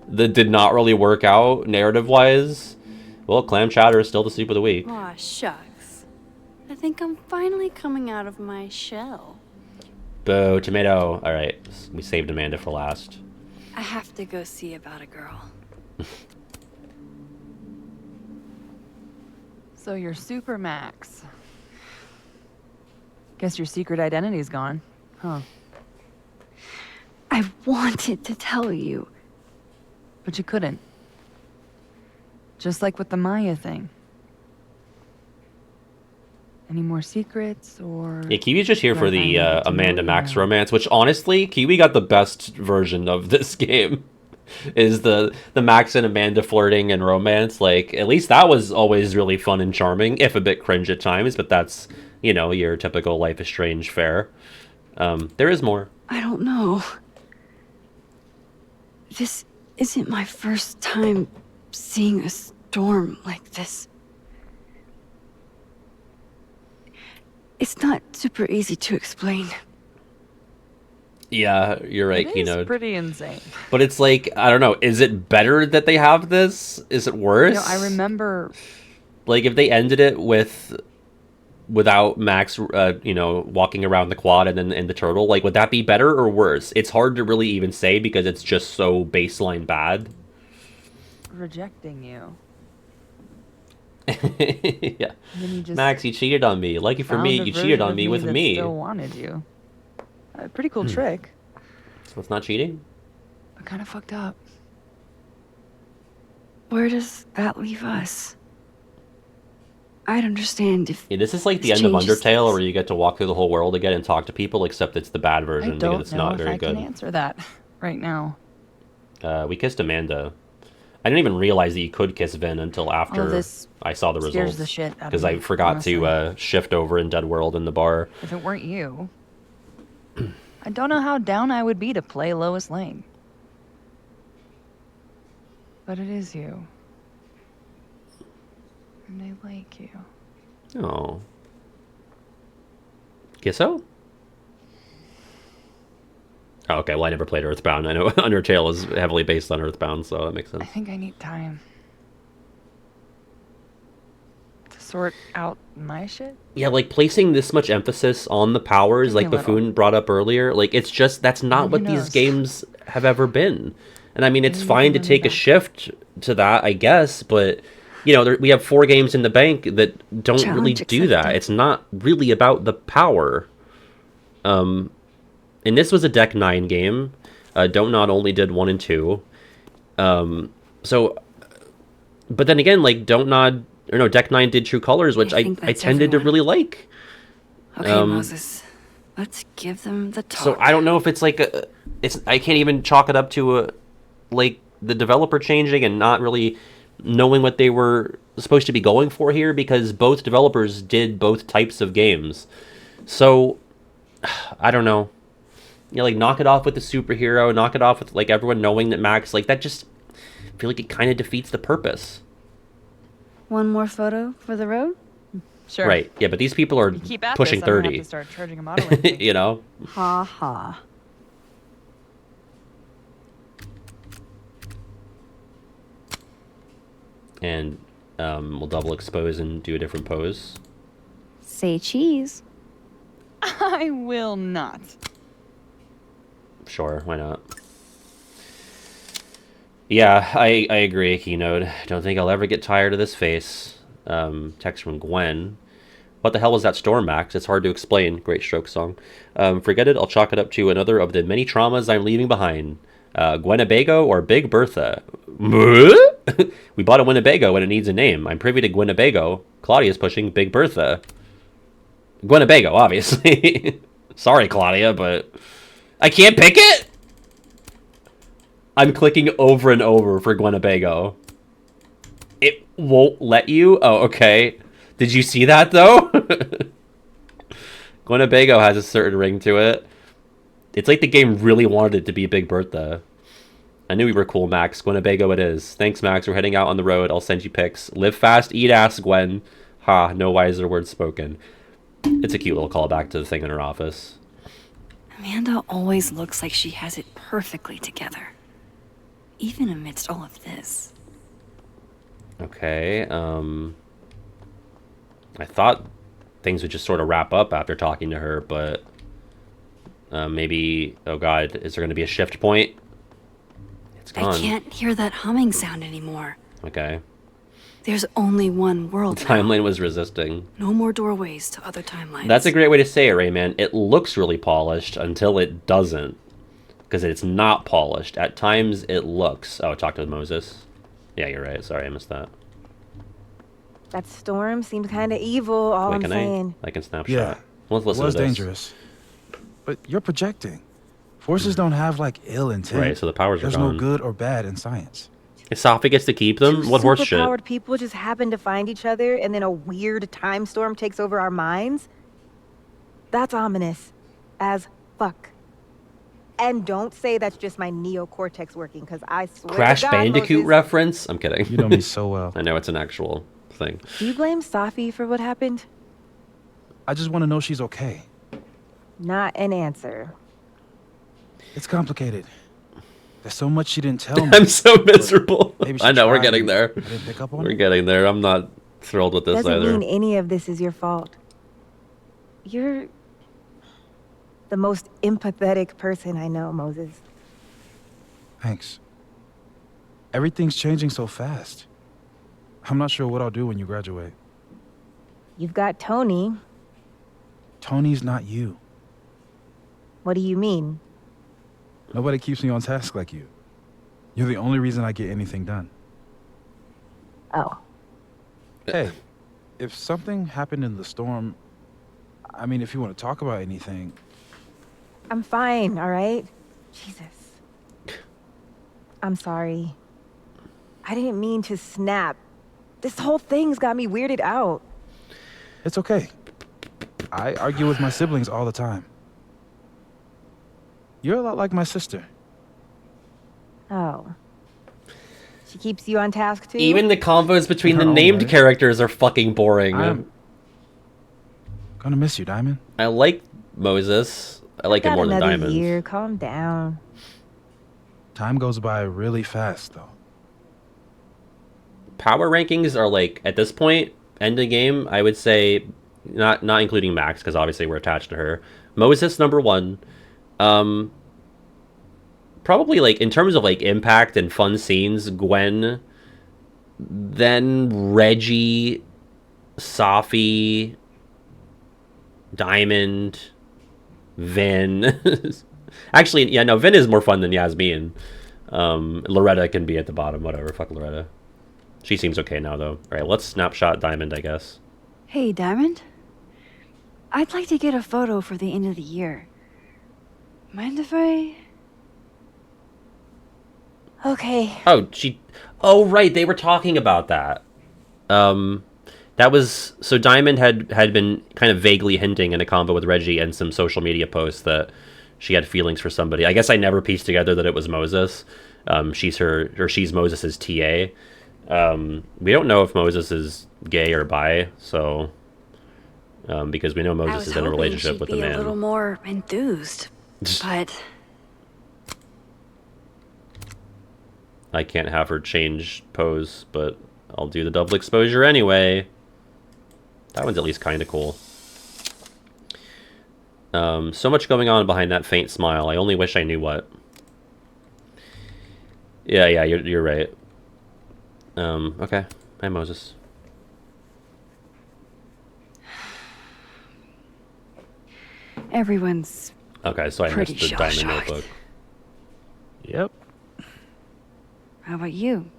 that did not really work out narrative-wise. Well, clam chowder is still the soup of the week. Aw, shucks. I think I'm finally coming out of my shell. Boo, tomato. All right, we saved Amanda for last. I have to go see about a girl. So you're Super Max. Guess your secret identity's gone, huh? I wanted to tell you. But you couldn't. Just like with the Maya thing. Any more secrets, or... Yeah, Kiwi's just here for the Amanda Max romance, which honestly, Kiwi got the best version of this game. Is the Max and Amanda flirting and romance. Like, at least that was always really fun and charming, if a bit cringe at times, but that's, you know, your typical Life is Strange fare. There is more. I don't know. This isn't my first time seeing a storm like this. It's not super easy to explain. Yeah, you're right, It Keynote. is pretty insane. But it's like, I don't know, is it better that they have this? Is it worse? You know, I remember... Like, if they ended it without Max, you know, walking around the quad and then in the turtle, like, would that be better or worse? It's hard to really even say because it's just so baseline bad. Rejecting you. Yeah. You just Max, you cheated on me. Lucky for me, you cheated on me with me. Still wanted you. Pretty cool trick. So it's not cheating? But kind of fucked up. Where does that leave us? I'd understand if... Yeah, this is like the end of Undertale where you get to walk through the whole world again and talk to people, except it's the bad version I because don't it's know not if very I good. can answer that right now. We kissed Amanda. I didn't even realize that you could kiss Vin until after this I saw the scares results. the shit out of Because me, I forgot to shift over in Dead World in the bar. If it weren't you, I don't know how down I would be to play Lois Lane. But it is you. And I like you. Oh. Guess so? Oh, okay, well, I never played Earthbound. I know Undertale is heavily based on Earthbound, so that makes sense. I think I need time to sort out my shit. Yeah, like, placing this much emphasis on the powers, like Buffoon brought up earlier, like, it's just, that's not what these games have ever been. And, I mean, it's fine to take a shift to that, I guess, but, you know, we have 4 games in the bank that don't really do that. It's not really about the power. And this was a Deck 9 game. Don't Nod only did 1 and 2. So, but then again, like, Deck 9 did True Colors, which I tended to really like. Okay, Moses. Let's give them the talk. So I don't know if it's like I can't even chalk it up to like the developer changing and not really knowing what they were supposed to be going for here, because both developers did both types of games. So I don't know. You know, like, knock it off with the superhero, knock it off with, like, everyone knowing that Max, like, that just, I feel like it kind of defeats the purpose. One more photo for the road? Sure. Right, yeah, but these people are Keep at pushing this, I'm gonna 30. have to start charging a modeling fee. You know? Ha ha. And we'll double expose and do a different pose. Say cheese. I will not. Sure, why not? Yeah, I agree, Keynote. Don't think I'll ever get tired of this face. Text from Gwen. What the hell was that storm, Max? It's hard to explain. Great Stroke song. Forget it, I'll chalk it up to another of the many traumas I'm leaving behind. Gwenabago or Big Bertha? We bought a Winnebago and it needs a name. I'm privy to Gwenabago. Claudia's pushing Big Bertha. Gwenabago, obviously. Sorry, Claudia, but I can't pick it? I'm clicking over and over for Gwenabago. It won't let you? Oh, okay. Did you see that, though? Gwenabago has a certain ring to it. It's like the game really wanted it to be Big Bertha. I knew we were cool, Max. Winnebago it is. Thanks, Max. We're heading out on the road. I'll send you pics. Live fast, eat ass, Gwen. Ha, no wiser words spoken. It's a cute little callback to the thing in her office. Amanda always looks like she has it perfectly together. Even amidst all of this. Okay, I thought things would just sort of wrap up after talking to her, but maybe, oh god, is there going to be a shift point? It's gone. I can't hear that humming sound anymore. Okay. There's only one world The now. timeline was resisting. No more doorways to other timelines. That's a great way to say it, Rayman. It looks really polished until it doesn't. Because it's not polished. At times, it looks... Oh, talk to Moses. Yeah, you're right. Sorry, I missed that. That storm seemed kind of evil, all Wait, I'm saying. I can snapshot. Yeah, Let's listen it was to this. dangerous. But you're projecting. Forces don't have, like, ill intent. Right, so the powers are There's gone. no good or bad in science. If Safi gets to keep them, what horse shit? Superpowered people just happen to find each other and then a weird time storm takes over our minds? That's ominous. As fuck. And don't say that's just my neocortex working, because I swear Crash to God, Bandicoot Moses, reference? I'm kidding. You know me so well. I know it's an actual thing. Do you blame Safi for what happened? I just want to know she's okay. Not an answer. It's complicated. There's so much she didn't tell me. I'm so miserable. Maybe she I know, we're tried getting and there. I didn't pick up on We're it. getting there. I'm not thrilled with this Doesn't either. mean any of this is your fault. You're the most empathetic person I know, Moses. Thanks. Everything's changing so fast. I'm not sure what I'll do when you graduate. You've got Tony. Tony's not you. What do you mean? Nobody keeps me on task like you. You're the only reason I get anything done. Oh. Hey, if something happened in the storm, I mean, if you want to talk about anything, I'm fine, all right? Jesus. I'm sorry. I didn't mean to snap. This whole thing's got me weirded out. it's okay. I argue with my siblings all the time. You're a lot like my sister. Oh. She keeps you on task too? Even the combos between In the her own named way. characters are fucking boring. I'm gonna miss you, Diamond. I like Moses. I like him Got more than another Diamond. year. Calm down. Time goes by really fast, though. Power rankings are like, at this point, end of game, I would say, not including Max, because obviously we're attached to her. Moses, number 1. Probably, like, in terms of, like, impact and fun scenes, Gwen, then Reggie, Safi, Diamond, Vin. Actually, yeah, no, Vin is more fun than Yasmin. Loretta can be at the bottom, whatever, fuck Loretta. She seems okay now, though. Alright, let's snapshot Diamond, I guess. Hey, Diamond? I'd like to get a photo for the end of the year. Mind if I... Okay. Oh, right, they were talking about that. That was... So Diamond had been kind of vaguely hinting in a convo with Reggie and some social media posts that she had feelings for somebody. I guess I never pieced together that it was Moses. She's Moses's TA. We don't know if Moses is gay or bi, so... because we know Moses is in a relationship with a I was hoping she'd be man. a little more enthused, but... I can't have her change pose, but I'll do the double exposure anyway. That one's at least kind of cool. So much going on behind that faint smile. I only wish I knew what. Yeah, you're right. Okay. Hi, Moses. Everyone's Okay, so I pretty missed the shell-shocked. diamond notebook. Yep. How about you?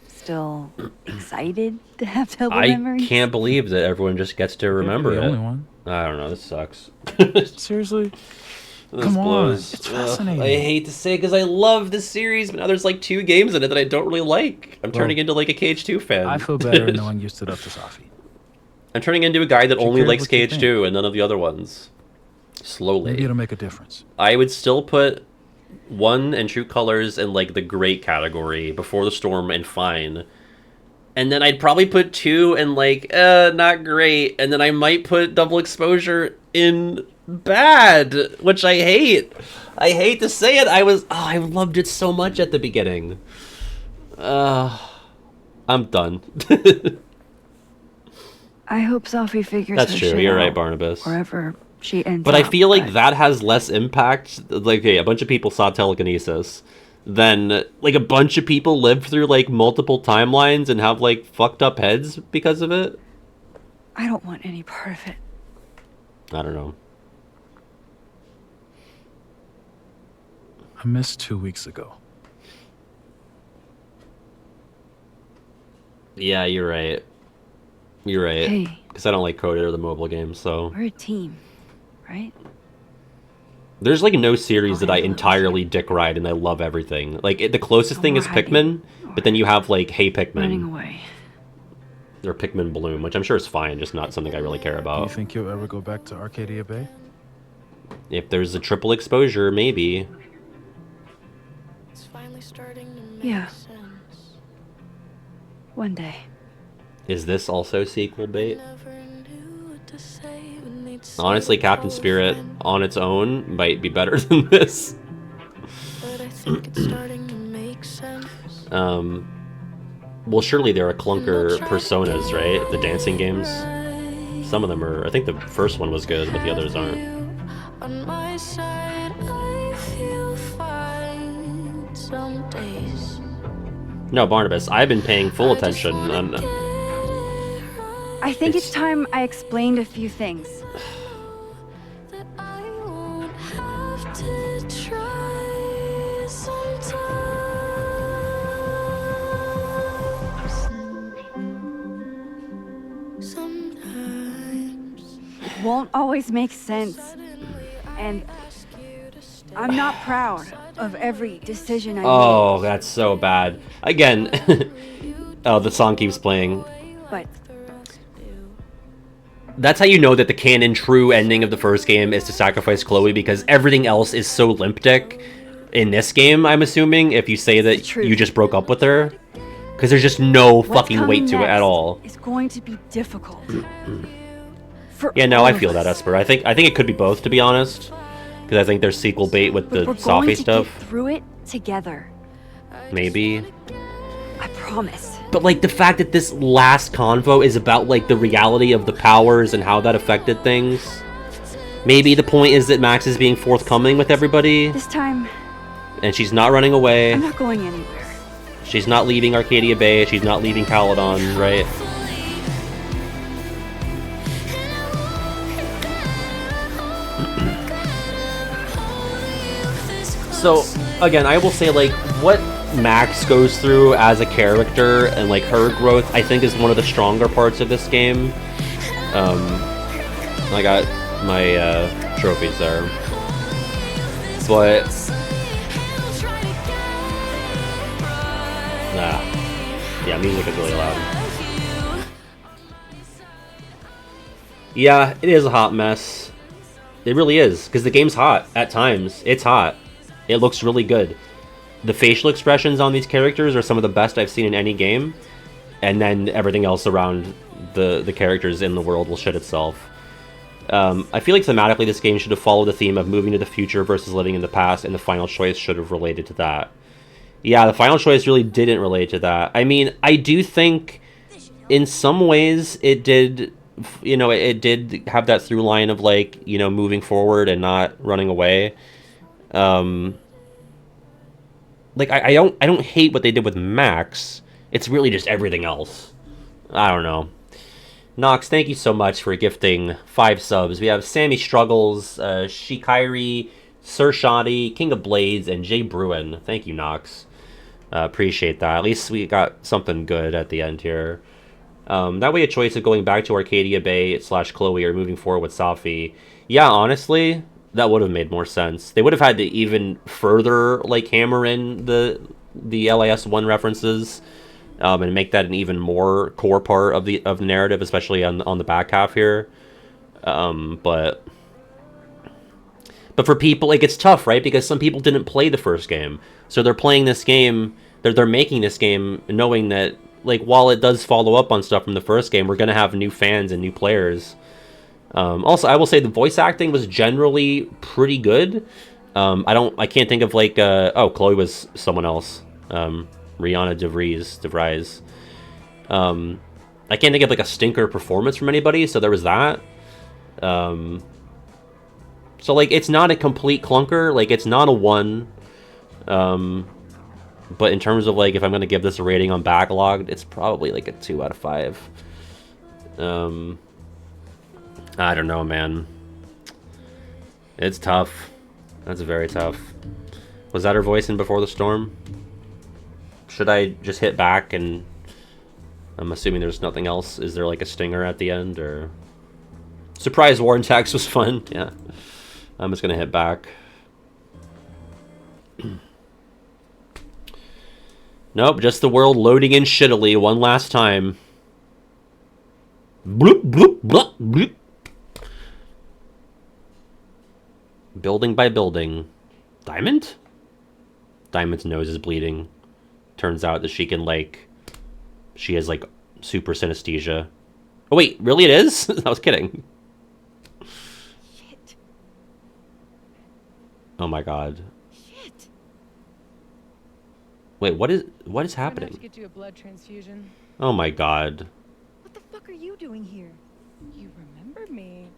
Still excited to have double I memories? can't believe that everyone just gets to remember the it. only one. I don't know. This sucks. Seriously? This Come on, blows. it's Ugh, fascinating. I hate to say because I love this series, but now there's like 2 games in it that I don't really like. I'm turning into like a KH2 fan. I feel better knowing you stood up to Safi. I'm turning into a guy that She only cares likes what you KH2 and none of the other ones. Slowly. Maybe it'll make a difference. I would still put 1 in True Colors in like the great category, Before the Storm and Fine. And then I'd probably put 2 in like not great, and then I might put Double Exposure in bad, which I hate. I hate to say it. I loved it so much at the beginning. I'm done. I hope Safi figures That's her true. shit You're right, out Barnabas. wherever she ends But up. I feel like that has less impact. Like, okay, a bunch of people saw telekinesis. Then, like, a bunch of people lived through, like, multiple timelines and have, like, fucked up heads because of it. I don't want any part of it. I don't know. I missed 2 weeks ago. Yeah, you're right. You're right. Hey. Because I don't like Coded or the mobile games, so... We're a team, right? There's, like, no series that I entirely dick ride and I love everything. Like, the closest thing is Pikmin, but then you have, like, Hey Pikmin. Running away. Or Pikmin Bloom, which I'm sure is fine, just not something I really care Do you about. think you'll ever go back to Arcadia Bay? If there's a triple exposure, maybe. It's finally starting to make Yeah. sense. One day. Is this also sequel bait? Honestly, Captain Spirit on its own might be better than this. But I think it's starting to make sense. Well, surely there are clunker personas, right? The dancing games. Some of them are. I think the first one was good, but the others aren't. On my side, I feel fine some days. No, Barnabas, I've been paying full attention. I think it's time I explained a few things. Have to try sometimes. It won't always make sense. And I'm not proud of every decision I Oh, that's so bad. Again. Oh, the song keeps playing. make. But That's how you know that the canon true ending of the first game is to sacrifice Chloe, because everything else is so limp dick in this game, I'm assuming, if you say that you just broke up with her. Because there's just no fucking weight to it at all. it's going to be difficult. Yeah, no, I feel that, Esper. I think it could be both, to be honest. Because I think there's sequel bait with the We're going Safi to stuff. get through it together. Maybe. I promise. But, like, the fact that this last convo is about, like, the reality of the powers and how that affected things. Maybe the point is that Max is being forthcoming with everybody. This time, And she's not running away. I'm not going anywhere. She's not leaving Arcadia Bay. She's not leaving Caledon, right? So, again, I will say, like, what Max goes through as a character and, like, her growth, I think is one of the stronger parts of this game. I got my trophies there. But... yeah, music is really loud. Yeah, it is a hot mess. It really is, because the game's hot at times. It's hot. It looks really good. The facial expressions on these characters are some of the best I've seen in any game. And then everything else around the characters in the world will shit itself. I feel like thematically this game should have followed the theme of moving to the future versus living in the past, and the final choice should have related to that. Yeah, the final choice really didn't relate to that. I mean, I do think in some ways it did, you know, it did have that through line of, like, you know, moving forward and not running away. Like, I don't hate what they did with Max. It's really just everything else. I don't know. Nox, thank you so much for gifting 5 subs. We have Sammy Struggles, Shikairi, Sir Shoddy, King of Blades, and Jay Bruin. Thank you, Nox. Appreciate that. At least we got something good at the end here. That way a choice of going back to Arcadia Bay / Chloe or moving forward with Safi. Yeah, honestly, that would have made more sense. They would have had to even further, like, hammer in the LAS1 references and make that an even more core part of the narrative, especially on the back half here. But But for people, like, it's tough, right? Because some people didn't play the first game. So they're playing this game, they're making this game knowing that, like, while it does follow up on stuff from the first game, we're going to have new fans and new players. Also, I will say the voice acting was generally pretty good. I can't think of, like, oh, Chloe was someone else. Rihanna DeVries. I can't think of, like, a stinker performance from anybody, so there was that. So, like, it's not a complete clunker. Like, it's not a 1. But in terms of, like, if I'm going to give this a rating on Backlogged, it's probably, like, a 2 out of 5. I don't know, man. It's tough. That's very tough. Was that her voice in Before the Storm? Should I just hit back and... I'm assuming there's nothing else. Is there, like, a stinger at the end, or... Surprise War and Tax was fun, yeah. I'm just gonna hit back. Nope, just the world loading in shittily one last time. Bloop, bloop, bloop, bloop. Building by building. Diamond? Diamond's nose is bleeding. Turns out that she can, like... She has, like, super synesthesia. Oh, wait, really it is? I was kidding. Shit. Oh my god. Shit. Wait, what is I'm gonna have happening? to get you a blood transfusion. Oh my god. What the fuck are you doing here? You remembered me.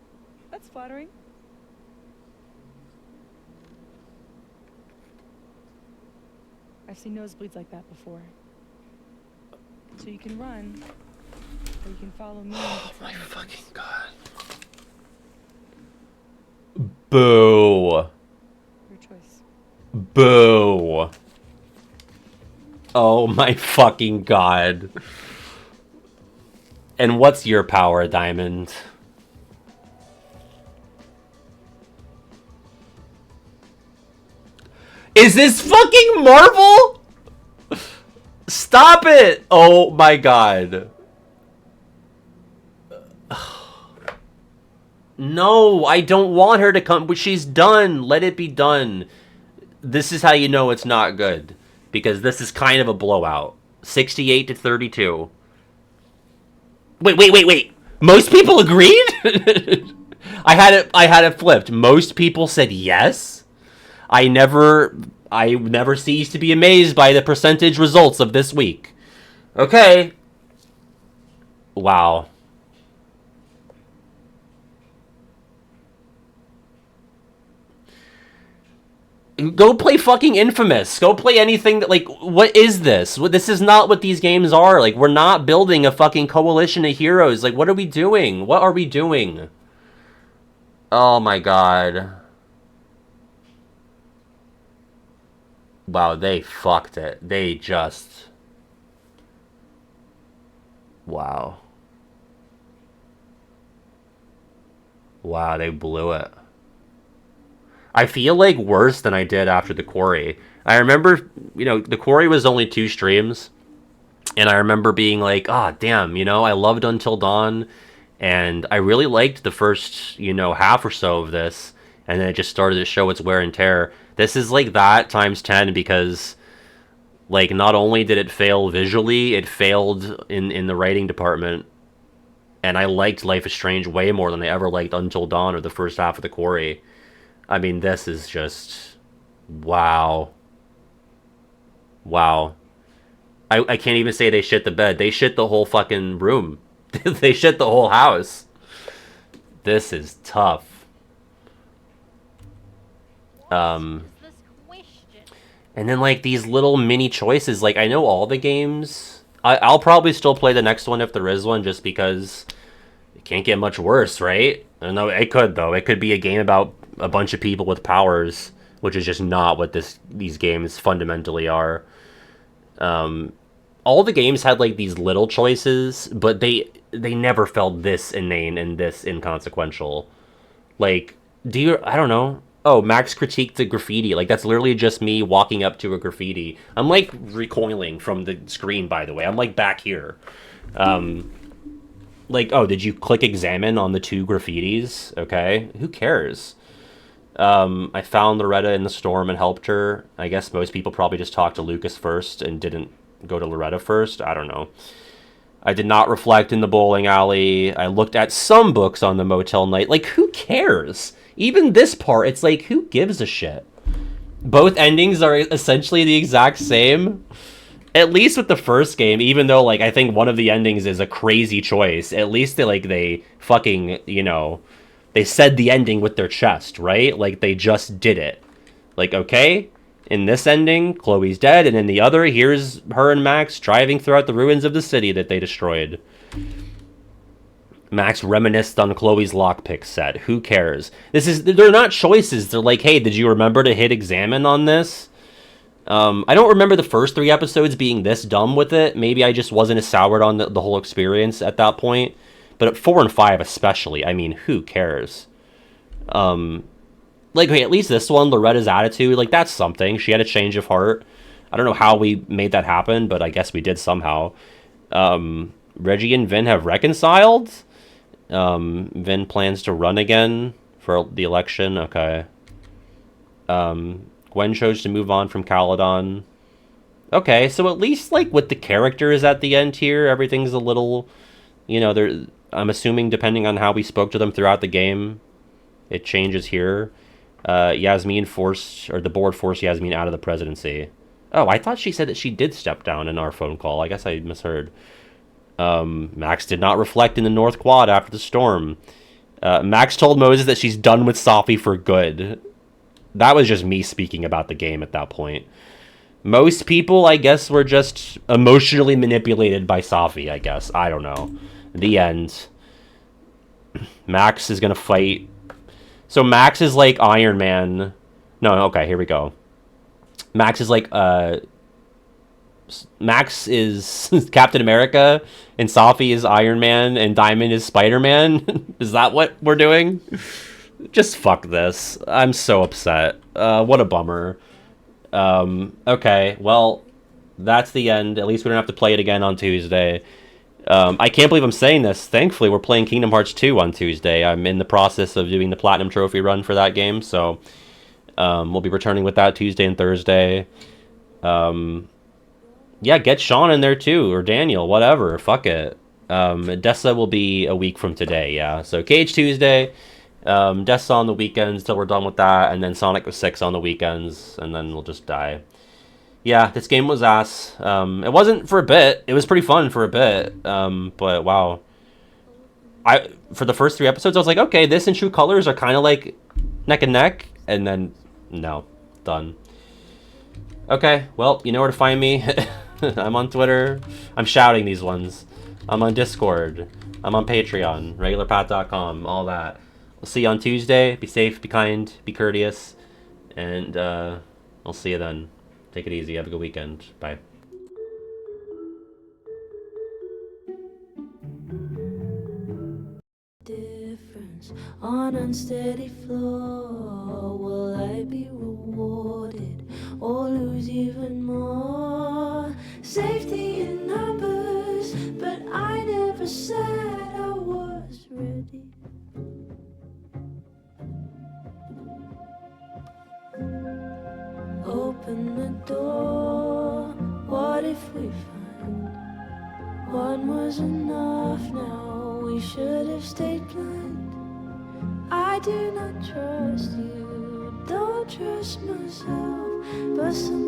That's flattering. I've seen nosebleeds like that before. So you can run, or you can follow me. Oh my fucking god. Boo. Your choice. Boo. Oh my fucking god. And what's your power, Diamond? Is this fucking Marvel? Stop it! Oh my god. No, I don't want her to come, but she's done. Let it be done. This is how you know it's not good. Because this is kind of a blowout. 68 to 32. Wait. Most people agreed? I had it flipped. Most people said yes. I never cease to be amazed by the percentage results of this week. Okay. Wow. Go play fucking Infamous. Go play anything that, like, what is this? This is not what these games are. Like, we're not building a fucking coalition of heroes. Like, what are we doing? What are we doing? Oh my god. Wow, they fucked it. They just... Wow. Wow, they blew it. I feel like worse than I did after the Quarry. I remember, you know, the Quarry was only 2 streams. And I remember being like, ah, damn, you know, I loved Until Dawn. And I really liked the first, you know, half or so of this. And then it just started to show its wear and tear. This is like that times 10 because, like, not only did it fail visually, it failed in the writing department. And I liked Life is Strange way more than I ever liked Until Dawn or the first half of the Quarry. I mean, this is just... Wow. Wow. I can't even say they shit the bed. They shit the whole fucking room. They shit the whole house. This is tough. And then, like, these little mini choices. Like, I know all the games. I'll probably still play the next one if there is one, just because it can't get much worse, right? I know it could, though. It could be a game about a bunch of people with powers, which is just not what these games fundamentally are. All the games had, like, these little choices, but they never felt this inane and this inconsequential. Like, I don't know. Oh, Max critiqued the graffiti. Like, that's literally just me walking up to a graffiti. I'm, like, recoiling from the screen, by the way. I'm, like, back here. Like, oh, did you click examine on the 2 graffitis? Okay. Who cares? I found Loretta in the storm and helped her. I guess most people probably just talked to Lucas first and didn't go to Loretta first. I don't know. I did not reflect in the bowling alley. I looked at some books on the motel night. Like, who cares? Even this part, it's like, who gives a shit? Both endings are essentially the exact same. At least with the first game, even though, like, I think one of the endings is a crazy choice. At least they fucking, you know, they said the ending with their chest, right? Like, they just did it. Like, okay, in this ending, Chloe's dead, and in the other, here's her and Max driving throughout the ruins of the city that they destroyed. Max reminisced on Chloe's lockpick set. Who cares? They're not choices. They're like, hey, did you remember to hit examine on this? I don't remember the first 3 episodes being this dumb with it. Maybe I just wasn't as soured on the whole experience at that point. But at 4 and 5 especially, I mean, who cares? Like, okay, at least this one, Loretta's attitude, like, that's something. She had a change of heart. I don't know how we made that happen, but I guess we did somehow. Reggie and Vin have reconciled. Vin plans to run again for the election. Okay. Gwen chose to move on from Caledon. Okay, so at least, like, with the characters at the end here, everything's a little, you know, I'm assuming depending on how we spoke to them throughout the game, it changes here. The board forced Yasmin out of the presidency. Oh, I thought she said that she did step down in our phone call. I guess I misheard. Max did not reflect in the North Quad after the storm. Max told Moses that she's done with Safi for good. That was just me speaking about the game at that point. Most people, I guess, were just emotionally manipulated by Safi, I guess. I don't know. The end. Max is going to fight. So Max is like Iron Man. No, okay, here we go. Max is like, Max is Captain America, and Safi is Iron Man, and Diamond is Spider-Man. Is that what we're doing? Just fuck this. I'm so upset. What a bummer. Okay, well, that's the end. At least we don't have to play it again on Tuesday. I can't believe I'm saying this. Thankfully, we're playing Kingdom Hearts 2 on Tuesday. I'm in the process of doing the Platinum Trophy run for that game, so we'll be returning with that Tuesday and Thursday. Yeah, get Sean in there too, or Daniel, whatever. Fuck it. Dessa will be a week from today, yeah. So Cage Tuesday, Dessa on the weekends till we're done with that, and then Sonic 6 on the weekends, and then we'll just die. Yeah, this game was ass. It wasn't for a bit. It was pretty fun for a bit, but wow. For the first 3 episodes, I was like, okay, this and True Colors are kind of like neck and neck, and then, no, done. Okay, well, you know where to find me. I'm on Twitter. I'm shouting these ones. I'm on Discord. I'm on Patreon, regularpat.com, all that. We'll see you on Tuesday. Be safe, be kind, be courteous, and I'll see you then. Take it easy. Have a good weekend. Bye. Difference on unsteady floor. Will I be rewarded or lose even more? Safety in numbers, but I never said I was ready. Open the door. What if we find one was enough? Now we should have stayed blind. I do not trust you, don't trust myself, but some